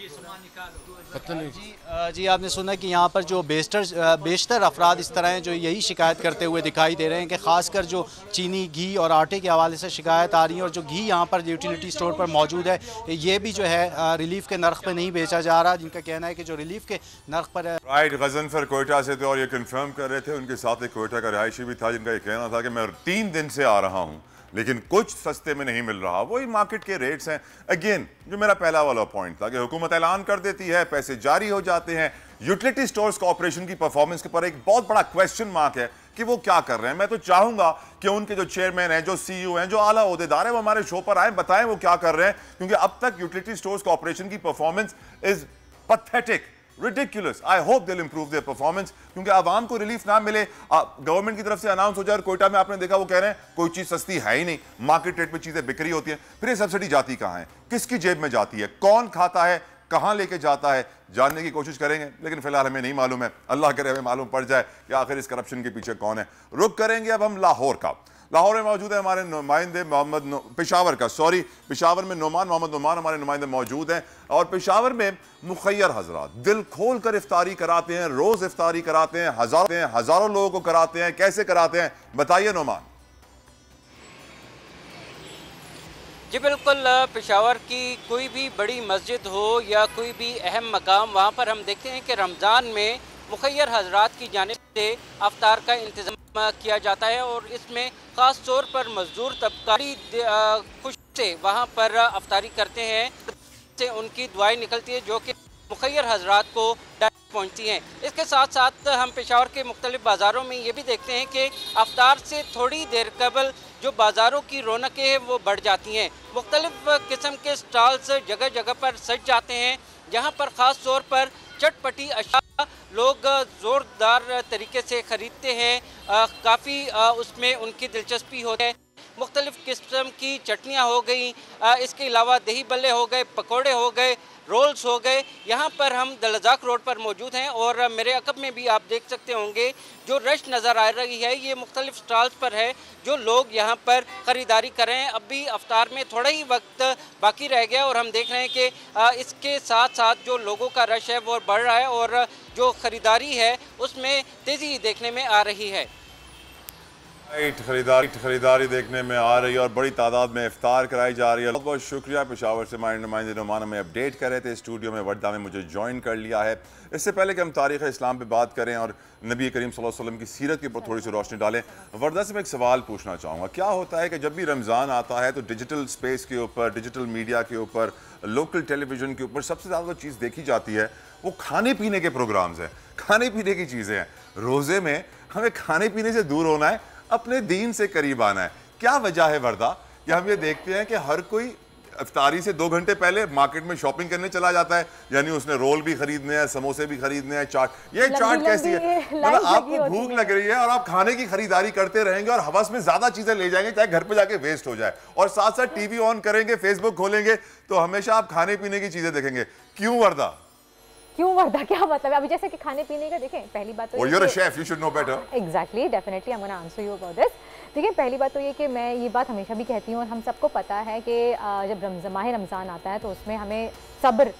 S17: पता नहीं।
S16: जी आपने सुना कि यहाँ पर जो बेशतर अफराद इस तरह हैं जो यही शिकायत करते हुए दिखाई दे रहे हैं कि खासकर जो चीनी, घी और आटे के हवाले से शिकायत आ रही है, और जो घी यहाँ पर यूटिलिटी स्टोर पर मौजूद है ये भी जो है रिलीफ के नर्ख पर नहीं बेचा जा रहा, जिनका कहना है कि जो रिलीफ के नर्ख पर है।
S2: राइट, गजनफर कोयटा से थे और ये कंफर्म कर रहे थे, उनके साथ एक कोयटा का रिहायशी भी था जिनका ये कहना था कि मैं 3 दिन से आ रहा हूँ लेकिन कुछ सस्ते में नहीं मिल रहा। वही मार्केट के रेट्स हैं। अगेन जो मेरा पहला वाला पॉइंट था कि हुकूमत ऐलान कर देती है, पैसे जारी हो जाते हैं, यूटिलिटी स्टोर्स कॉर्पोरेशन की परफॉर्मेंस के पर एक बहुत बड़ा क्वेश्चन मार्क है कि वो क्या कर रहे हैं। मैं तो चाहूंगा कि उनके जो चेयरमैन हैं, जो सीईओ हैं, जो आला ओहदेदार हैं, वो हमारे शो पर आए, बताएं वो क्या कर रहे हैं, क्योंकि अब तक यूटिलिटी स्टोर्स कॉर्पोरेशन की performance is pathetic, ridiculous. I hope they'll improve their performance, क्योंकि आवाम को रिलीफ ना मिले, गवर्नमेंट की तरफ से अनाउंस हो जाए और कोयटा में आपने देखा वो कह रहे हैं कोई चीज सस्ती है ही नहीं, मार्केट रेट पे चीजें बिक्री होती हैं, फिर ये सब्सिडी जाती कहाँ है, किसकी जेब में जाती है, कौन खाता है, कहाँ लेके जाता है, जानने की कोशिश करेंगे, लेकिन फिलहाल हमें नहीं मालूम है। अल्लाह करे हमें मालूम पड़ जाए कि आखिर इस करप्शन के पीछे कौन है। रुक करेंगे अब हम लाहौर का। लाहौर में मौजूद है हमारे नुमाइंदे पेशावर में नोमान मोहम्मद नुमान हमारे नुमाइंदे मौजूद हैं। और पेशावर में मुखैर हजरात दिल खोल कर इफ्तारी कराते हैं, रोज़ इफ्तारी कराते हैं, हज़ारों लोगों को कराते हैं। कैसे कराते हैं बताइए नोमान।
S18: जी बिल्कुल, पेशावर की कोई भी बड़ी मस्जिद हो या कोई भी अहम मकाम, वहाँ पर हम देखते हैं कि रमज़ान में मुखैर हजरात की जानिब से अफ्तार का इंतज़ाम किया जाता है और इसमें ख़ास तौर पर मजदूर तबका खुश से वहाँ पर अफ्तारी करते हैं, से उनकी दुआएं निकलती है जो कि मुखैर हजरात को पहुँचती हैं। इसके साथ साथ हम पेशावर के मुख्तलिफ बाज़ारों में ये भी देखते हैं कि अफ्तार से थोड़ी देर कबल जो बाज़ारों की रौनकें हैं वो बढ़ जाती हैं। मुख्तलिफ किस्म के स्टॉल्स जगह जगह पर सज जाते हैं, जहाँ पर ख़ास तौर पर चटपटी अशिया लोग ज़ोरदार तरीके से ख़रीदते हैं। काफ़ी उसमें उनकी दिलचस्पी होती है। मुख्तलिफ़ किस्म की चटनियाँ हो गई, इसके अलावा दही बल्ले हो गए, पकोड़े हो गए, रोल्स हो गए। यहाँ पर हम दलजाक रोड पर मौजूद हैं और मेरे अकब में भी आप देख सकते होंगे जो रश नज़र आ रही है ये मुख्तलिफ स्टॉल्स पर है, जो लोग यहाँ पर ख़रीदारी कर रहे हैं। अब भी अफ्तार में थोड़ा ही वक्त बाकी रह गया और हम देख रहे हैं कि इसके साथ साथ जो लोगों का रश है वो बढ़ रहा है और जो ख़रीदारी है उसमें तेज़ी देखने में आ रही है।
S2: खरीदारी देखने में आ रही है और बड़ी तादाद में इफ्तार कराई जा रही है। बहुत बहुत शुक्रिया। पेशावर से हमारे नुमाइंदे नुमान हमें अपडेट कर रहे थे। स्टूडियो में वर्दा में मुझे ज्वाइन कर लिया है। इससे पहले कि हम तारीख़ इस्लाम पे बात करें और नबी करीम सल्लल्लाहु अलैहि वसल्लम की सीरत के ऊपर थोड़ी सी रोशनी डालें, वर्दा से मैं एक सवाल पूछना चाहूँगा। क्या होता है कि जब भी रमज़ान आता है तो डिजिटल स्पेस के ऊपर, डिजिटल मीडिया के ऊपर, लोकल टेलीविज़न के ऊपर सबसे ज़्यादा चीज़ देखी जाती है वो खाने पीने के प्रोग्राम्स हैं, खाने पीने की चीज़ें हैं। रोज़े में हमें खाने पीने से दूर होना है, अपने दीन से करीब आना है। क्या वजह है वर्दा कि हम ये देखते हैं कि हर कोई इफ्तारी से 2 घंटे पहले मार्केट में शॉपिंग करने चला जाता है, यानी उसने रोल भी खरीदने हैं, समोसे भी खरीदने हैं, चाट। ये चाट कैसी है? मतलब आपको भूख लग रही है और आप खाने की खरीदारी करते रहेंगे और हवस में ज्यादा चीजें ले जाएंगे चाहे घर पे जाके वेस्ट हो जाए, और साथ साथ टीवी ऑन करेंगे, फेसबुक खोलेंगे तो हमेशा आप खाने पीने की चीजें देखेंगे। क्यों वर्दा?
S3: क्यों वर्दा, क्या मतलब है? अभी जैसे कि खाने पीने का देखें, पहली बात तो
S2: you're a chef, you should know better.
S3: Exactly, definitely, I'm gonna answer you about this. देखिए, पहली बात तो ये कि मैं ये बात हमेशा भी कहती हूँ और हम सबको पता है कि जब माह रमज़ान आता है तो उसमें हमें सब्र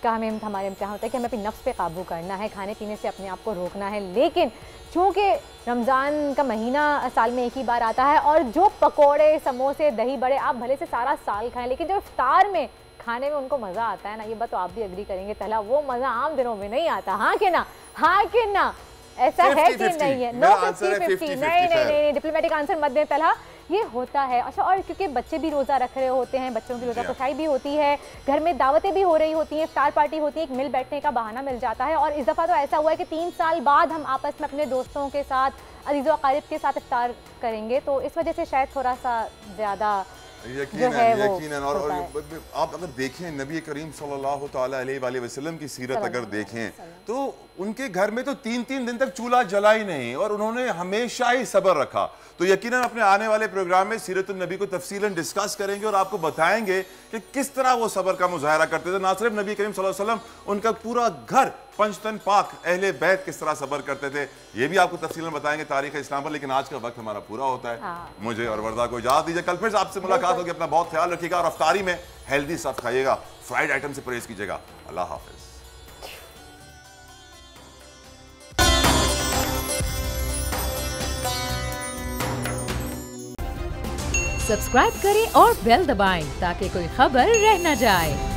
S3: का हमारे इम्तिहान होता है कि हमें अपनी नफ्स पे काबू करना है, खाने पीने से अपने आप को रोकना है। लेकिन चूँकि रमज़ान का महीना साल में एक ही बार आता है और जो पकोड़े, समोसे, दही बड़े आप भले से सारा साल खाएं, लेकिन जो इफ्तार में खाने में उनको मज़ा आता है ना, ये बात तो आप भी एग्री करेंगे तला, वो मज़ा आम दिनों में नहीं आता। हाँ कि ना? हाँ कि ना? ऐसा है कि नहीं है? नो 50-50, नहीं, डिप्लोमेटिक आंसर मत दें तला, ये होता है। अच्छा, और क्योंकि बच्चे भी रोज़ा रख रहे होते हैं, बच्चों की रोज़ा खुशाई भी होती है, घर में दावतें भी हो रही होती हैं, इफ्तार पार्टी होती है, एक मिल बैठने का बहाना मिल जाता है। और इस दफ़ा तो ऐसा हुआ है कि 3 साल बाद हम आपस में अपने दोस्तों के साथ, अज़ीज़ व अक़ारिब के साथ इफ्तार करेंगे, तो इस वजह से शायद थोड़ा सा ज़्यादा
S2: यकीनन। और आप अगर देखें नबी करीम सल्लल्लाहु ताला अलैहि वसल्लम की सीरत अगर देखें तो उनके घर में तो 3-3 दिन तक चूल्हा जला ही नहीं और उन्होंने हमेशा ही सब्र रखा। तो यकीनन अपने आने वाले प्रोग्राम में सीरत नबी को तफसीलन डिस्कस करेंगे और आपको बताएंगे कि किस तरह वो सब्र का मुजाहरा करते थे। ना सिर्फ नबी करीम सल्लल्लाहु अलैहि वसल्लम, उनका पूरा घर, पंचतन पाक, अहले बैत किस तरह सब्र करते थे, ये भी आपको तफसीलन बताएंगे तारीख इस्लाम पर। लेकिन आज का वक्त हमारा पूरा होता है। मुझे और वर्दा को इजाजत दीजिए। कल फिर आपसे मुलाकात होगी। अपना बहुत ख्याल रखिएगा और अफ्तारी में हेल्दी स्टफ खाइएगा, फ्राइड आइटम से परहेज कीजिएगा। अल्लाह हाफिज।
S1: सब्सक्राइब करें और बेल दबाएं ताकि कोई खबर रह न जाए।